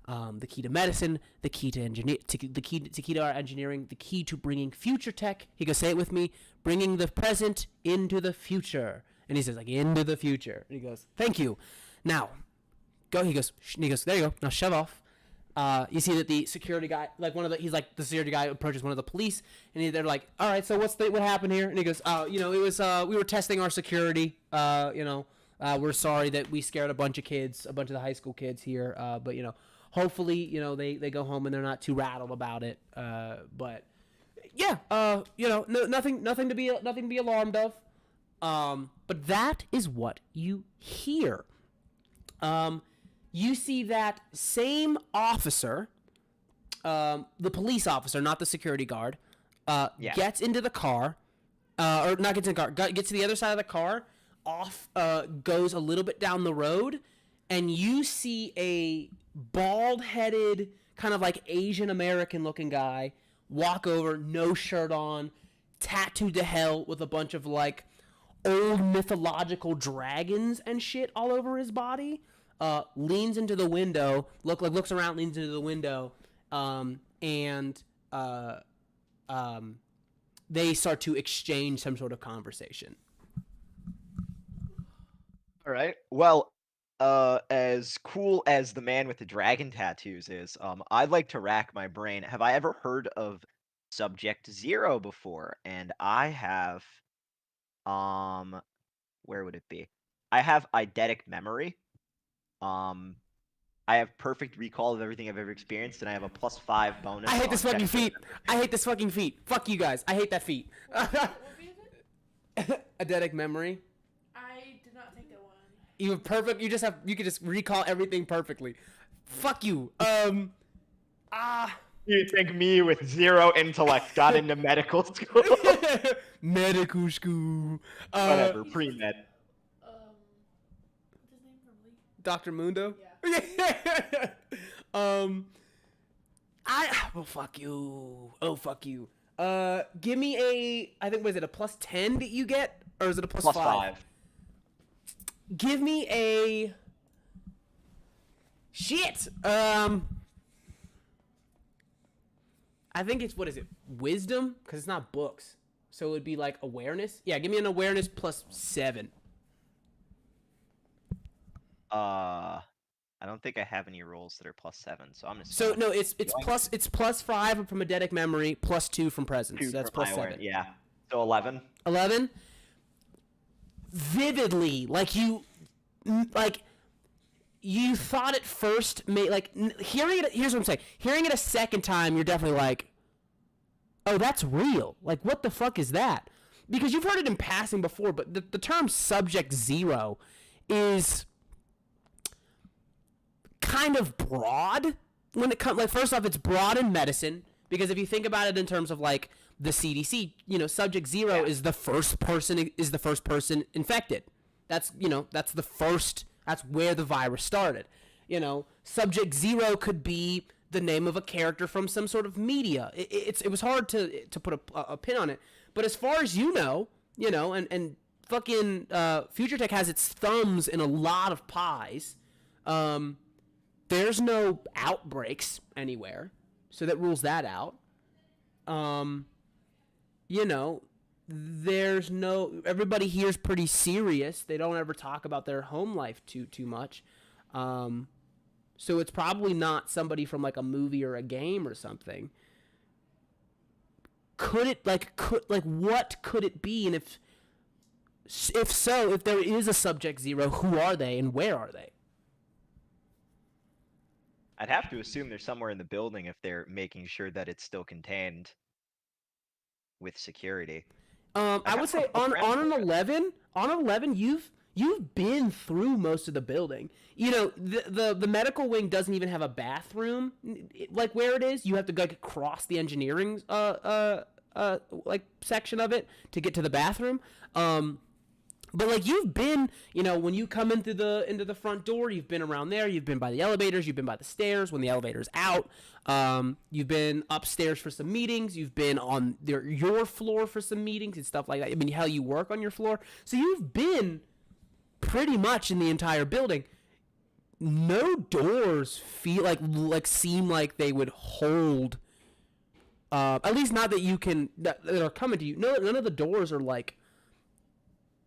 The key to medicine, the key to the key to our engineering, the key to bringing future tech. He goes, say it with me, bringing the present into the future. And he says, like, into the future. And he goes, thank you. Now, go. He goes, there you go. Now shove off. You see that the security guy, like the security guy approaches one of the police, and they're like, all right, so what happened here? And he goes, it was, we were testing our security. We're sorry that we scared a bunch of the high school kids here. But hopefully, they go home and they're not too rattled about it. But yeah, nothing to be alarmed of. But that is what you hear. You see that same officer, the police officer, not the security guard, gets into the car, or not gets in the car, gets to the other side of the car, goes a little bit down the road, and you see a bald-headed, kind of like Asian American looking guy walk over, no shirt on, tattooed to hell with a bunch of like old mythological dragons and shit all over his body. Leans into the window, looks around, leans into the window, and they start to exchange some sort of conversation. All right. Well, as cool as the man with the dragon tattoos is, I'd like to rack my brain. Have I ever heard of Subject Zero before? And I have, where would it be? I have eidetic memory. I have perfect recall of everything I've ever experienced, and I have a +5 bonus. I hate this fucking feat. I hate this fucking feat. Fuck you guys. I hate that feat. What feat is it? Eidetic memory. I did not take that one. You have perfect. You can just recall everything perfectly. Fuck you. You think me with 0 intellect got into medical school? Medical school. Whatever, pre-med. What's his name from Lee? Dr. Mundo? Yeah. Fuck you. Oh, fuck you. Give me I think, was it a +10 that you get? Or is it a +5? Give me a... Shit! I think it's, what is it? Wisdom? Because it's not books. So it would be like awareness? Yeah, give me an awareness +7. I don't think I have any rolls that are +7, so I'm gonna. So no, it's +5 from eidetic memory, +2 from presence. So that's +7. Yeah. So 11. 11. Vividly, like you thought at first, hearing it. Here's what I'm saying. Hearing it a second time, you're definitely like, oh, that's real. Like, what the fuck is that? Because you've heard it in passing before, but the term Subject Zero is kind of broad when it comes. Like, first off, it's broad in medicine, because if you think about it in terms of like the CDC, Subject Zero is the first person infected. That's that's where the virus started. Subject Zero could be the name of a character from some sort of media. It was hard to put a pin on it, but as far as and fucking Future Tech has its thumbs in a lot of pies. There's no outbreaks anywhere, so that rules that out. There's no. Everybody here's pretty serious. They don't ever talk about their home life too much. So it's probably not somebody from like a movie or a game or something. What could it be? And if there is a Subject Zero, who are they and where are they? I'd have to assume they're somewhere in the building if they're making sure that it's still contained with security. I kinda would say wanna look on around an for it. 11, you've been through most of the building. You know, the medical wing doesn't even have a bathroom like where it is. You have to like across the engineering like section of it to get to the bathroom. But like you've been, you know, when you come into the front door, you've been around there. You've been by the elevators. You've been by the stairs when the elevator's out. You've been upstairs for some meetings. You've been on your floor for some meetings and stuff like that. I mean, how you work on your floor. So you've been pretty much in the entire building. No doors feel like seem like they would hold. At least not that you can that are coming to you. No, none of the doors are like,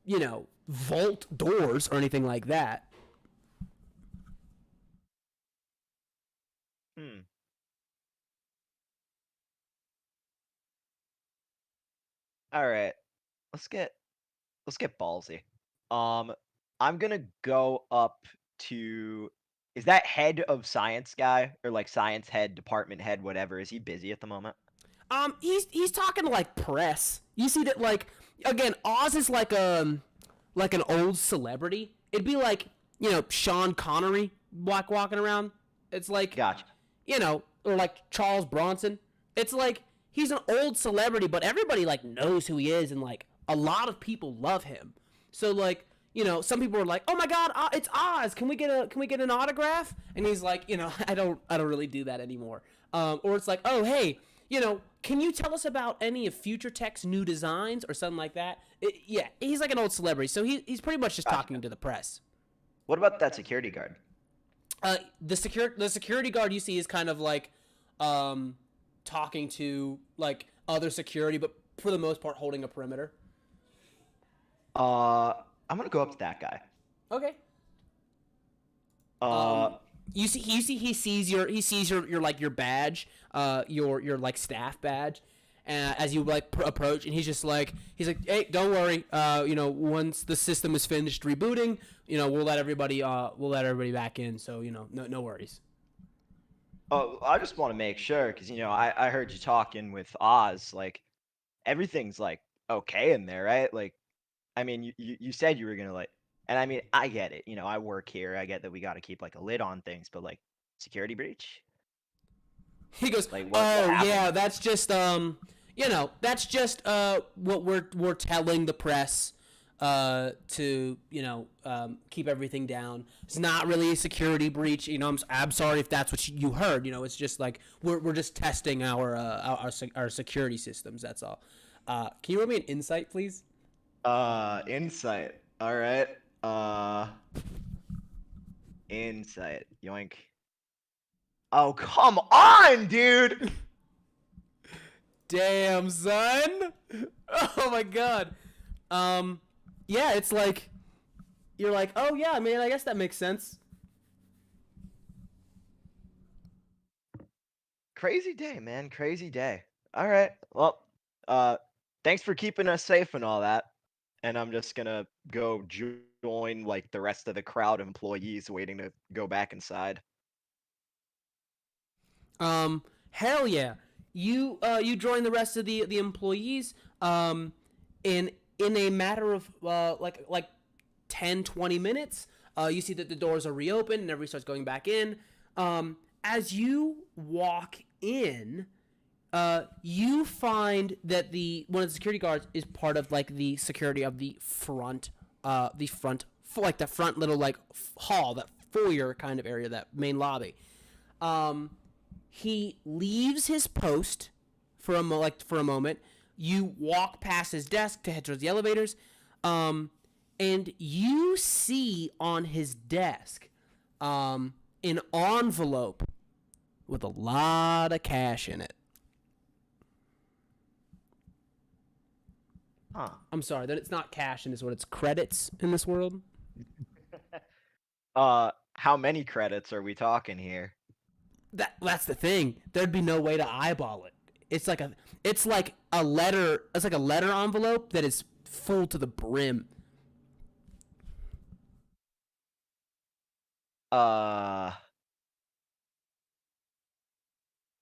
you know, vault doors or anything like that. Hmm. All right. Let's get ballsy. I'm gonna go up to. Is that head of science guy or like science head, department head, whatever? Is he busy at the moment? He's talking to like press. You see that like again, Oz is like an old celebrity. It'd be like, you know, Sean Connery walking around. It's like, Gotcha. you know, or like Charles Bronson. It's like he's an old celebrity, but everybody like knows who he is, and like a lot of people love him. So like, you know, some people are like, "Oh my God, it's Oz! Can we get an autograph?" And he's like, you know, I don't really do that anymore. Or it's like, "Oh hey, you know, can you tell us about any of Future Tech's new designs or something like that?" Yeah, he's like an old celebrity, so he's pretty much just talking to the press. What about that security guard? The security guard you see is kind of like talking to like other security, but for the most part holding a perimeter. I'm gonna go up to that guy. Okay. Uh, You see he sees your like your badge, your like staff badge, as you like approach, and he's like, "Hey, don't worry. You know, once the system is finished rebooting, you know, we'll let everybody back in. So you know, no worries." oh, I just want to make sure because you know I heard you talking with Oz. Like everything's like okay in there, right? Like, I mean, you said you were gonna like, and I mean, I get it. You know, I work here. I get that we got to keep like a lid on things, but like security breach. He goes, Like, what "Oh happened?" yeah, that's just you know, that's just what we're telling the press to, you know, keep everything down. It's not really a security breach. You know, I'm sorry if that's what you heard. You know, it's just like we're just testing our security systems. That's all. Can you roll me an insight, please? Insight. All right. Insight. Yoink. Oh, come on, dude. Damn, son. Oh my god. Yeah, it's like you're like, "Oh yeah, man, I guess that makes sense." Crazy day, man. Crazy day. All right. Well, thanks for keeping us safe and all that. And I'm just gonna go join like the rest of the crowd employees waiting to go back inside. Hell yeah. You join the rest of the employees in a matter of like 10-20 minutes. You see that the doors are reopened and everybody starts going back in. As you walk in, you find that one of the security guards is part of like the security of the front like the front little like hall, that foyer kind of area, that main lobby. He leaves his post for a moment. You walk past his desk to head towards the elevators, and you see on his desk an envelope with a lot of cash in it. Huh. I'm sorry, that it's not cash in this world, it's credits in this world. How many credits are we talking here? That's the thing. There'd be no way to eyeball it. It's like a letter. It's like a letter envelope that is full to the brim. Can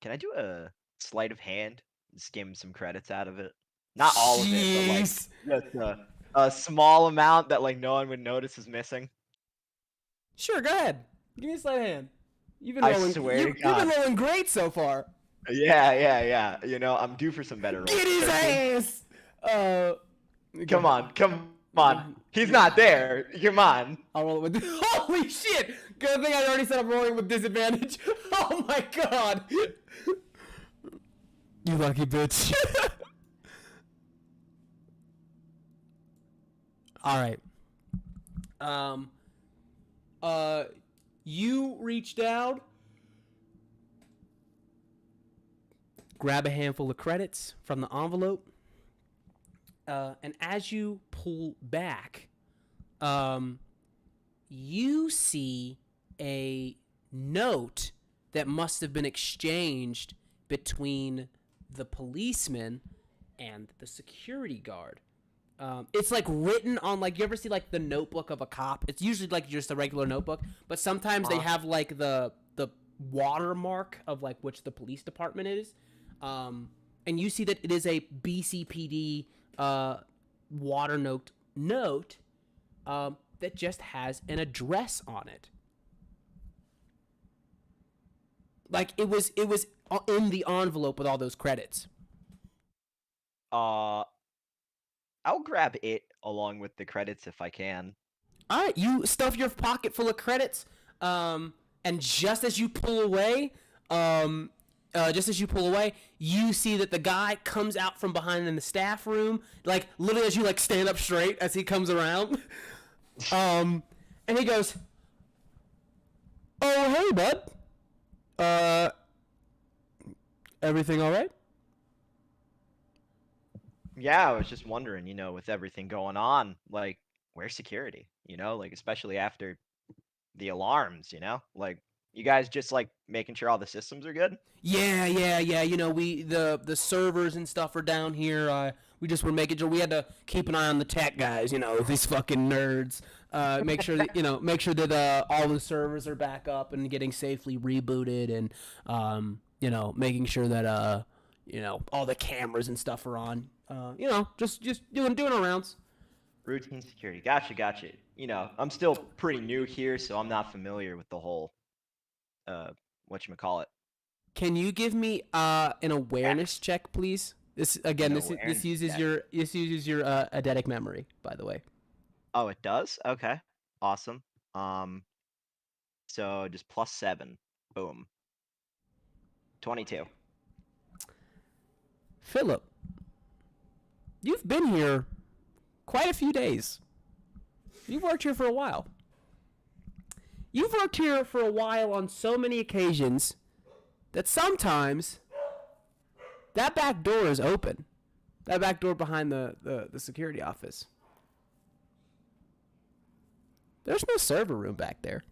I do a sleight of hand? Skim some credits out of it. Not all of it, Jeez. but like just a small amount that like no one would notice is missing. Sure, go ahead. Give me a sleight of hand. You've been I rolling. swear to You've been God. rolling great so far. Yeah. You know, I'm due for some better rolls. Get his 13. ass. Come on. He's not there. Come on. I'll roll it with. Holy shit! Good thing I already said I'm rolling with disadvantage. Oh my god. You lucky bitch. All right. You reach down, grab a handful of credits from the envelope, and as you pull back, you see a note that must have been exchanged between the policeman and the security guard. It's like written on, like, you ever see like the notebook of a cop? It's usually like just a regular notebook, but sometimes they have like the watermark of like which the police department is. And you see that it is a BCPD water note that just has an address on it. Like it was in the envelope with all those credits. I'll grab it along with the credits if I can. All right, you stuff your pocket full of credits, and just as you pull away, you see that the guy comes out from behind in the staff room, like literally as you like stand up straight as he comes around, and he goes, "Oh hey bud, everything all right?" Yeah, I was just wondering, you know, with everything going on, like, where's security? You know, like, especially after the alarms, you know? Like, you guys just, like, making sure all the systems are good? Yeah. You know, the servers and stuff are down here. We just were making sure we had to keep an eye on the tech guys. You know, these fucking nerds. Make sure that all the servers are back up and getting safely rebooted, and making sure that all the cameras and stuff are on. Just doing our rounds. Routine security. Gotcha. You know, I'm still pretty new here, so I'm not familiar with the whole, whatchamacallit. Can you give me an awareness check, please? This uses your eidetic memory, by the way. Oh, it does? Okay. Awesome. So just +7. Boom. 22. Philip, you've been here quite a few days. You've worked here for a while. You've worked here for a while on so many occasions that sometimes that back door is open. That back door behind the security office. There's no server room back there.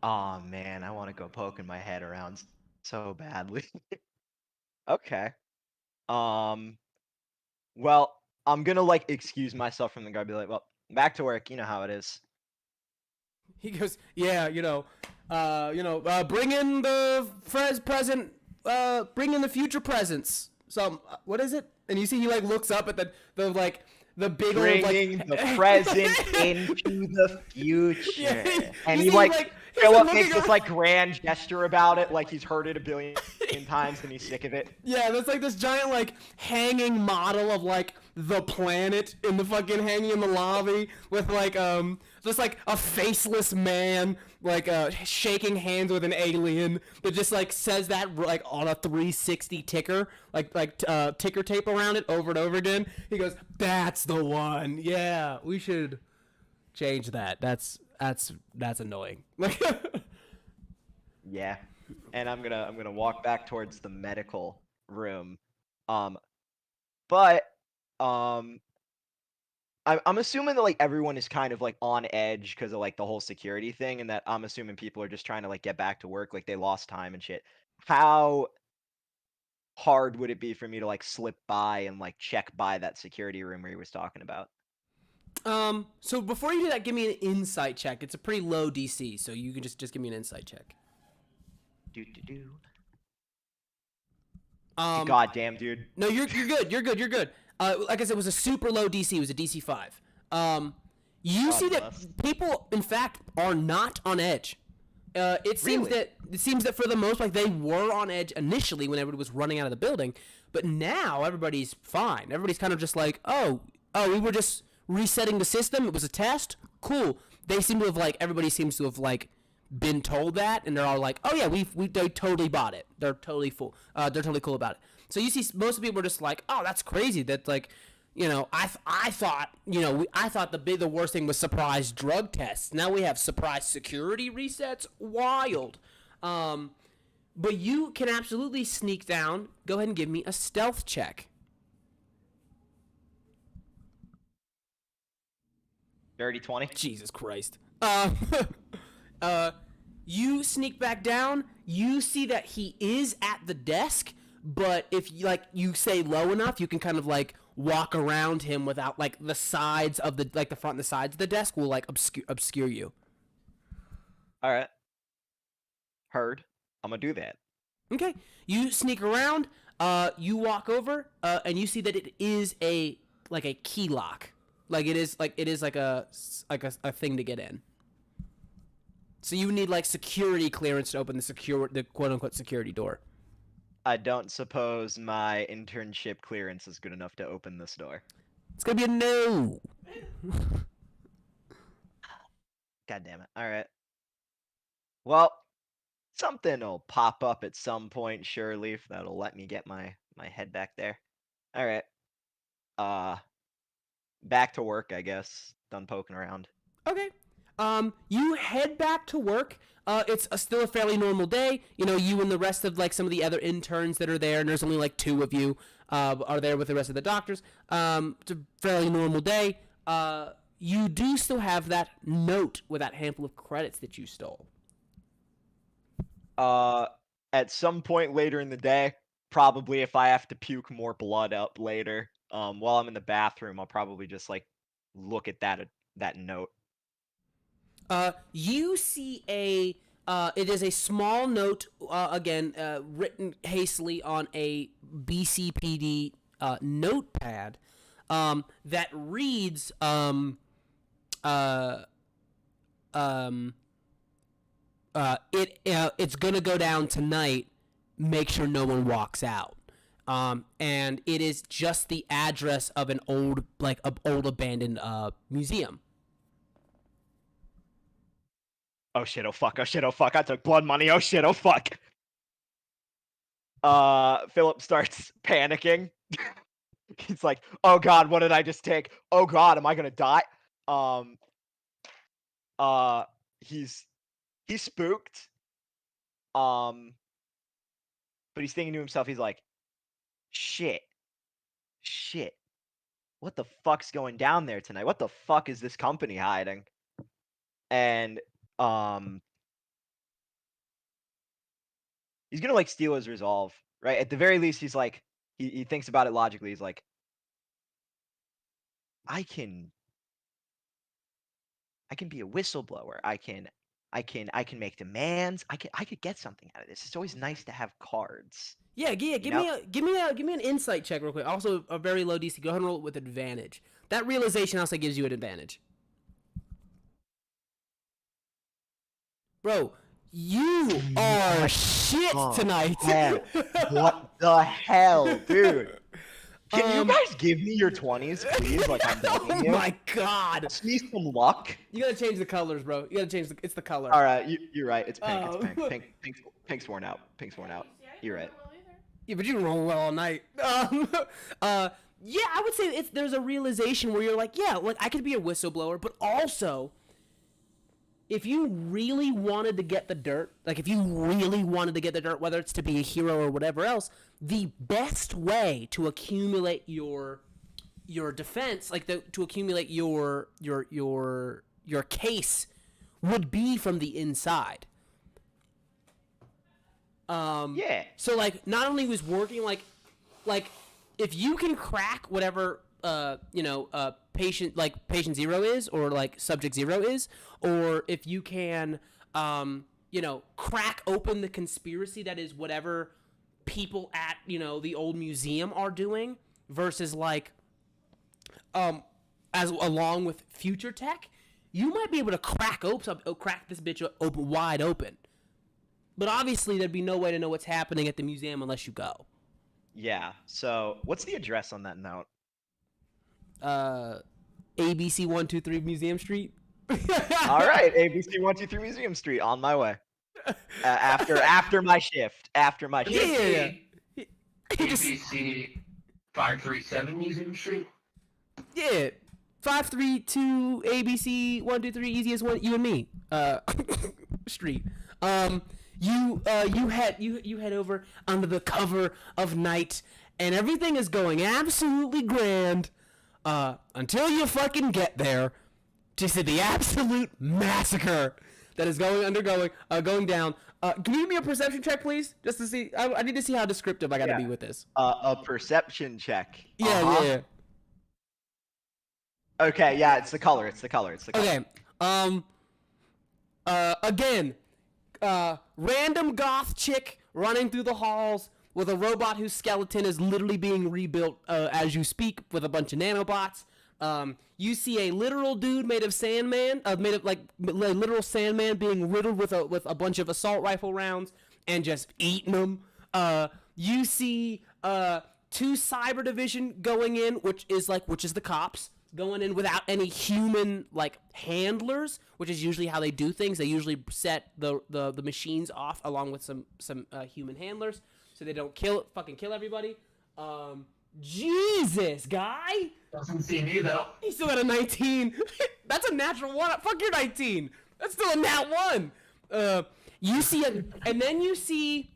Oh man, I want to go poking my head around so badly. Okay. Well, I'm gonna like excuse myself from the guard, be like, well, back to work, you know how it is. He goes, yeah, bring in the present, bring in the future presents. What is it? And you see he like looks up at the big Bringing old like the present into the future. Yeah, And you he see, like he's Philip looking makes this around- like grand gesture about it, like he's heard it a billion times and he's sick of it. Yeah, there's like this giant like hanging model of like the planet in the fucking hanging in the lobby with like just like a faceless man like shaking hands with an alien that just like says that like on a 360 ticker like ticker tape around it over and over again. He goes, "That's the one. Yeah, we should change that. That's annoying." Yeah. And I'm gonna walk back towards the medical room. But I'm assuming that like everyone is kind of like on edge because of like the whole security thing, and that I'm assuming people are just trying to like get back to work, like they lost time and shit. How hard would it be for me to like slip by and like check by that security room where he was talking about? So before you do that, give me an insight check. It's a pretty low DC, so you can just give me an insight check. Goddamn, dude. No, you're good. You're good. You're good. Like I said, it was a super low DC. It was a DC 5. You see that bless. people, in fact, are not on edge. It seems Really? that for the most part, they were on edge initially when everybody was running out of the building, but now everybody's fine. Everybody's kind of just like, oh, we were just resetting the system. It was a test. Cool. They seem to have everybody seems to have been told that, and they're all like, oh yeah, they totally bought it. They're totally full. They're totally cool about it. So you see, most of the people are just like, oh, that's crazy. That I thought the worst thing was surprise drug tests. Now we have surprise security resets. Wild. But you can absolutely sneak down. Go ahead and give me a stealth check. Dirty 20. Jesus Christ. You sneak back down. You see that he is at the desk, but if you say low enough, you can kind of walk around him without the sides of the the front and the sides of the desk will obscure you. All right. Heard. I'm gonna do that. Okay. You sneak around. You walk over. And you see that it is a key lock. It is a thing to get in. So you need security clearance to open the quote unquote security door. I don't suppose my internship clearance is good enough to open this door. It's gonna be a no. God damn it. All right. Well, something will pop up at some point, surely, that'll let me get my head back there. All right. Back to work, I guess. Done poking around. Okay. You head back to work. It's still a fairly normal day. You and the rest of some of the other interns that are there, and there's only 2 of you are there with the rest of the doctors. It's a fairly normal day. You do still have that note with that handful of credits that you stole. At some point later in the day, probably if I have to puke more blood up later, while I'm in the bathroom, I'll probably just look at that note. You see it is a small note, again, written hastily on a BCPD notepad, that reads, it's gonna go down tonight. Make sure no one walks out. And it is just the address of an old abandoned museum. Oh shit, oh fuck, I took blood money, oh shit, oh fuck. Philip starts panicking. He's like, oh god, what did I just take? Oh god, am I gonna die? He's spooked. But he's thinking to himself, he's like, shit. What the fuck's going down there tonight? What the fuck is this company hiding? And he's gonna steal his resolve, right? At the very least, he's he thinks about it logically. He's like, I can be a whistleblower. I can make demands. I could get something out of this. It's always nice to have cards. Yeah. Give me an insight check real quick. Also, a very low DC. Go ahead and roll it with advantage. That realization also gives you an advantage. Bro, you are shit tonight. What the hell, dude? Can you guys give me your 20s, please? I'm begging you. Oh my god. Just need some luck. You gotta change the colors, bro. You gotta change it's the color. All right, you're right. It's pink. Oh. It's pink. Pink's worn out. You're right. Yeah, but you roll well all night. Yeah, I would say there's a realization where you're I could be a whistleblower, but also, if you really wanted to get the dirt, whether it's to be a hero or whatever else, the best way to accumulate your defense, to accumulate your case, would be from the inside. Yeah. So not only was working if you can crack whatever patient zero is, or subject zero is, or if you can crack open the conspiracy that is whatever people at, you know, the old museum are doing versus like as along with future tech, you might be able to crack this bitch open wide open. But obviously there'd be no way to know what's happening at the museum unless you go. Yeah. So what's the address on that note? ABC 123 Museum Street. All right, ABC 123 Museum Street, on my way. After my shift. After my shift. Yeah. He just, ABC 537 Museum Street. yeah. 532 ABC 123 easiest one, you and me. Street. You head over under the cover of night, and everything is going absolutely grand. Until you fucking get there to see the absolute massacre that is going down. Can you give me a perception check, please? Just to see. I need to see how descriptive I gotta be with this. A perception check. Yeah, yeah. Okay, yeah, it's the color. Okay. Again, random goth chick running through the halls with a robot whose skeleton is literally being rebuilt as you speak with a bunch of nanobots. You see a literal dude made of Sandman, literal Sandman being riddled with a bunch of assault rifle rounds and just eating them. You see 2 Cyber Division going in, which is the cops going in without any human like handlers, which is usually how they do things. They usually set the machines off along with some human handlers so they don't fucking kill everybody. Jesus, guy. Doesn't see me though. He still got a 19. That's a natural 1. Fuck your 19. That's still a nat 1. You see and then you see,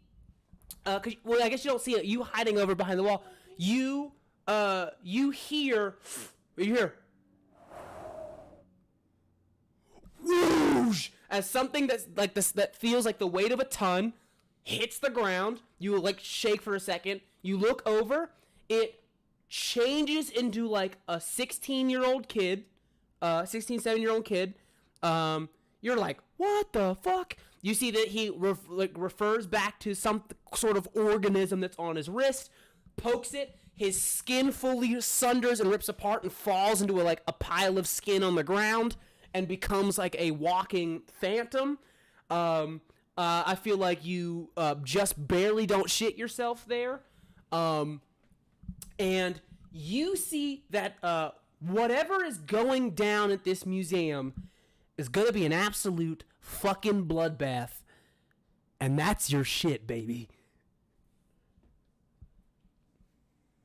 I guess you don't see it. You hiding over behind the wall. You hear, whoosh, as something that's like this that feels like the weight of a ton hits the ground. You like shake for a second. You look over. It changes into like a 16-year-old kid, 17-year-old kid. You're like, what the fuck? You see that he refers back to some sort of organism that's on his wrist, pokes it, his skin fully sunders and rips apart and falls into a pile of skin on the ground and becomes like a walking phantom. I feel like you just barely don't shit yourself there. And you see that whatever is going down at this museum is going to be an absolute fucking bloodbath. And that's your shit, baby.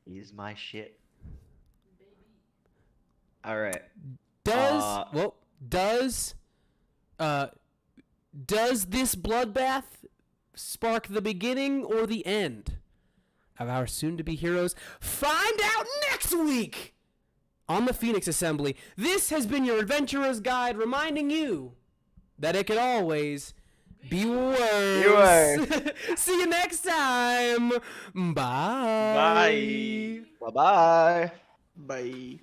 He's my shit. All right. Does this bloodbath spark the beginning or the end of our soon-to-be heroes? Find out next week on the Phoenix Assembly. This has been your Adventurer's Guide, reminding you that it can always be worse. See you next time. Bye. Bye-bye. Bye.